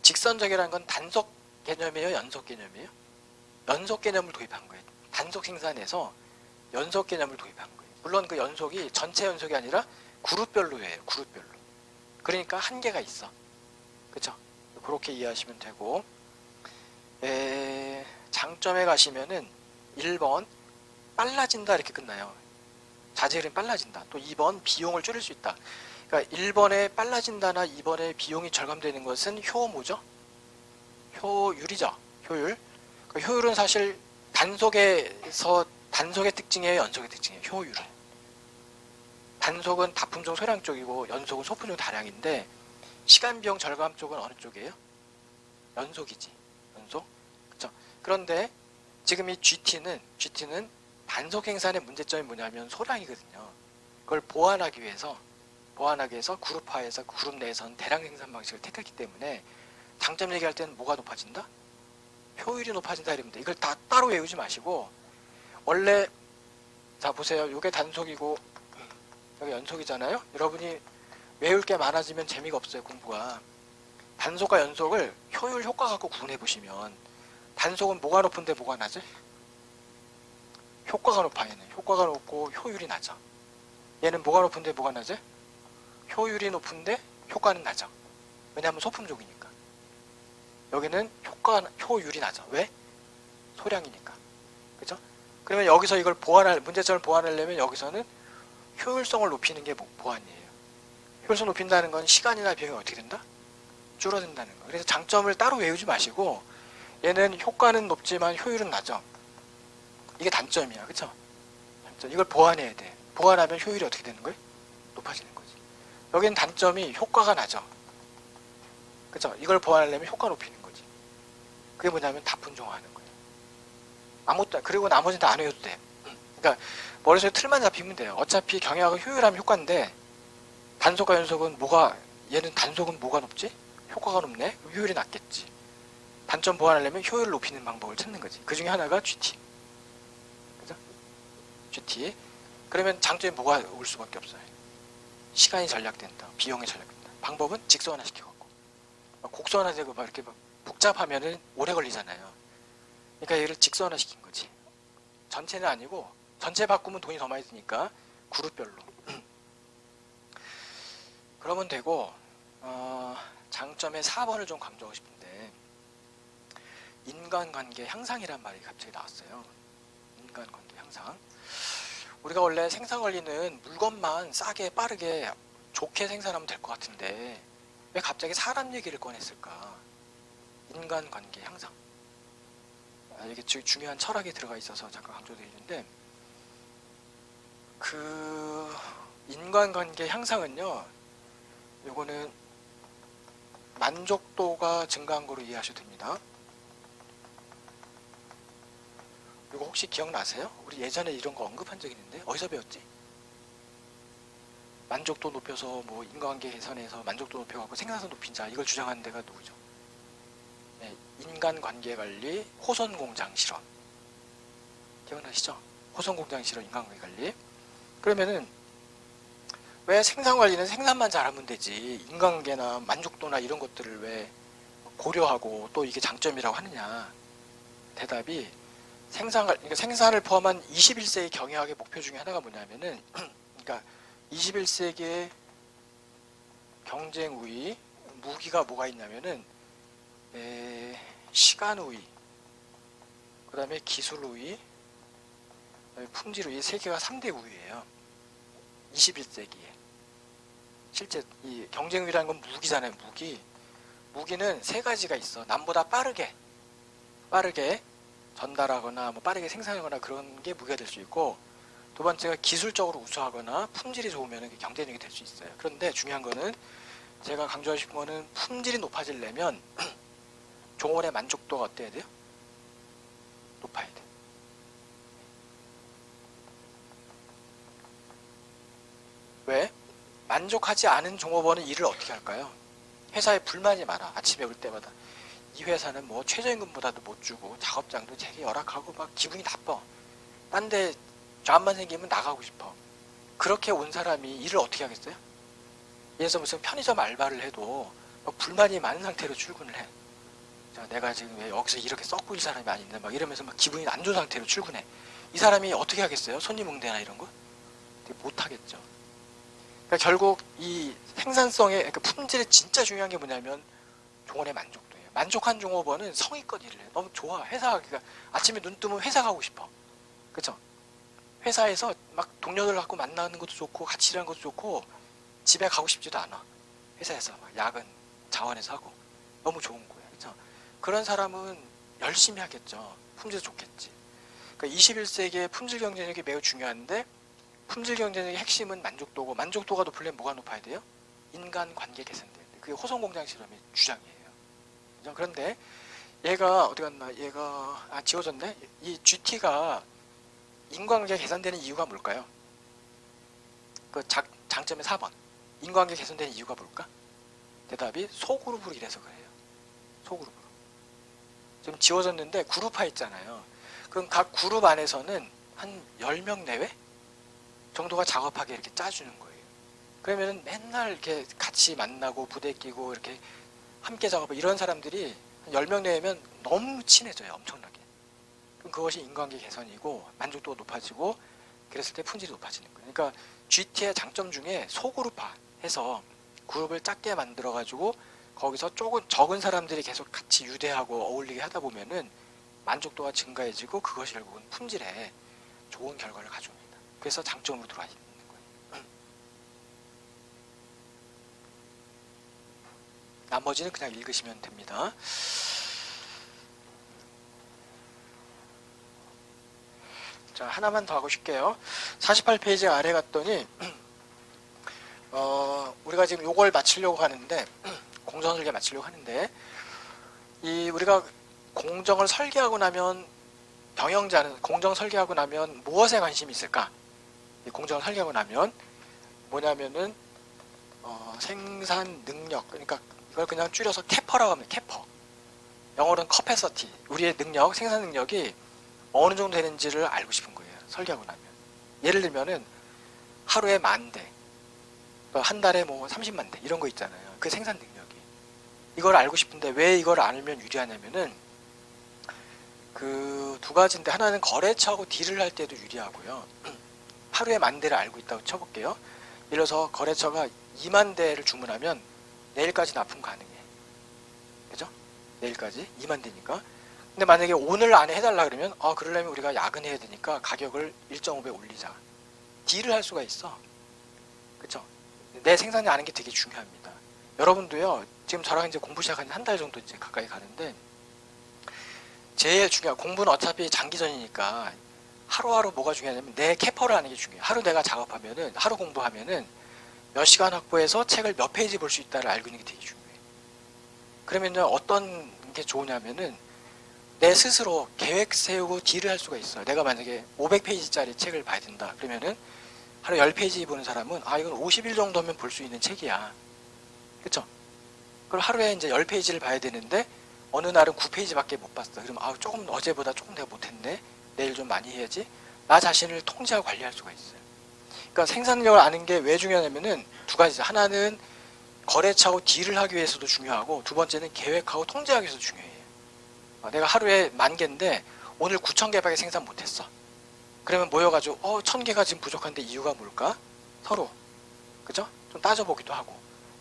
직선적이라는 건 단속 개념이에요, 연속 개념이에요? 연속 개념을 도입한 거예요. 단속 생산에서 연속 개념을 도입한 거예요. 물론 그 연속이 전체 연속이 아니라 그룹별로 해요. 그룹별로. 그러니까 한계가 있어. 그쵸? 그렇게 이해하시면 되고, 장점에 가시면은 1번 빨라진다 이렇게 끝나요. 자재율이 빨라진다. 또 2번 비용을 줄일 수 있다. 그러니까 1번에 빨라진다나 2번에 비용이 절감되는 것은 효모죠. 효율이죠. 효율. 그 효율은 사실 단속의 특징이에요, 연속의 특징이에요. 효율은. 단속은 다품종 소량 쪽이고 연속은 소품종 다량인데, 시간 비용 절감 쪽은 어느 쪽이에요? 연속이지. 연속. 그쵸? 그런데 지금 이 GT는 단속 생산의 문제점이 뭐냐면 소량이거든요. 그걸 보완하기 위해서 그룹화해서 그룹 내에서는 대량 생산 방식을 택했기 때문에 장점 얘기할 때는 뭐가 높아진다? 효율이 높아진다 이러면 돼. 이걸 다 따로 외우지 마시고 원래 자 보세요. 이게 단속이고 여기 연속이잖아요. 여러분이 외울 게 많아지면 재미가 없어요. 공부가. 단속과 연속을 효율 효과 갖고 구분해 보시면 단속은 뭐가 높은데 뭐가 낮아? 효과가 높아. 얘는 효과가 높고 효율이 낮아. 얘는 뭐가 높은데 뭐가 낮아? 효율이 높은데 효과는 낮아. 왜냐하면 소품종이니까. 여기는 효율이 낮아. 왜? 소량이니까. 그죠? 그러면 여기서 이걸 문제점을 보완하려면 여기서는 효율성을 높이는 게 보완이에요. 효율성 높인다는 건 시간이나 비용이 어떻게 된다? 줄어든다는 거. 그래서 장점을 따로 외우지 마시고 얘는 효과는 높지만 효율은 낮아. 이게 단점이야. 그쵸? 단점. 이걸 보완해야 돼. 보완하면 효율이 어떻게 되는 거예요? 높아지는 거지. 여기는 단점이 효과가 낮아. 그쵸? 이걸 보완하려면 효과 높이는 거지. 그게 뭐냐면 다분종화하는 거예요. 그리고 나머지는 다 안 외워도 돼. 그러니까 머릿속에 틀만 잡히면 돼요. 어차피 경영하고 효율하면 효과인데 단속과 연속은 얘는 단속은 뭐가 높지? 효과가 높네? 효율이 낮겠지. 단점 보완하려면 효율을 높이는 방법을 찾는 거지. 그 중에 하나가 GT. 그죠? GT. 그러면 장점이 뭐가 올 수밖에 없어요. 시간이 절약된다. 비용이 절약된다. 방법은 직선화 시켜갖고. 곡선화되고 막 이렇게 막 복잡하면은 오래 걸리잖아요. 그러니까 얘를 직선화 시킨 거지. 전체는 아니고 전체 바꾸면 돈이 더 많이 드니까 그룹별로. 그러면 되고 장점의 4번을 좀 강조하고 싶은데 인간관계 향상이란 말이 갑자기 나왔어요. 인간관계 향상. 우리가 원래 생산 원리는 물건만 싸게 빠르게 좋게 생산하면 될 것 같은데 왜 갑자기 사람 얘기를 꺼냈을까? 인간관계 향상. 이게 중요한 철학이 들어가 있어서 잠깐 강조드리는데 그 인간관계 향상은요. 요거는 만족도가 증가한 거로 이해하셔도 됩니다. 이거 혹시 기억나세요? 우리 예전에 이런 거 언급한 적 있는데 어디서 배웠지? 만족도 높여서 뭐 인간관계 개선해서 만족도 높여갖고 생산성 높인 자 이걸 주장하는 데가 누구죠? 네, 인간관계관리 호선공장 실험 기억나시죠? 호선공장 실험 인간관계관리. 그러면은 왜 생산관리는 생산만 잘하면 되지 인간관계나 만족도나 이런 것들을 왜 고려하고 또 이게 장점이라고 하느냐? 대답이 그러니까 생산을 포함한 21세기 경영학의 목표 중에 하나가 뭐냐면은 그러니까 21세기의 경쟁 우위 무기가 뭐가 있냐면은 시간 우위, 그 다음에 기술 우위, 품질 우위 세 개가 3대 우위예요. 21세기에 실제 이 경쟁 우위라는 건 무기잖아요. 무기는 세 가지가 있어. 남보다 빠르게 전달하거나 뭐 빠르게 생산하거나 그런 게 무기가 될 수 있고 두 번째가 기술적으로 우수하거나 품질이 좋으면 경쟁력이 될 수 있어요. 그런데 중요한 거는 제가 강조하고 싶은 거는 품질이 높아지려면 종원의 만족도가 어때야 돼요? 높아야 돼. 왜? 만족하지 않은 종업원은 일을 어떻게 할까요? 회사에 불만이 많아. 아침에 올 때마다 이 회사는 뭐 최저임금보다도 못 주고 작업장도 되게 열악하고 막 기분이 나빠. 딴 데 좌만 생기면 나가고 싶어. 그렇게 온 사람이 일을 어떻게 하겠어요? 예를 들어서 무슨 편의점 알바를 해도 불만이 많은 상태로 출근을 해. 자, 내가 지금 왜 여기서 이렇게 썩고 있는 사람이 아닌데 막 이러면서 막 기분이 안 좋은 상태로 출근해. 이 사람이 어떻게 하겠어요? 손님 응대나 이런 거? 못 하겠죠. 그러니까 결국 이 생산성의 그러니까 품질이 진짜 중요한 게 뭐냐면 종원의 만족도예요. 만족한 종업원은 성의껏 일을 해. 너무 좋아. 그러니까 아침에 눈 뜨면 회사 가고 싶어. 그쵸? 회사에서 막 동료들하고 만나는 것도 좋고 같이 일하는 것도 좋고 집에 가고 싶지도 않아. 회사에서 막 야근 자원해서 하고 너무 좋은 거예요. 그쵸? 그런 사람은 열심히 하겠죠. 품질도 좋겠지. 그러니까 21세기의 품질 경쟁력이 매우 중요한데 품질 경쟁력의 핵심은 만족도고 만족도가 높으려면 뭐가 높아야 돼요? 인간관계 개선돼야 돼요. 그게 호선공장 실험의 주장이에요. 그죠? 그런데 얘가 어디 갔나? 얘가 지워졌네. 이 GT가 인과관계 개선되는 이유가 뭘까요? 그 장점의 4번. 인과관계 개선되는 이유가 뭘까? 대답이 소그룹으로 일해서 그래요. 소그룹으로. 지금 지워졌는데 그룹화 있잖아요. 그럼 각 그룹 안에서는 한 10명 내외 정도가 작업하게 이렇게 짜주는 거예요. 그러면 맨날 이렇게 같이 만나고 부대 끼고 이렇게 함께 작업하고 이런 사람들이 한 10명 내외면 너무 친해져요. 엄청나게. 그럼 그것이 인간관계 개선이고 만족도가 높아지고 그랬을 때 품질이 높아지는 거예요. 그러니까 GT의 장점 중에 소그룹화 해서 그룹을 작게 만들어 가지고 거기서 적은 사람들이 계속 같이 유대하고 어울리게 하다 보면은 만족도가 증가해지고 그것이 결국은 품질에 좋은 결과를 가져옵니다. 그래서 장점으로 들어와 있는 거예요. 나머지는 그냥 읽으시면 됩니다. 자, 하나만 더 하고 싶게요. 48페이지 아래 갔더니 우리가 지금 요걸 마치려고 하는데 공정설계 마치려고 하는데 우리가 공정을 설계하고 나면 경영자는 공정 설계하고 나면 무엇에 관심이 있을까? 공정을 설계하고 나면 뭐냐면은 생산 능력, 그러니까 이걸 그냥 줄여서 캐퍼라고 합니다. 캐퍼. 영어로는 커패서티. 우리의 능력, 생산 능력이 어느 정도 되는지를 알고 싶은 거예요. 설계하고 나면. 예를 들면은 하루에 10,000대, 한 달에 뭐 30만 대 이런 거 있잖아요. 그 생산 능력이. 이걸 알고 싶은데 왜 이걸 알면 유리하냐면은 그 두 가지인데 하나는 거래처하고 딜을 할 때도 유리하고요. 하루에 10,000대를 알고 있다고 쳐볼게요. 예를 들어서 거래처가 20,000대를 주문하면 내일까지 납품 가능해. 그죠? 내일까지 20,000대니까. 근데 만약에 오늘 안에 해달라 그러면 그러려면 우리가 야근해야 되니까 가격을 1.5배 올리자. 딜을 할 수가 있어. 그쵸? 내 생산이 아는 게 되게 중요합니다. 여러분도요, 지금 저랑 이제 공부 시작한 지 한 달 정도 이제 가까이 가는데, 제일 중요한, 공부는 어차피 장기전이니까 하루하루 뭐가 중요하냐면 내 캐퍼를 아는 게 중요해요. 하루 내가 작업하면은, 하루 공부하면은 몇 시간 확보해서 책을 몇 페이지 볼 수 있다를 알고 있는 게 되게 중요해요. 그러면요, 어떤 게 좋으냐면은 내 스스로 계획 세우고 딜을 할 수가 있어요. 내가 만약에 500페이지짜리 책을 봐야 된다. 그러면은 하루 10페이지 보는 사람은 이건 50일 정도면 볼 수 있는 책이야. 그쵸? 그럼 하루에 이제 10페이지를 봐야 되는데 어느 날은 9페이지밖에 못 봤어. 그럼 조금 어제보다 조금 내가 못했네. 내일 좀 많이 해야지. 나 자신을 통제하고 관리할 수가 있어요. 그러니까 생산력을 아는 게 왜 중요하냐면은 두 가지죠. 하나는 거래처하고 딜을 하기 위해서도 중요하고 두 번째는 계획하고 통제하기 위해서도 중요해요. 내가 하루에 10,000개인데 오늘 9,000개밖에 생산 못했어. 그러면 모여가지고 1,000개가 지금 부족한데 이유가 뭘까? 서로 그죠? 좀 따져보기도 하고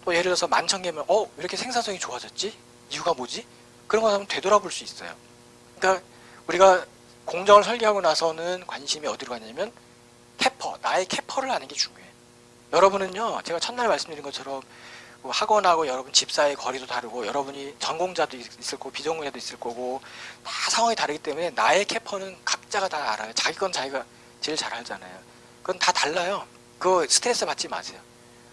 또 예를 들어서 11,000개면 왜 이렇게 생산성이 좋아졌지? 이유가 뭐지? 그런 거 하면 되돌아볼 수 있어요. 그러니까 우리가 공정을 설계하고 나서는 관심이 어디로 가냐면 캐퍼, 나의 캐퍼를 아는 게 중요해. 여러분은요, 제가 첫날 말씀드린 것처럼 학원하고 여러분 집 사이의 거리도 다르고 여러분이 전공자도 있을 거고 비전공자도 있을 거고 다 상황이 다르기 때문에 나의 캐퍼는 각자가 다 알아요. 자기 건 자기가 제일 잘 알잖아요. 그건 다 달라요. 그거 스트레스 받지 마세요.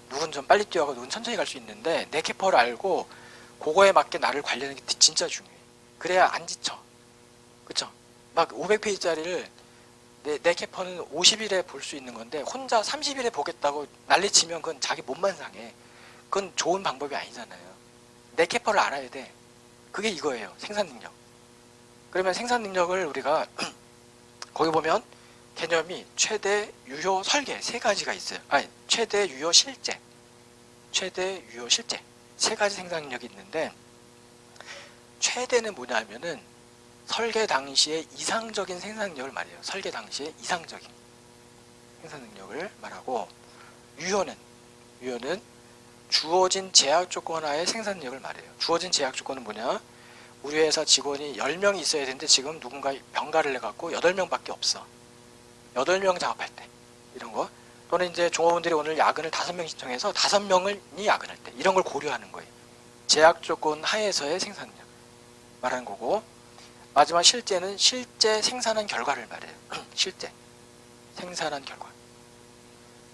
누군 좀 빨리 뛰어가고 누군 천천히 갈 수 있는데 내 캐퍼를 알고 그거에 맞게 나를 관리하는 게 진짜 중요해. 그래야 안 지쳐. 그쵸? 막 500페이지짜리를 내 캐퍼는 50일에 볼 수 있는 건데 혼자 30일에 보겠다고 난리치면 그건 자기 몸만 상해. 그건 좋은 방법이 아니잖아요. 내 캐퍼를 알아야 돼. 그게 이거예요. 생산 능력. 그러면 생산 능력을 우리가 거기 보면 개념이 최대 유효 설계 세 가지가 있어요. 최대 유효 실제, 최대 유효 실제 세 가지 생산 능력이 있는데 최대는 뭐냐면은 설계 당시에 이상적인 생산 능력을 말해요. 설계 당시에 이상적인 생산 능력을 말하고 유효는 주어진 제약 조건 하에 생산 능력을 말해요. 주어진 제약 조건은 뭐냐? 우리 회사 직원이 10명이 있어야 되는데 지금 누군가 병가를 내갖고 8명밖에 없어. 8명 작업할 때 이런 거 또는 이제 종업원들이 오늘 야근을 5명 신청해서 5명이 야근할 때 이런 걸 고려하는 거예요. 제약 조건 하에서의 생산 능력 말하는 거고 마지막 실제는 실제 생산한 결과를 말해요. 실제 생산한 결과.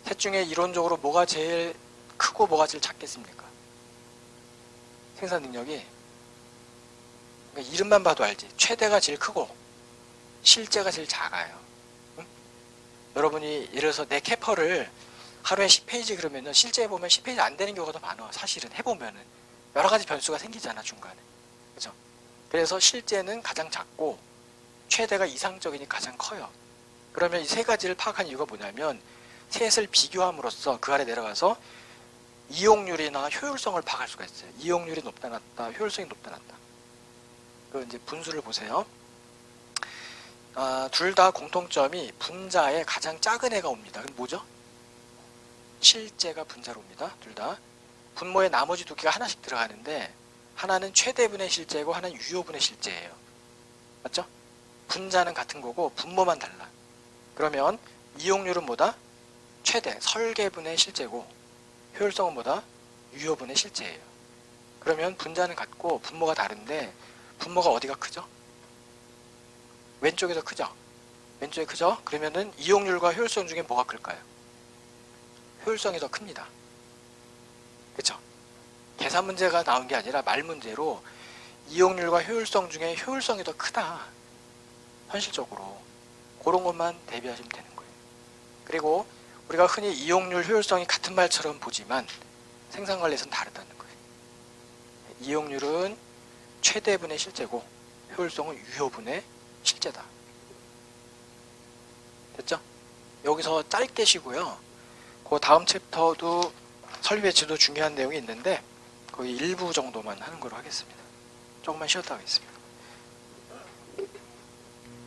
셋 중에 이론적으로 뭐가 제일 크고 뭐가 제일 작겠습니까? 생산 능력이 그러니까 이름만 봐도 알지. 최대가 제일 크고 실제가 제일 작아요. 응? 여러분이 예를 들어서 내 캐퍼를 하루에 10페이지 그러면은 실제 해보면 10페이지 안 되는 경우가 더 많아. 사실은 해보면은 여러 가지 변수가 생기잖아 중간에. 그죠? 그래서 실제는 가장 작고 최대가 이상적이니 가장 커요. 그러면 이 세 가지를 파악한 이유가 뭐냐면 셋을 비교함으로써 그 아래 내려가서 이용률이나 효율성을 파악할 수가 있어요. 이용률이 높다 낮다, 효율성이 높다 낮다. 그 이제 분수를 보세요. 둘 다 공통점이 분자에 가장 작은 애가 옵니다. 그럼 뭐죠? 실제가 분자로 옵니다. 둘 다. 분모에 나머지 두 개가 하나씩 들어가는데 하나는 최대분의 실제고 하나는 유효분의 실제예요. 맞죠? 분자는 같은 거고 분모만 달라. 그러면 이용률은 뭐다? 최대, 설계분의 실제고 효율성은 뭐다? 유효분의 실제예요. 그러면 분자는 같고 분모가 다른데 분모가 어디가 크죠? 왼쪽이 더 크죠? 왼쪽이 크죠? 그러면은 이용률과 효율성 중에 뭐가 클까요? 효율성이 더 큽니다. 그쵸? 계산 문제가 나온 게 아니라 말 문제로 이용률과 효율성 중에 효율성이 더 크다. 현실적으로. 그런 것만 대비하시면 되는 거예요. 그리고 우리가 흔히 이용률, 효율성이 같은 말처럼 보지만 생산관리에서는 다르다는 거예요. 이용률은 최대분의 실제고 효율성은 유효분의 실제다. 됐죠? 여기서 짧게 쉬고요. 그 다음 챕터도 설비 배치도 중요한 내용이 있는데 거의 일부 정도만 하는 걸로 하겠습니다. 조금만 쉬었다 하겠습니다.